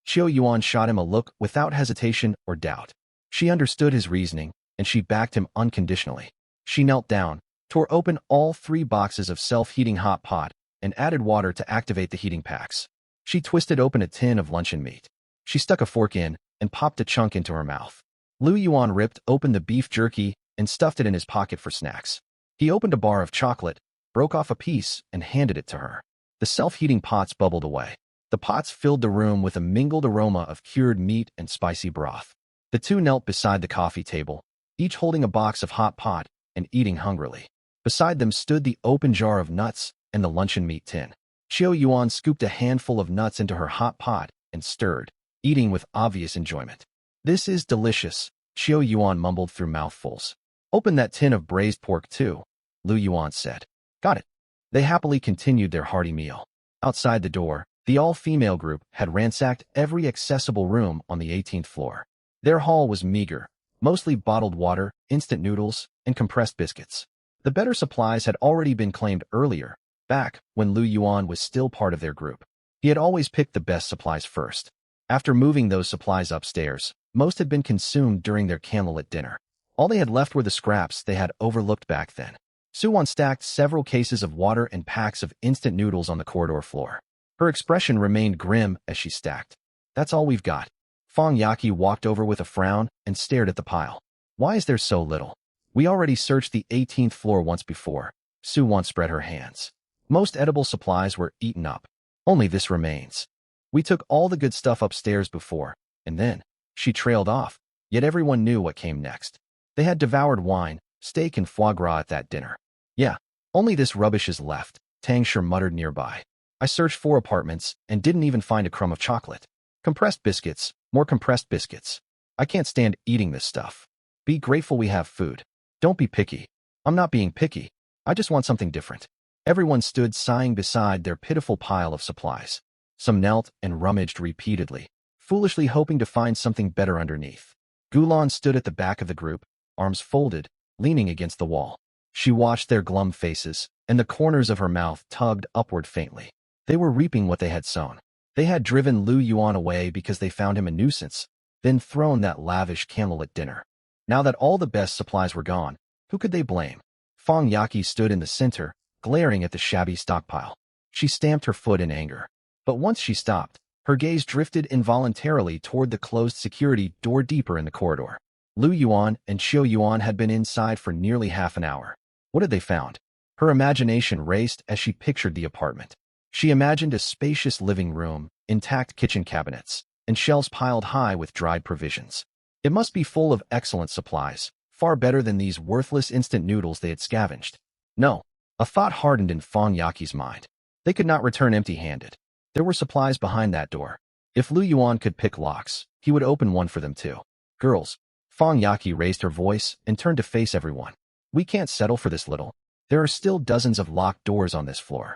Xiao Yuan shot him a look without hesitation or doubt. She understood his reasoning, and she backed him unconditionally. She knelt down, tore open all 3 boxes of self-heating hot pot, and added water to activate the heating packs. She twisted open a tin of luncheon meat. She stuck a fork in and popped a chunk into her mouth. Lu Yuan ripped open the beef jerky and stuffed it in his pocket for snacks. He opened a bar of chocolate, broke off a piece, and handed it to her. The self-heating pots bubbled away. The pots filled the room with a mingled aroma of cured meat and spicy broth. The two knelt beside the coffee table, each holding a box of hot pot and eating hungrily. Beside them stood the open jar of nuts and the luncheon meat tin. Xiao Yuan scooped a handful of nuts into her hot pot and stirred, eating with obvious enjoyment. "This is delicious," Xiao Yuan mumbled through mouthfuls. "Open that tin of braised pork too," Lu Yuan said. "Got it." They happily continued their hearty meal. Outside the door, the all-female group had ransacked every accessible room on the 18th floor. Their haul was meager, mostly bottled water, instant noodles, and compressed biscuits. The better supplies had already been claimed earlier, back when Lu Yuan was still part of their group. He had always picked the best supplies first. After moving those supplies upstairs, most had been consumed during their candlelit dinner. All they had left were the scraps they had overlooked back then. Suwon stacked several cases of water and packs of instant noodles on the corridor floor. Her expression remained grim as she stacked. "That's all we've got." Fong Yaki walked over with a frown and stared at the pile. "Why is there so little? We already searched the 18th floor once before." Suwon spread her hands. "Most edible supplies were eaten up. Only this remains. We took all the good stuff upstairs before, and then..." She trailed off, yet everyone knew what came next. They had devoured wine, steak, and foie gras at that dinner. "Yeah, only this rubbish is left," Tang Shi muttered nearby. "I searched 4 apartments and didn't even find a crumb of chocolate. Compressed biscuits, more compressed biscuits. I can't stand eating this stuff. Be grateful we have food. Don't be picky." "I'm not being picky. I just want something different." Everyone stood sighing beside their pitiful pile of supplies. Some knelt and rummaged repeatedly, foolishly hoping to find something better underneath. Gulan stood at the back of the group, arms folded, leaning against the wall. She watched their glum faces, and the corners of her mouth tugged upward faintly. They were reaping what they had sown. They had driven Lu Yuan away because they found him a nuisance, then thrown that lavish candlelit dinner. Now that all the best supplies were gone, who could they blame? Fong Yaki stood in the center, glaring at the shabby stockpile. She stamped her foot in anger. But once she stopped, her gaze drifted involuntarily toward the closed security door deeper in the corridor. Lu Yuan and Xiao Yuan had been inside for nearly half an hour. What had they found? Her imagination raced as she pictured the apartment. She imagined a spacious living room, intact kitchen cabinets, and shelves piled high with dried provisions. It must be full of excellent supplies, far better than these worthless instant noodles they had scavenged. No, a thought hardened in Fong Yaki's mind. They could not return empty-handed. There were supplies behind that door. If Lu Yuan could pick locks, he would open one for them too. "Girls," Fong Yaki raised her voice and turned to face everyone. "We can't settle for this little. There are still dozens of locked doors on this floor.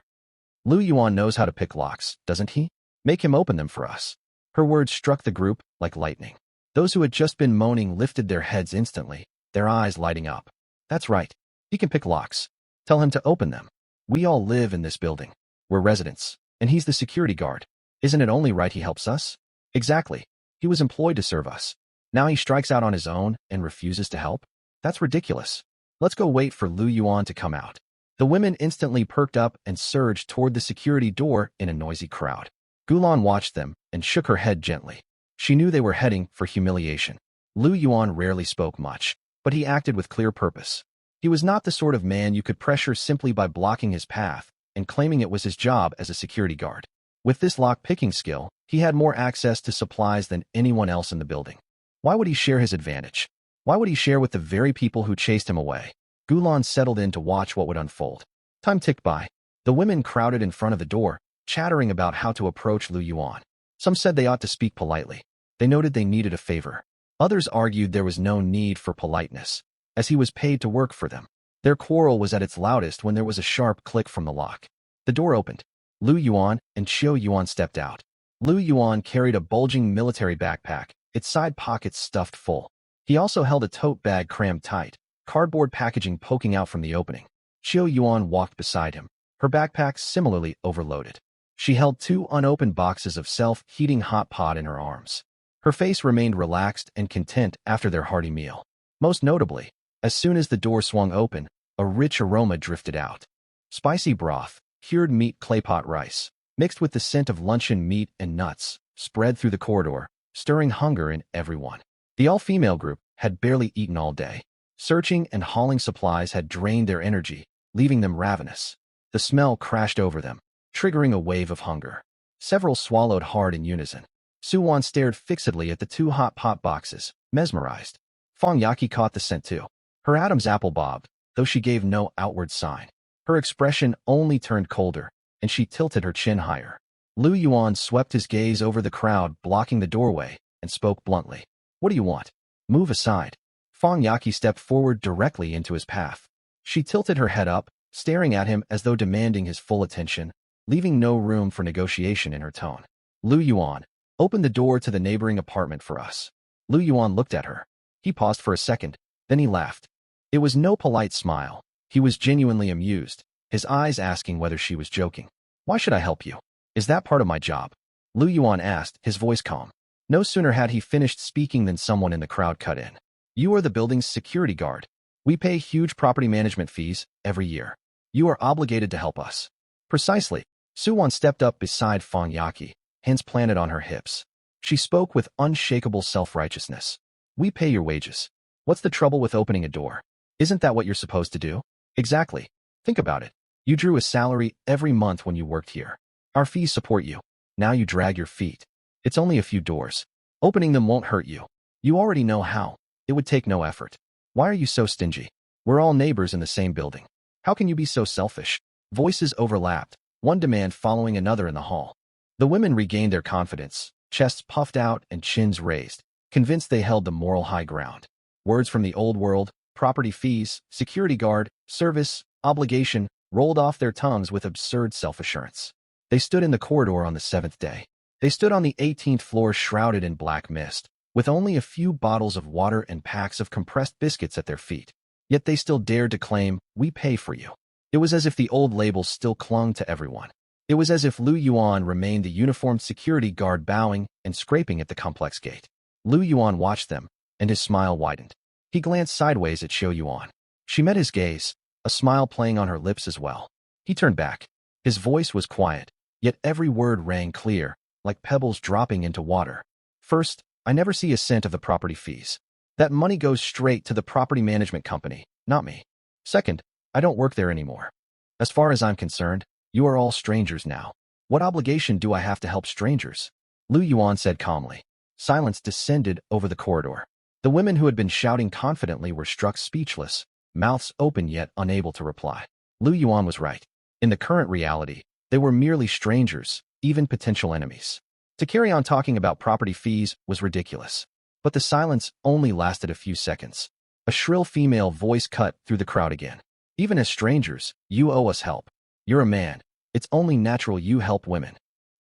Lu Yuan knows how to pick locks, doesn't he? Make him open them for us." Her words struck the group like lightning. Those who had just been moaning lifted their heads instantly, their eyes lighting up. "That's right. He can pick locks. Tell him to open them. We all live in this building. We're residents, and he's the security guard. Isn't it only right he helps us?" "Exactly. He was employed to serve us. Now he strikes out on his own and refuses to help? That's ridiculous. Let's go wait for Lu Yuan to come out." The women instantly perked up and surged toward the security door in a noisy crowd. Gulan watched them and shook her head gently. She knew they were heading for humiliation. Lu Yuan rarely spoke much, but he acted with clear purpose. He was not the sort of man you could pressure simply by blocking his path and claiming it was his job as a security guard. With this lock-picking skill, he had more access to supplies than anyone else in the building. Why would he share his advantage? Why would he share with the very people who chased him away? Gulan settled in to watch what would unfold. Time ticked by. The women crowded in front of the door, chattering about how to approach Lu Yuan. Some said they ought to speak politely. They noted they needed a favor. Others argued there was no need for politeness, as he was paid to work for them. Their quarrel was at its loudest when there was a sharp click from the lock. The door opened. Lu Yuan and Xiao Yuan stepped out. Lu Yuan carried a bulging military backpack, its side pockets stuffed full. He also held a tote bag crammed tight, cardboard packaging poking out from the opening. Xiao Yuan walked beside him, her backpack similarly overloaded. She held 2 unopened boxes of self-heating hot pot in her arms. Her face remained relaxed and content after their hearty meal. Most notably, as soon as the door swung open, a rich aroma drifted out. Spicy broth, cured meat claypot rice, mixed with the scent of luncheon meat and nuts, spread through the corridor, stirring hunger in everyone. The all-female group, had barely eaten all day. Searching and hauling supplies had drained their energy, leaving them ravenous. The smell crashed over them, triggering a wave of hunger. Several swallowed hard in unison. Suwon stared fixedly at the two hot pot boxes, mesmerized. Fong Yaki caught the scent too. Her Adam's apple bobbed, though she gave no outward sign. Her expression only turned colder, and she tilted her chin higher. Lu Yuan swept his gaze over the crowd blocking the doorway and spoke bluntly. What do you want? Move aside. Fong Yaki stepped forward directly into his path. She tilted her head up, staring at him as though demanding his full attention, leaving no room for negotiation in her tone. Lu Yuan, open the door to the neighboring apartment for us. Lu Yuan looked at her. He paused for a second, then he laughed. It was no polite smile. He was genuinely amused, his eyes asking whether she was joking. Why should I help you? Is that part of my job? Lu Yuan asked, his voice calm. No sooner had he finished speaking than someone in the crowd cut in. You are the building's security guard. We pay huge property management fees every year. You are obligated to help us. Precisely. Suwon stepped up beside Fong Yaki, hands planted on her hips. She spoke with unshakable self-righteousness. We pay your wages. What's the trouble with opening a door? Isn't that what you're supposed to do? Exactly. Think about it. You drew a salary every month when you worked here. Our fees support you. Now you drag your feet. It's only a few doors. Opening them won't hurt you. You already know how. It would take no effort. Why are you so stingy? We're all neighbors in the same building. How can you be so selfish? Voices overlapped, one demand following another in the hall. The women regained their confidence, chests puffed out and chins raised, convinced they held the moral high ground. Words from the old world, property fees, security guard, service, obligation, rolled off their tongues with absurd self-assurance. They stood in the corridor on the 7th day. They stood on the 18th floor shrouded in black mist, with only a few bottles of water and packs of compressed biscuits at their feet. Yet they still dared to claim, we pay for you. It was as if the old labels still clung to everyone. It was as if Lu Yuan remained the uniformed security guard bowing and scraping at the complex gate. Lu Yuan watched them, and his smile widened. He glanced sideways at Xiao Yuan. She met his gaze, a smile playing on her lips as well. He turned back. His voice was quiet, yet every word rang clear, like pebbles dropping into water. First, I never see a cent of the property fees. That money goes straight to the property management company, not me. Second, I don't work there anymore. As far as I'm concerned, you are all strangers now. What obligation do I have to help strangers? Lu Yuan said calmly. Silence descended over the corridor. The women who had been shouting confidently were struck speechless, mouths open yet unable to reply. Lu Yuan was right. In the current reality, they were merely strangers, even potential enemies. To carry on talking about property fees was ridiculous. But the silence only lasted a few seconds. A shrill female voice cut through the crowd again. Even as strangers, you owe us help. You're a man. It's only natural you help women.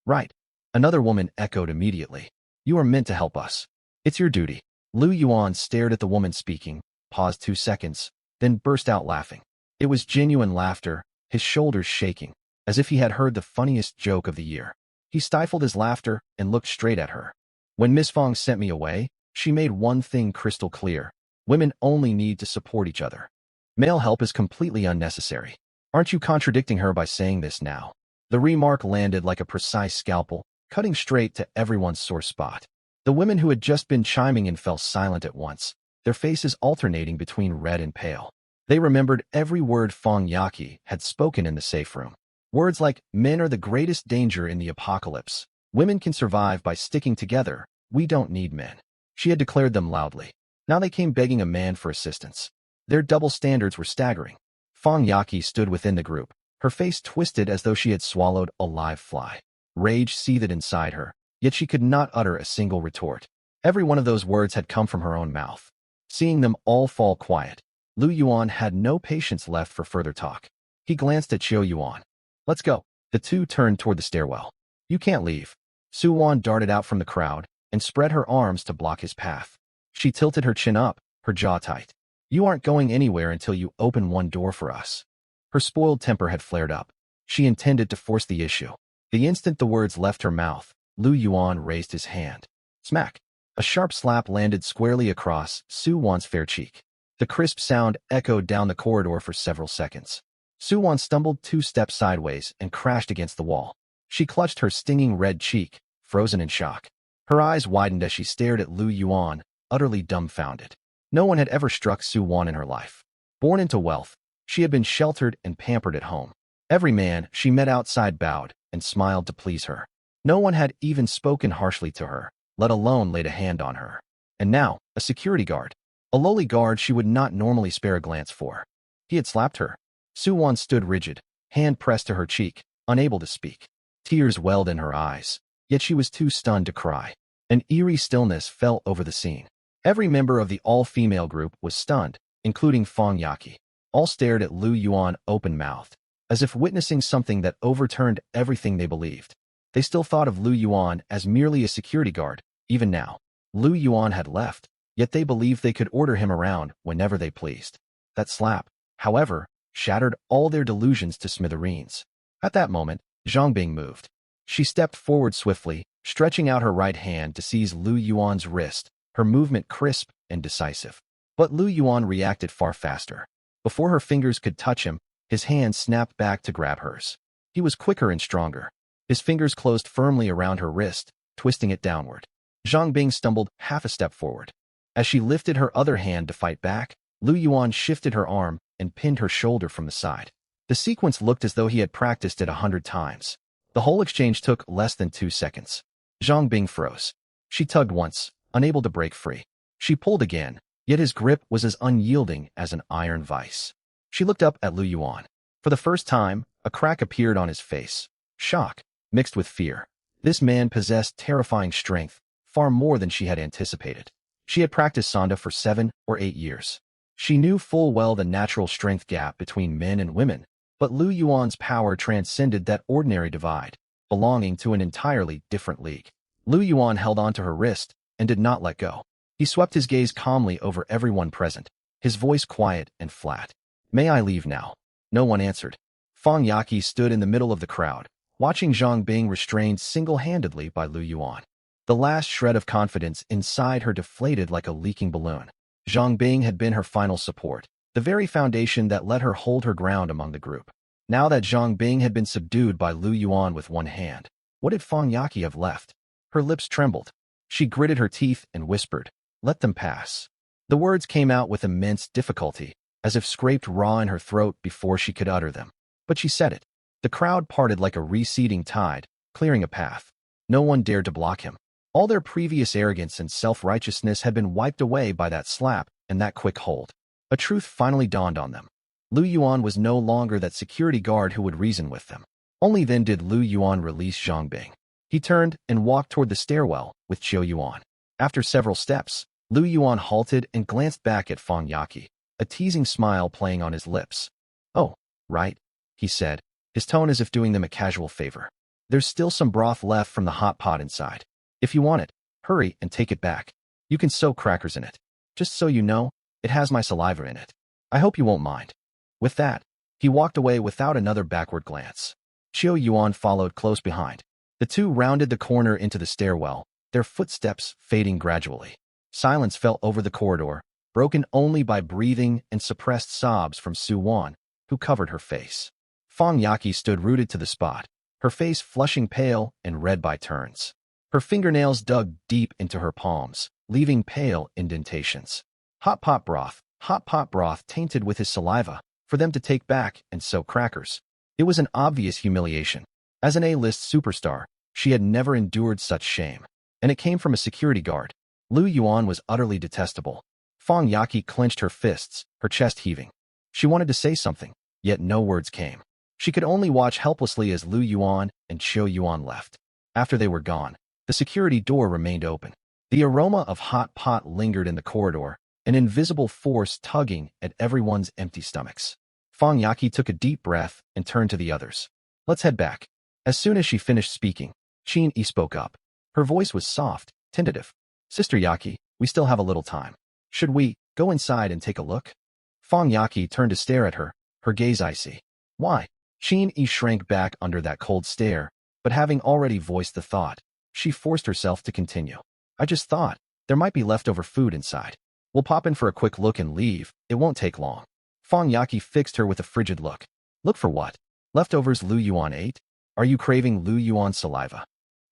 Right. Another woman echoed immediately. You are meant to help us. It's your duty. Lu Yuan stared at the woman speaking, paused 2 seconds, then burst out laughing. It was genuine laughter, his shoulders shaking, as if he had heard the funniest joke of the year. He stifled his laughter and looked straight at her. When Miss Fong sent me away, she made one thing crystal clear. Women only need to support each other. Male help is completely unnecessary. Aren't you contradicting her by saying this now? The remark landed like a precise scalpel, cutting straight to everyone's sore spot. The women who had just been chiming in fell silent at once, their faces alternating between red and pale. They remembered every word Fong Yaki had spoken in the safe room. Words like, men are the greatest danger in the apocalypse. Women can survive by sticking together. We don't need men. She had declared them loudly. Now they came begging a man for assistance. Their double standards were staggering. Fong Yaki stood within the group, her face twisted as though she had swallowed a live fly. Rage seethed inside her, yet she could not utter a single retort. Every one of those words had come from her own mouth. Seeing them all fall quiet, Lu Yuan had no patience left for further talk. He glanced at Xiao Yuan. Let's go. The two turned toward the stairwell. You can't leave. Suwon darted out from the crowd and spread her arms to block his path. She tilted her chin up, her jaw tight. You aren't going anywhere until you open one door for us. Her spoiled temper had flared up. She intended to force the issue. The instant the words left her mouth, Lu Yuan raised his hand. Smack! A sharp slap landed squarely across Suwon's fair cheek. The crisp sound echoed down the corridor for several seconds. Suwon stumbled 2 steps sideways and crashed against the wall. She clutched her stinging red cheek, frozen in shock. Her eyes widened as she stared at Lu Yuan, utterly dumbfounded. No one had ever struck Su Wan in her life. Born into wealth, she had been sheltered and pampered at home. Every man she met outside bowed and smiled to please her. No one had even spoken harshly to her, let alone laid a hand on her. And now, a security guard. A lowly guard she would not normally spare a glance for. He had slapped her. Su Wan stood rigid, hand pressed to her cheek, unable to speak. Tears welled in her eyes, yet she was too stunned to cry. An eerie stillness fell over the scene. Every member of the all-female group was stunned, including Fong Yaqi. All stared at Lu Yuan open-mouthed, as if witnessing something that overturned everything they believed. They still thought of Lu Yuan as merely a security guard, even now. Lu Yuan had left, yet they believed they could order him around whenever they pleased. That slap, however, shattered all their delusions to smithereens. At that moment, Zhang Bing moved. She stepped forward swiftly, stretching out her right hand to seize Lu Yuan's wrist, her movement crisp and decisive. But Lu Yuan reacted far faster. Before her fingers could touch him, his hand snapped back to grab hers. He was quicker and stronger. His fingers closed firmly around her wrist, twisting it downward. Zhang Bing stumbled half a step forward. As she lifted her other hand to fight back, Lu Yuan shifted her arm and pinned her shoulder from the side. The sequence looked as though he had practiced it 100 times. The whole exchange took less than 2 seconds. Zhang Bing froze. She tugged once, unable to break free. She pulled again, yet his grip was as unyielding as an iron vice. She looked up at Lu Yuan. For the first time, a crack appeared on his face. Shock, mixed with fear. This man possessed terrifying strength, far more than she had anticipated. She had practiced Sanda for 7 or 8 years. She knew full well the natural strength gap between men and women, but Lu Yuan's power transcended that ordinary divide, belonging to an entirely different league. Lu Yuan held onto her wrist and did not let go. He swept his gaze calmly over everyone present, his voice quiet and flat. "May I leave now?" No one answered. Fong Yaqi stood in the middle of the crowd, watching Zhang Bing restrained single-handedly by Lu Yuan. The last shred of confidence inside her deflated like a leaking balloon. Zhang Bing had been her final support, the very foundation that let her hold her ground among the group. Now that Zhang Bing had been subdued by Lu Yuan with one hand, what did Fong Yaqi have left? Her lips trembled. She gritted her teeth and whispered, "Let them pass." The words came out with immense difficulty, as if scraped raw in her throat before she could utter them. But she said it. The crowd parted like a receding tide, clearing a path. No one dared to block him. All their previous arrogance and self-righteousness had been wiped away by that slap and that quick hold. A truth finally dawned on them. Lu Yuan was no longer that security guard who would reason with them. Only then did Lu Yuan release Zhang Bing. He turned and walked toward the stairwell with Qiu Yuan. After several steps, Lu Yuan halted and glanced back at Fong Yaqi, a teasing smile playing on his lips. "Oh, right," he said, his tone as if doing them a casual favor. "There's still some broth left from the hot pot inside. If you want it, hurry and take it back. You can soak crackers in it. Just so you know, it has my saliva in it. I hope you won't mind." With that, he walked away without another backward glance. Qiu Yuan followed close behind. The two rounded the corner into the stairwell, their footsteps fading gradually. Silence fell over the corridor, broken only by breathing and suppressed sobs from Su Wan, who covered her face. Fong Yaqi stood rooted to the spot, her face flushing pale and red by turns. Her fingernails dug deep into her palms, leaving pale indentations. Hot pot broth tainted with his saliva, for them to take back and soak crackers. It was an obvious humiliation. As an A-list superstar, she had never endured such shame. And it came from a security guard. Lu Yuan was utterly detestable. Fong Yaqi clenched her fists, her chest heaving. She wanted to say something, yet no words came. She could only watch helplessly as Lu Yuan and Qiu Yuan left. After they were gone, the security door remained open. The aroma of hot pot lingered in the corridor, an invisible force tugging at everyone's empty stomachs. Fong Yaqi took a deep breath and turned to the others. "Let's head back." As soon as she finished speaking, Qin Yi spoke up. Her voice was soft, tentative. "Sister Yaqi, we still have a little time. Should we go inside and take a look?" Fong Yaqi turned to stare at her, her gaze icy. "Why?" Qin Yi shrank back under that cold stare, but having already voiced the thought, she forced herself to continue. "I just thought, there might be leftover food inside. We'll pop in for a quick look and leave, it won't take long." Fong Yaqi fixed her with a frigid look. "Look for what? Leftovers Lu Yuan ate? Are you craving Lu Yuan's saliva?"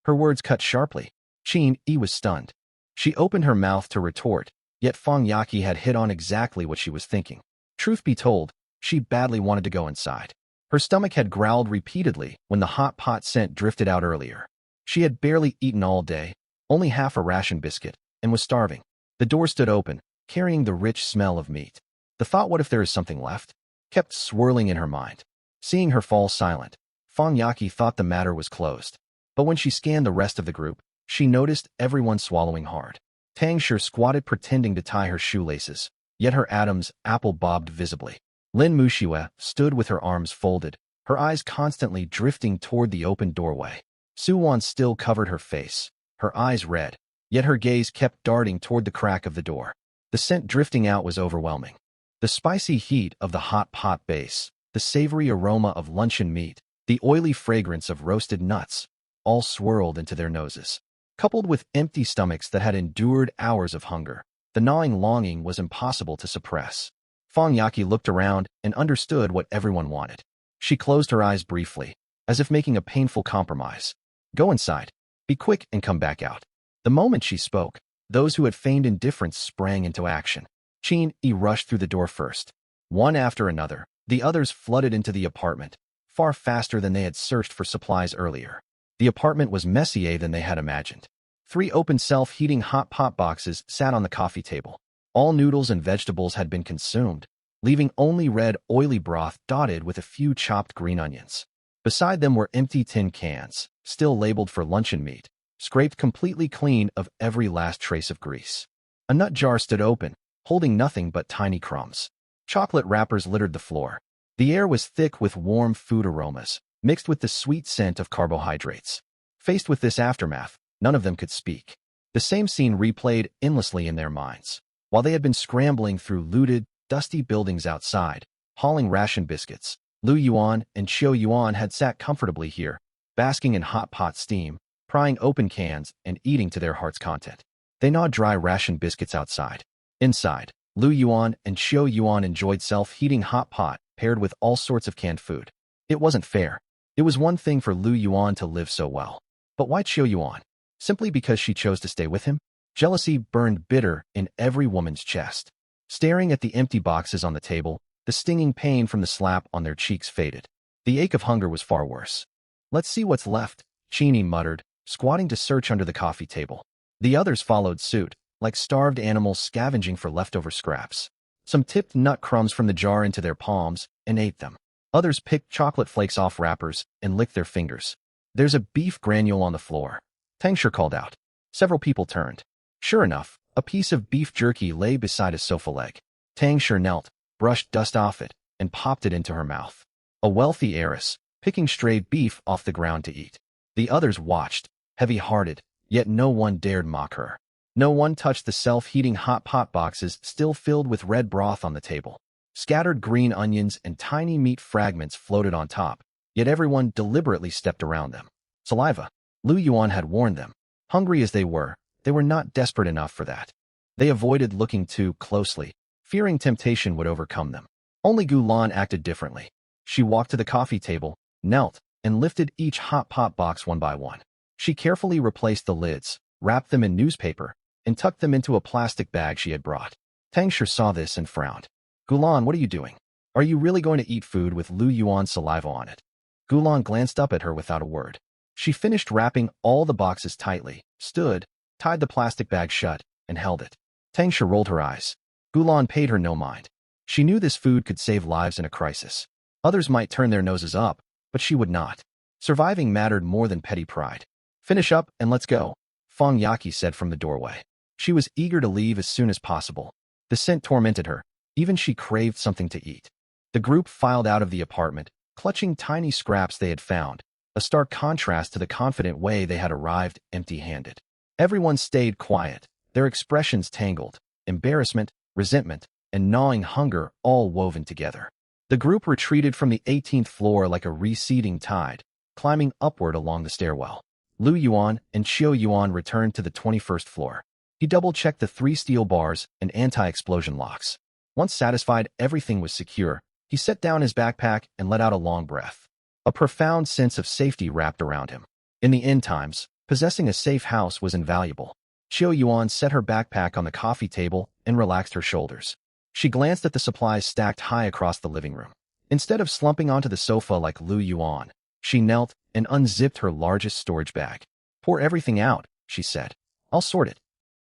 Her words cut sharply. Qin Yi was stunned. She opened her mouth to retort, Yet Fang Yaqi had hit on exactly what she was thinking. Truth be told, she badly wanted to go inside. Her stomach had growled repeatedly when the hot pot scent drifted out earlier. She had barely eaten all day, only half a ration biscuit, and was starving. The door stood open, carrying the rich smell of meat. The thought, what if there is something left, kept swirling in her mind. Seeing her fall silent, Fang Yaqi thought the matter was closed. But when she scanned the rest of the group, she noticed everyone swallowing hard. Tang Shi squatted pretending to tie her shoelaces, yet her Adam's apple bobbed visibly. Lin Muxiue stood with her arms folded, her eyes constantly drifting toward the open doorway. Su Wan still covered her face, her eyes red, yet her gaze kept darting toward the crack of the door. The scent drifting out was overwhelming. The spicy heat of the hot pot base, the savory aroma of luncheon meat, the oily fragrance of roasted nuts, all swirled into their noses. Coupled with empty stomachs that had endured hours of hunger, the gnawing longing was impossible to suppress. Fang Yaqi looked around and understood what everyone wanted. She closed her eyes briefly, as if making a painful compromise. Go inside. Be quick and come back out. The moment she spoke, those who had feigned indifference sprang into action. Qin Yi rushed through the door first. One after another, the others flooded into the apartment, far faster than they had searched for supplies earlier. The apartment was messier than they had imagined. 3 open self-heating hot pot boxes sat on the coffee table. All noodles and vegetables had been consumed, leaving only red, oily broth dotted with a few chopped green onions. Beside them were empty tin cans, still labeled for luncheon meat, scraped completely clean of every last trace of grease. A nut jar stood open, holding nothing but tiny crumbs. Chocolate wrappers littered the floor. The air was thick with warm food aromas, mixed with the sweet scent of carbohydrates. Faced with this aftermath, none of them could speak. The same scene replayed endlessly in their minds. While they had been scrambling through looted, dusty buildings outside, hauling ration biscuits, Lu Yuan and Qiu Yuan had sat comfortably here, basking in hot pot steam, prying open cans and eating to their heart's content. They gnawed dry ration biscuits outside. Inside, Lu Yuan and Qiu Yuan enjoyed self-heating hot pot paired with all sorts of canned food. It wasn't fair. It was one thing for Lu Yuan to live so well. But why Qiu Yuan? Simply because she chose to stay with him? Jealousy burned bitter in every woman's chest. Staring at the empty boxes on the table, the stinging pain from the slap on their cheeks faded. The ache of hunger was far worse. Let's see what's left, Qin Yi muttered, squatting to search under the coffee table. The others followed suit, like starved animals scavenging for leftover scraps. Some tipped nut crumbs from the jar into their palms and ate them. Others picked chocolate flakes off wrappers and licked their fingers. There's a beef granule on the floor, Tang Shi called out. Several people turned. Sure enough, a piece of beef jerky lay beside a sofa leg. Tang Shi knelt, brushed dust off it, and popped it into her mouth. A wealthy heiress, picking stray beef off the ground to eat. The others watched, heavy-hearted, yet no one dared mock her. No one touched the self-heating hot pot boxes still filled with red broth on the table. Scattered green onions and tiny meat fragments floated on top, yet everyone deliberately stepped around them. Saliva. Lu Yuan had warned them. Hungry as they were not desperate enough for that. They avoided looking too closely, fearing temptation would overcome them. Only Gulan acted differently. She walked to the coffee table, knelt, and lifted each hot pot box one by one. She carefully replaced the lids, wrapped them in newspaper, and tucked them into a plastic bag she had brought. Tang Shi saw this and frowned. Gulan, what are you doing? Are you really going to eat food with Lu Yuan's saliva on it? Gulan glanced up at her without a word. She finished wrapping all the boxes tightly, stood, tied the plastic bag shut, and held it. Tang Shi rolled her eyes. Gulan paid her no mind. She knew this food could save lives in a crisis. Others might turn their noses up, but she would not. Surviving mattered more than petty pride. Finish up and let's go, Fang Yaqi said from the doorway. She was eager to leave as soon as possible. The scent tormented her. Even she craved something to eat. The group filed out of the apartment, clutching tiny scraps they had found, a stark contrast to the confident way they had arrived empty-handed. Everyone stayed quiet, their expressions tangled, embarrassment, resentment, and gnawing hunger all woven together. The group retreated from the 18th floor like a receding tide, climbing upward along the stairwell. Lu Yuan and Qiu Yuan returned to the 21st floor. He double-checked the 3 steel bars and anti-explosion locks. Once satisfied everything was secure, he set down his backpack and let out a long breath. A profound sense of safety wrapped around him. In the end times, possessing a safe house was invaluable. Xiao Yuan set her backpack on the coffee table and relaxed her shoulders. She glanced at the supplies stacked high across the living room. Instead of slumping onto the sofa like Lu Yuan, she knelt and unzipped her largest storage bag. Pour everything out, she said. I'll sort it.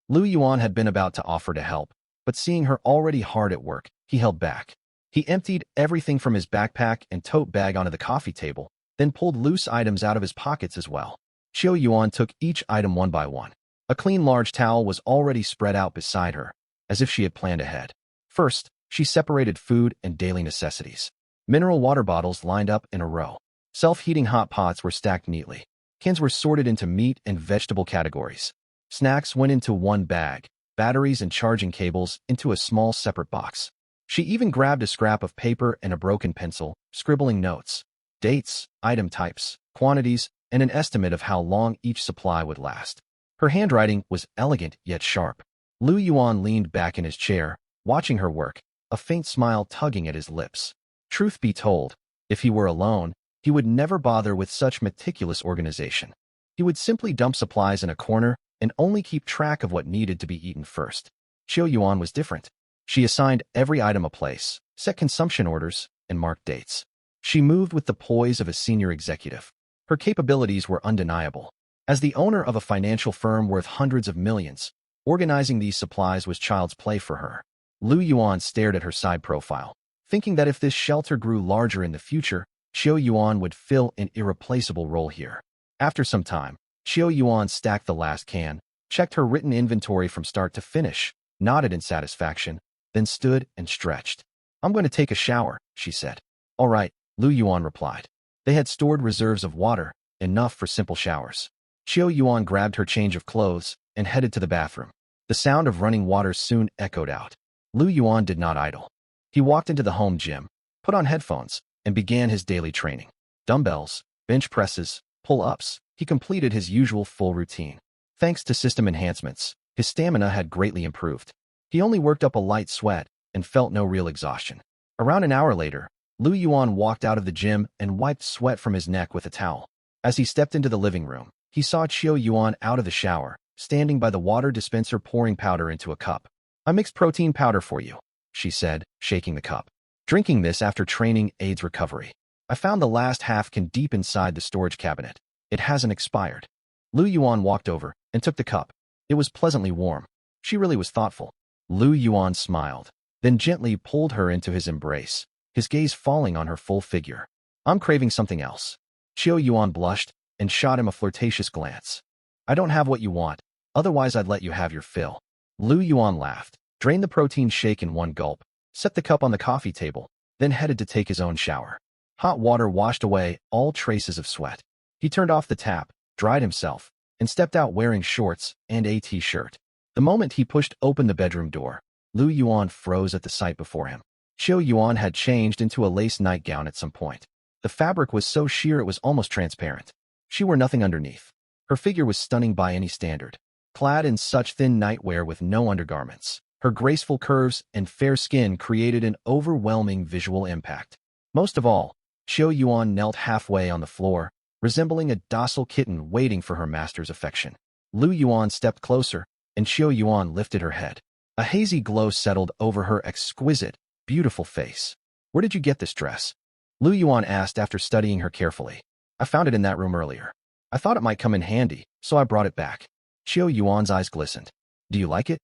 Lu Yuan had been about to offer to help, but seeing her already hard at work, he held back. He emptied everything from his backpack and tote bag onto the coffee table, then pulled loose items out of his pockets as well. Xiao Yuan took each item one by one. A clean large towel was already spread out beside her, as if she had planned ahead. First, she separated food and daily necessities. Mineral water bottles lined up in a row. Self-heating hot pots were stacked neatly. Cans were sorted into meat and vegetable categories. Snacks went into one bag, batteries and charging cables into a small separate box. She even grabbed a scrap of paper and a broken pencil, scribbling notes, dates, item types, quantities, and an estimate of how long each supply would last. Her handwriting was elegant yet sharp. Lu Yuan leaned back in his chair, watching her work, a faint smile tugging at his lips. Truth be told, if he were alone, he would never bother with such meticulous organization. He would simply dump supplies in a corner and only keep track of what needed to be eaten first. Xiao Yuan was different. She assigned every item a place, set consumption orders, and marked dates. She moved with the poise of a senior executive. Her capabilities were undeniable. As the owner of a financial firm worth hundreds of millions, organizing these supplies was child's play for her. Lu Yuan stared at her side profile, thinking that if this shelter grew larger in the future, Xiao Yuan would fill an irreplaceable role here. After some time, Xiao Yuan stacked the last can, checked her written inventory from start to finish, nodded in satisfaction, then stood and stretched. I'm going to take a shower, she said. All right, Lu Yuan replied. They had stored reserves of water, enough for simple showers. Xiao Yuan grabbed her change of clothes and headed to the bathroom. The sound of running water soon echoed out. Lu Yuan did not idle. He walked into the home gym, put on headphones, and began his daily training. Dumbbells, bench presses, pull-ups. He completed his usual full routine. Thanks to system enhancements, his stamina had greatly improved. He only worked up a light sweat and felt no real exhaustion. Around an hour later, Lu Yuan walked out of the gym and wiped sweat from his neck with a towel. As he stepped into the living room, he saw Xiao Yuan out of the shower, standing by the water dispenser pouring powder into a cup. I mixed protein powder for you, she said, shaking the cup. Drinking this after training aids recovery. I found the last half can deep inside the storage cabinet. It hasn't expired. Lu Yuan walked over and took the cup. It was pleasantly warm. She really was thoughtful. Lu Yuan smiled, then gently pulled her into his embrace, his gaze falling on her full figure. I'm craving something else. Xiao Yuan blushed and shot him a flirtatious glance. I don't have what you want, otherwise I'd let you have your fill. Lu Yuan laughed, drained the protein shake in one gulp, set the cup on the coffee table, then headed to take his own shower. Hot water washed away all traces of sweat. He turned off the tap, dried himself, and stepped out wearing shorts and a t-shirt. The moment he pushed open the bedroom door, Lu Yuan froze at the sight before him. Xiao Yuan had changed into a lace nightgown at some point. The fabric was so sheer it was almost transparent. She wore nothing underneath. Her figure was stunning by any standard. Clad in such thin nightwear with no undergarments, her graceful curves and fair skin created an overwhelming visual impact. Most of all, Xiao Yuan knelt halfway on the floor, resembling a docile kitten waiting for her master's affection. Lu Yuan stepped closer, and Xiao Yuan lifted her head. A hazy glow settled over her exquisite, beautiful face. Where did you get this dress? Lu Yuan asked after studying her carefully. I found it in that room earlier. I thought it might come in handy, so I brought it back. Xiao Yuan's eyes glistened. Do you like it?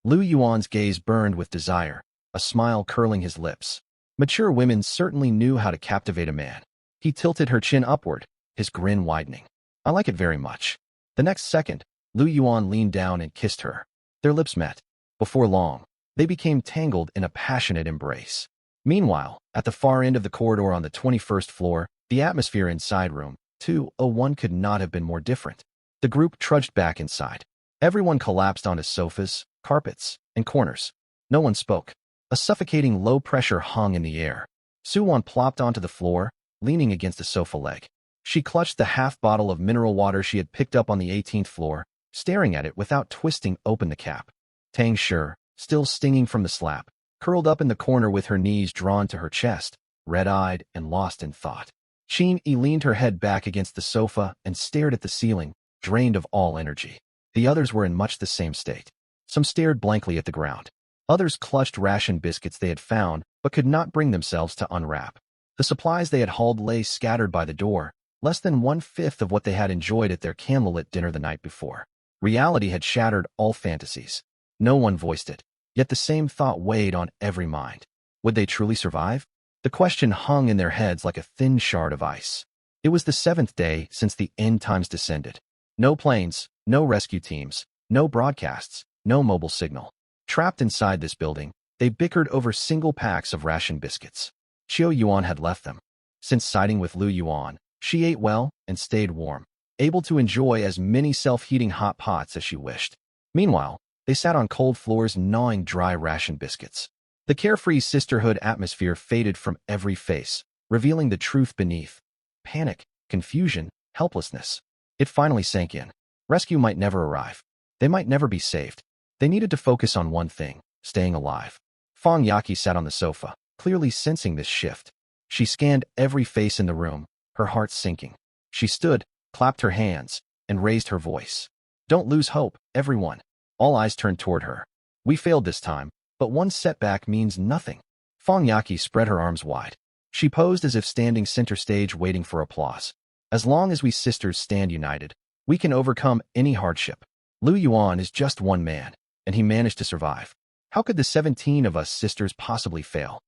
Lu Yuan's gaze burned with desire, a smile curling his lips. Mature women certainly knew how to captivate a man. He tilted her chin upward, his grin widening. I like it very much. The next second, Lu Yuan leaned down and kissed her. Their lips met. Before long, they became tangled in a passionate embrace. Meanwhile, at the far end of the corridor on the 21st floor, the atmosphere inside room 201 could not have been more different. The group trudged back inside. Everyone collapsed onto sofas, carpets, and corners. No one spoke. A suffocating low pressure hung in the air. Suwon plopped onto the floor, leaning against a sofa leg. She clutched the half bottle of mineral water she had picked up on the 18th floor, staring at it without twisting open the cap. Tang Shi, still stinging from the slap, curled up in the corner with her knees drawn to her chest, red-eyed and lost in thought. Qin Yi leaned her head back against the sofa and stared at the ceiling, drained of all energy. The others were in much the same state. Some stared blankly at the ground. Others clutched ration biscuits they had found, but could not bring themselves to unwrap. The supplies they had hauled lay scattered by the door, less than 1/5 of what they had enjoyed at their candlelit dinner the night before. Reality had shattered all fantasies. No one voiced it, yet the same thought weighed on every mind. Would they truly survive? The question hung in their heads like a thin shard of ice. It was the 7th day since the end times descended. No planes, no rescue teams, no broadcasts, no mobile signal. Trapped inside this building, they bickered over single packs of ration biscuits. Qiu Yuan had left them. Since siding with Lu Yuan, she ate well and stayed warm, able to enjoy as many self-heating hot pots as she wished. Meanwhile, they sat on cold floors gnawing dry ration biscuits. The carefree sisterhood atmosphere faded from every face, revealing the truth beneath. Panic, confusion, helplessness. It finally sank in. Rescue might never arrive. They might never be saved. They needed to focus on one thing, staying alive. Fang Yaqi sat on the sofa, clearly sensing this shift. She scanned every face in the room, her heart sinking. She stood, clapped her hands, and raised her voice. Don't lose hope, everyone. All eyes turned toward her. We failed this time, but one setback means nothing. Fang Yaqi spread her arms wide. She posed as if standing center stage waiting for applause. As long as we sisters stand united, we can overcome any hardship. Lu Yuan is just one man, and he managed to survive. How could the 17 of us sisters possibly fail?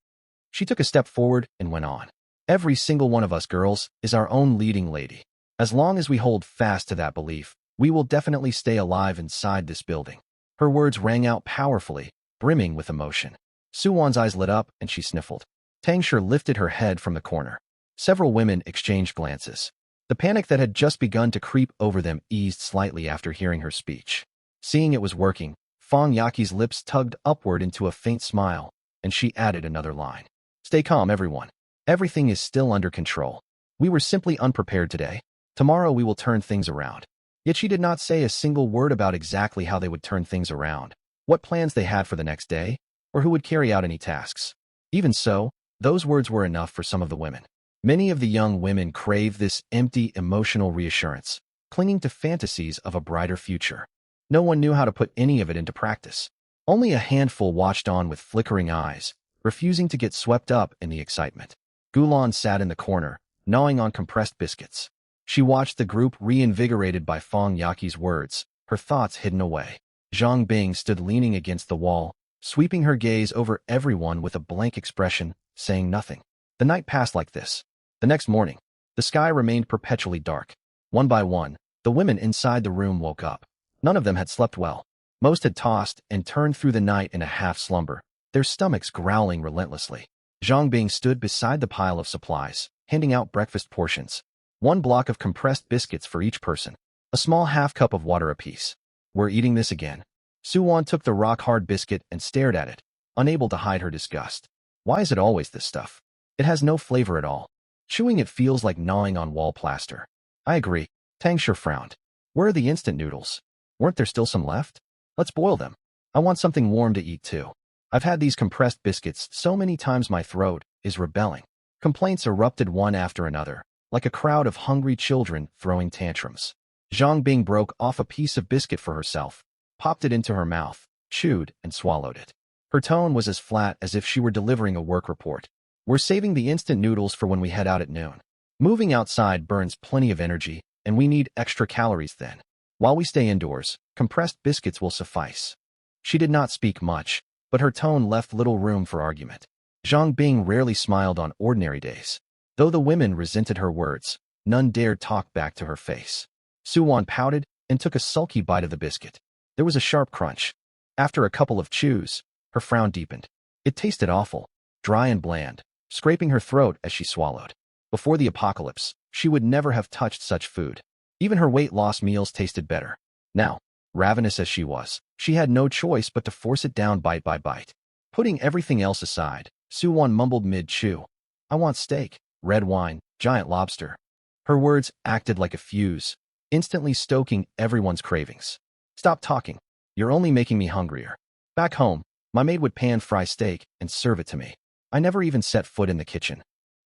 She took a step forward and went on. Every single one of us girls is our own leading lady. As long as we hold fast to that belief, we will definitely stay alive inside this building. Her words rang out powerfully, brimming with emotion. Su Wan's eyes lit up and she sniffled. Tang Shi lifted her head from the corner. Several women exchanged glances. The panic that had just begun to creep over them eased slightly after hearing her speech. Seeing it was working, Fang Yaqi's lips tugged upward into a faint smile, and she added another line. Stay calm, everyone. Everything is still under control. We were simply unprepared today. Tomorrow we will turn things around. Yet she did not say a single word about exactly how they would turn things around, what plans they had for the next day, or who would carry out any tasks. Even so, those words were enough for some of the women. Many of the young women craved this empty, emotional reassurance, clinging to fantasies of a brighter future. No one knew how to put any of it into practice. Only a handful watched on with flickering eyes, refusing to get swept up in the excitement. Gulan sat in the corner, gnawing on compressed biscuits. She watched the group reinvigorated by Fang Yaqi's words, her thoughts hidden away. Zhang Bing stood leaning against the wall, sweeping her gaze over everyone with a blank expression, saying nothing. The night passed like this. The next morning, the sky remained perpetually dark. One by one, the women inside the room woke up. None of them had slept well. Most had tossed and turned through the night in a half-slumber, their stomachs growling relentlessly. Zhang Bing stood beside the pile of supplies, handing out breakfast portions. One block of compressed biscuits for each person. A small half-cup of water apiece. We're eating this again. Su Wan took the rock-hard biscuit and stared at it, unable to hide her disgust. Why is it always this stuff? It has no flavor at all. Chewing it feels like gnawing on wall plaster. I agree. Tang Shi frowned. Where are the instant noodles? Weren't there still some left? Let's boil them. I want something warm to eat too. I've had these compressed biscuits so many times my throat is rebelling. Complaints erupted one after another, like a crowd of hungry children throwing tantrums. Zhang Bing broke off a piece of biscuit for herself, popped it into her mouth, chewed and swallowed it. Her tone was as flat as if she were delivering a work report. We're saving the instant noodles for when we head out at noon. Moving outside burns plenty of energy, and we need extra calories then. While we stay indoors, compressed biscuits will suffice. She did not speak much, but her tone left little room for argument. Zhang Bing rarely smiled on ordinary days. Though the women resented her words, none dared talk back to her face. Su Wan pouted and took a sulky bite of the biscuit. There was a sharp crunch. After a couple of chews, her frown deepened. It tasted awful, dry and bland, scraping her throat as she swallowed. Before the apocalypse, she would never have touched such food. Even her weight loss meals tasted better. Now, ravenous as she was, she had no choice but to force it down bite by bite. Putting everything else aside, Su Wan mumbled mid-chew. I want steak, red wine, giant lobster. Her words acted like a fuse, instantly stoking everyone's cravings. Stop talking. You're only making me hungrier. Back home, my maid would pan-fry steak and serve it to me. I never even set foot in the kitchen.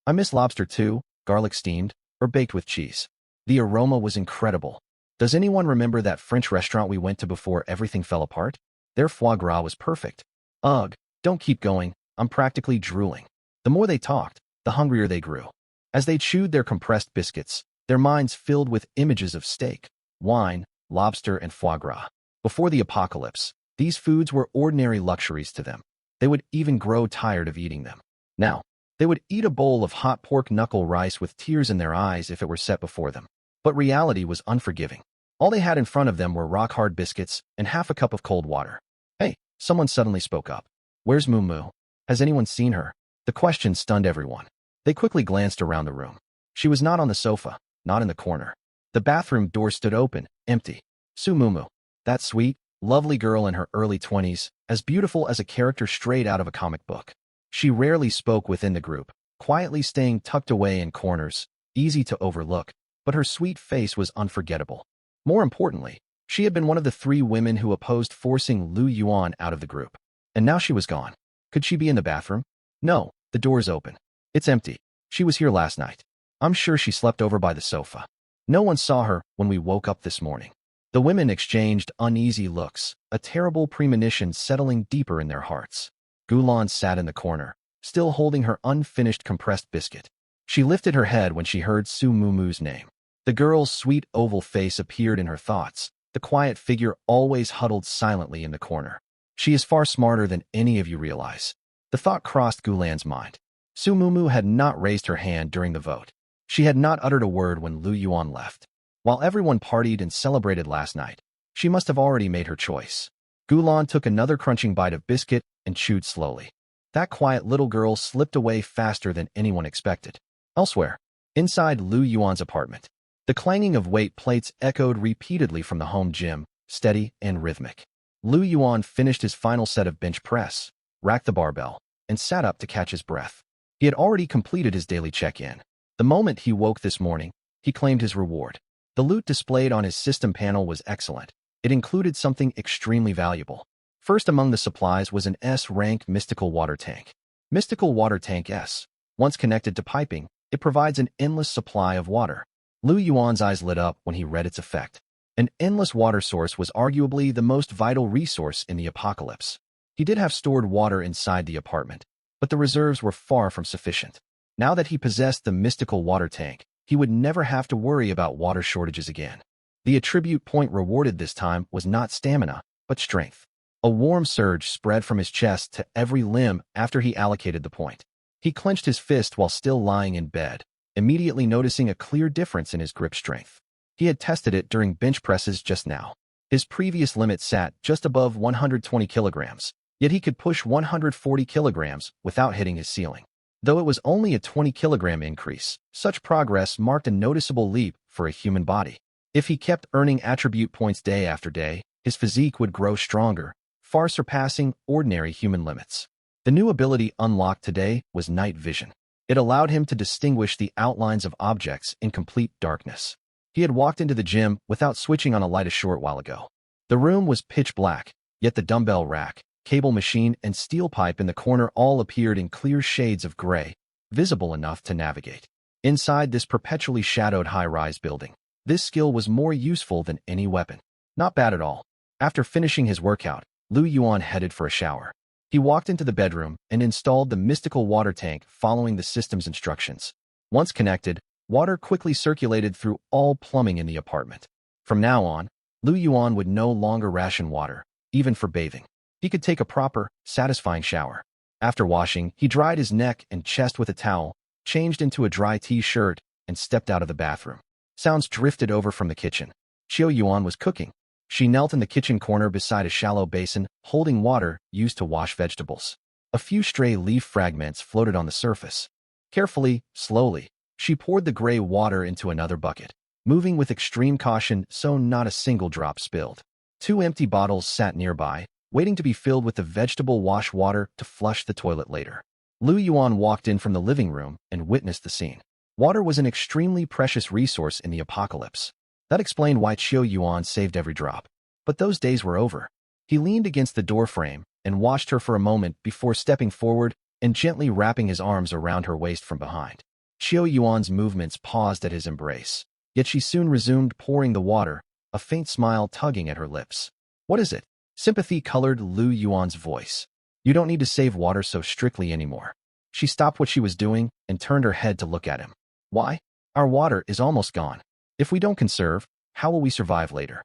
I miss lobster too, garlic steamed, or baked with cheese. The aroma was incredible. Does anyone remember that French restaurant we went to before everything fell apart? Their foie gras was perfect. Ugh, don't keep going. I'm practically drooling. The more they talked, the hungrier they grew. As they chewed their compressed biscuits, their minds filled with images of steak, wine, lobster, and foie gras. Before the apocalypse, these foods were ordinary luxuries to them. They would even grow tired of eating them. Now, they would eat a bowl of hot pork knuckle rice with tears in their eyes if it were set before them. But reality was unforgiving. All they had in front of them were rock-hard biscuits and half a cup of cold water. Hey, someone suddenly spoke up. Where's Moo Moo? Has anyone seen her? The question stunned everyone. They quickly glanced around the room. She was not on the sofa, not in the corner. The bathroom door stood open, empty. Su Moo Moo, that sweet, lovely girl in her early 20s, as beautiful as a character straight out of a comic book. She rarely spoke within the group, quietly staying tucked away in corners, easy to overlook, but her sweet face was unforgettable. More importantly, she had been one of the 3 women who opposed forcing Lu Yuan out of the group. And now she was gone. Could she be in the bathroom? No, the door's open. It's empty. She was here last night. I'm sure she slept over by the sofa. No one saw her when we woke up this morning. The women exchanged uneasy looks, a terrible premonition settling deeper in their hearts. Gulan sat in the corner, still holding her unfinished compressed biscuit. She lifted her head when she heard Su Moo Moo's name. The girl's sweet oval face appeared in her thoughts, the quiet figure always huddled silently in the corner. She is far smarter than any of you realize. The thought crossed Gulan's mind. Su Moo Moo had not raised her hand during the vote. She had not uttered a word when Lu Yuan left. While everyone partied and celebrated last night, she must have already made her choice. Gulan took another crunching bite of biscuit and chewed slowly. That quiet little girl slipped away faster than anyone expected. Elsewhere, inside Lu Yuan's apartment, the clanging of weight plates echoed repeatedly from the home gym, steady and rhythmic. Lu Yuan finished his final set of bench press, racked the barbell, and sat up to catch his breath. He had already completed his daily check-in. The moment he woke this morning, he claimed his reward. The loot displayed on his system panel was excellent. It included something extremely valuable. First among the supplies was an S-rank mystical water tank. Mystical Water Tank S. Once connected to piping, it provides an endless supply of water. Lu Yuan's eyes lit up when he read its effect. An endless water source was arguably the most vital resource in the apocalypse. He did have stored water inside the apartment, but the reserves were far from sufficient. Now that he possessed the mystical water tank, he would never have to worry about water shortages again. The attribute point rewarded this time was not stamina, but strength. A warm surge spread from his chest to every limb after he allocated the point. He clenched his fist while still lying in bed, immediately noticing a clear difference in his grip strength. He had tested it during bench presses just now. His previous limit sat just above 120 kilograms, yet he could push 140 kilograms without hitting his ceiling. Though it was only a 20-kilogram increase, such progress marked a noticeable leap for a human body. If he kept earning attribute points day after day, his physique would grow stronger, far surpassing ordinary human limits. The new ability unlocked today was night vision. It allowed him to distinguish the outlines of objects in complete darkness. He had walked into the gym without switching on a light a short while ago. The room was pitch black, yet the dumbbell rack, cable machine, and steel pipe in the corner all appeared in clear shades of gray, visible enough to navigate. Inside this perpetually shadowed high-rise building, this skill was more useful than any weapon. Not bad at all. After finishing his workout, Lu Yuan headed for a shower. He walked into the bedroom and installed the mystical water tank following the system's instructions. Once connected, water quickly circulated through all plumbing in the apartment. From now on, Lu Yuan would no longer ration water, even for bathing. He could take a proper, satisfying shower. After washing, he dried his neck and chest with a towel, changed into a dry t-shirt, and stepped out of the bathroom. Sounds drifted over from the kitchen. Qiu Yuan was cooking. She knelt in the kitchen corner beside a shallow basin, holding water used to wash vegetables. A few stray leaf fragments floated on the surface. Carefully, slowly, she poured the gray water into another bucket, moving with extreme caution so not a single drop spilled. 2 empty bottles sat nearby, waiting to be filled with the vegetable wash water to flush the toilet later. Lu Yuan walked in from the living room and witnessed the scene. Water was an extremely precious resource in the apocalypse. That explained why Qiu Yuan saved every drop. But those days were over. He leaned against the doorframe and watched her for a moment before stepping forward and gently wrapping his arms around her waist from behind. Qiu Yuan's movements paused at his embrace, yet she soon resumed pouring the water, a faint smile tugging at her lips. What is it? Sympathy colored Lu Yuan's voice. You don't need to save water so strictly anymore. She stopped what she was doing and turned her head to look at him. Why? Our water is almost gone. If we don't conserve, how will we survive later?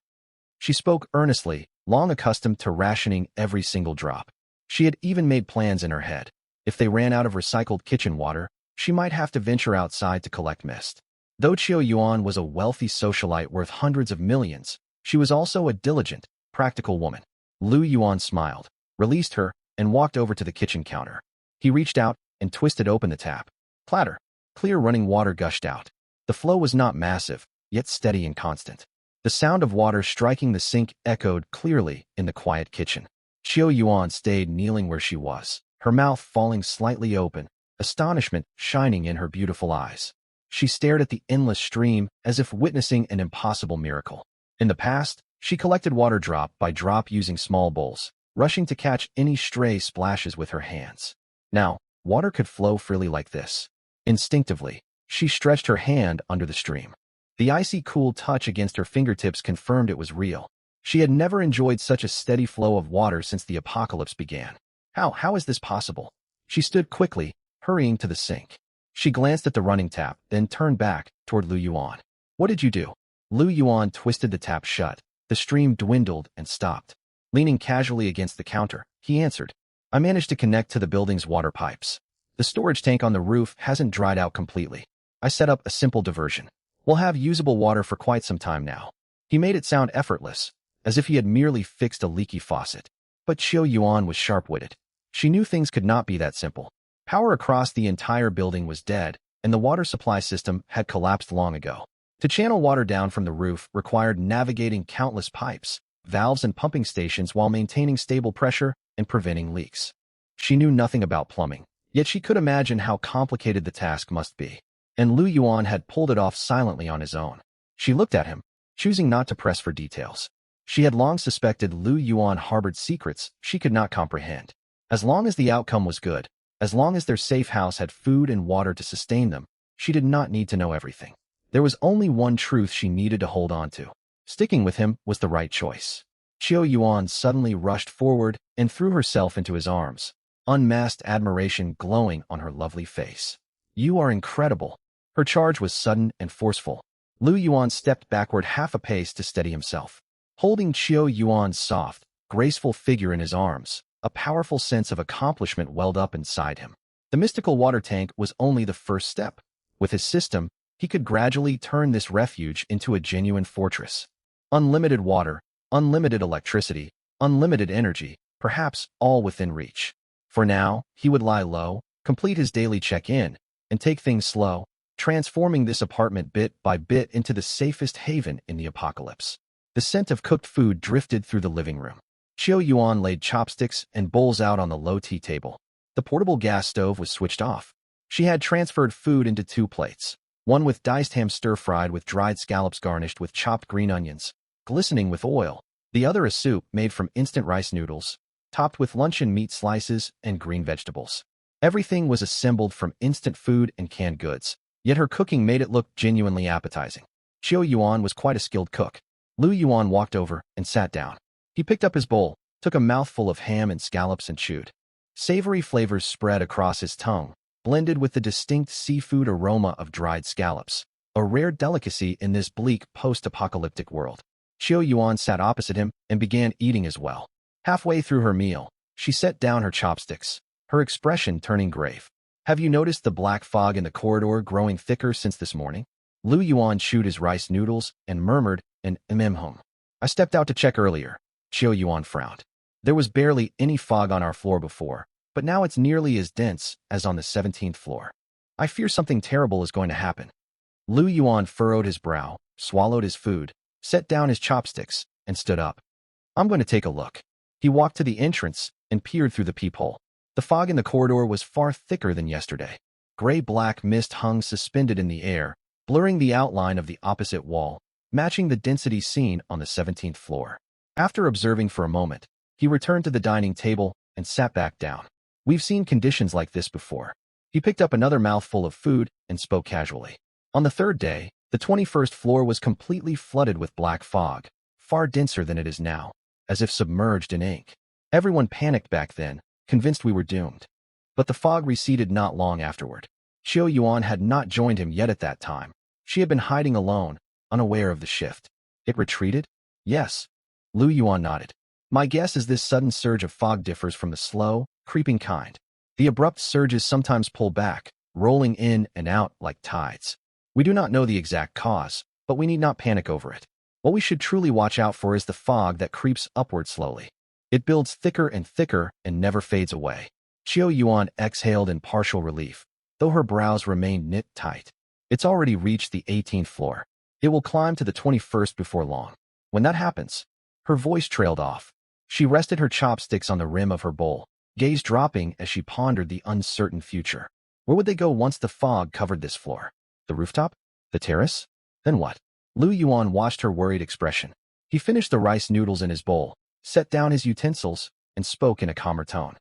She spoke earnestly, long accustomed to rationing every single drop. She had even made plans in her head. If they ran out of recycled kitchen water, she might have to venture outside to collect mist. Though Qiu Yuan was a wealthy socialite worth hundreds of millions, she was also a diligent, practical woman. Lu Yuan smiled, released her, and walked over to the kitchen counter. He reached out and twisted open the tap. Clatter. Clear running water gushed out. The flow was not massive, yet steady and constant. The sound of water striking the sink echoed clearly in the quiet kitchen. Qiu Yuan stayed kneeling where she was, her mouth falling slightly open, astonishment shining in her beautiful eyes. She stared at the endless stream as if witnessing an impossible miracle. In the past, she collected water drop by drop using small bowls, rushing to catch any stray splashes with her hands. Now, water could flow freely like this. Instinctively, she stretched her hand under the stream. The icy cool touch against her fingertips confirmed it was real. She had never enjoyed such a steady flow of water since the apocalypse began. How is this possible? She stood quickly, hurrying to the sink. She glanced at the running tap, then turned back toward Lu Yuan. What did you do? Lu Yuan twisted the tap shut. The stream dwindled and stopped. Leaning casually against the counter, he answered, I managed to connect to the building's water pipes. The storage tank on the roof hasn't dried out completely. I set up a simple diversion. We'll have usable water for quite some time now. He made it sound effortless, as if he had merely fixed a leaky faucet. But Qiu Yuan was sharp-witted. She knew things could not be that simple. Power across the entire building was dead, and the water supply system had collapsed long ago. To channel water down from the roof required navigating countless pipes, valves and pumping stations while maintaining stable pressure and preventing leaks. She knew nothing about plumbing, yet she could imagine how complicated the task must be. And Lu Yuan had pulled it off silently on his own. She looked at him, choosing not to press for details. She had long suspected Lu Yuan harbored secrets she could not comprehend. As long as the outcome was good, as long as their safe house had food and water to sustain them, she did not need to know everything. There was only one truth she needed to hold on to. Sticking with him was the right choice. Qiu Yuan suddenly rushed forward and threw herself into his arms, unmasked admiration glowing on her lovely face. You are incredible. Her charge was sudden and forceful. Lu Yuan stepped backward half a pace to steady himself. Holding Qiu Yuan's soft, graceful figure in his arms, a powerful sense of accomplishment welled up inside him. The mystical water tank was only the first step. With his system, he could gradually turn this refuge into a genuine fortress. Unlimited water, unlimited electricity, unlimited energy, perhaps all within reach. For now, he would lie low, complete his daily check-in, and take things slow, transforming this apartment bit by bit into the safest haven in the apocalypse. The scent of cooked food drifted through the living room. Qiu Yuan laid chopsticks and bowls out on the low tea table. The portable gas stove was switched off. She had transferred food into 2 plates, one with diced ham stir-fried with dried scallops garnished with chopped green onions, glistening with oil, the other a soup made from instant rice noodles, topped with luncheon meat slices and green vegetables. Everything was assembled from instant food and canned goods, yet her cooking made it look genuinely appetizing. Qiu Yuan was quite a skilled cook. Lu Yuan walked over and sat down. He picked up his bowl, took a mouthful of ham and scallops and chewed. Savory flavors spread across his tongue, blended with the distinct seafood aroma of dried scallops, a rare delicacy in this bleak post-apocalyptic world. Qiu Yuan sat opposite him and began eating as well. Halfway through her meal, she set down her chopsticks, her expression turning grave. Have you noticed the black fog in the corridor growing thicker since this morning? Lu Yuan chewed his rice noodles and murmured an hum. I stepped out to check earlier. Qiu Yuan frowned. There was barely any fog on our floor before, but now it's nearly as dense as on the 17th floor. I fear something terrible is going to happen. Lu Yuan furrowed his brow, swallowed his food, set down his chopsticks, and stood up. I'm going to take a look. He walked to the entrance and peered through the peephole. The fog in the corridor was far thicker than yesterday. Gray-black mist hung suspended in the air, blurring the outline of the opposite wall, matching the density seen on the 17th floor. After observing for a moment, he returned to the dining table and sat back down. We've seen conditions like this before. He picked up another mouthful of food and spoke casually. On the 3rd day, the 21st floor was completely flooded with black fog, far denser than it is now, as if submerged in ink. Everyone panicked back then, convinced we were doomed. But the fog receded not long afterward. Qiu Yuan had not joined him yet at that time. She had been hiding alone, unaware of the shift. It retreated? Yes. Lu Yuan nodded. My guess is this sudden surge of fog differs from the slow, creeping kind. The abrupt surges sometimes pull back, rolling in and out like tides. We do not know the exact cause, but we need not panic over it. What we should truly watch out for is the fog that creeps upward slowly. It builds thicker and never fades away. Qiu Yuan exhaled in partial relief, though her brows remained knit tight. It's already reached the 18th floor. It will climb to the 21st before long. When that happens, her voice trailed off. She rested her chopsticks on the rim of her bowl, gaze dropping as she pondered the uncertain future. Where would they go once the fog covered this floor? The rooftop? The terrace? Then what? Lu Yuan watched her worried expression. He finished the rice noodles in his bowl, set down his utensils, and spoke in a calmer tone.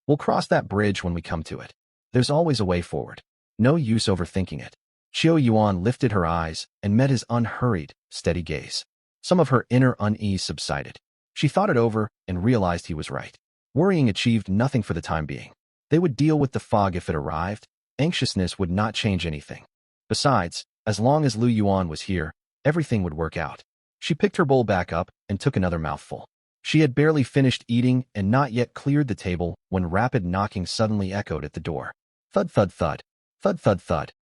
We'll cross that bridge when we come to it. There's always a way forward. No use overthinking it. Qiu Yuan lifted her eyes and met his unhurried, steady gaze. Some of her inner unease subsided. She thought it over and realized he was right. Worrying achieved nothing for the time being. They would deal with the fog if it arrived. Anxiousness would not change anything. Besides, as long as Lu Yuan was here, everything would work out. She picked her bowl back up and took another mouthful. She had barely finished eating and not yet cleared the table when rapid knocking suddenly echoed at the door. Thud, thud, thud. Thud, thud, thud.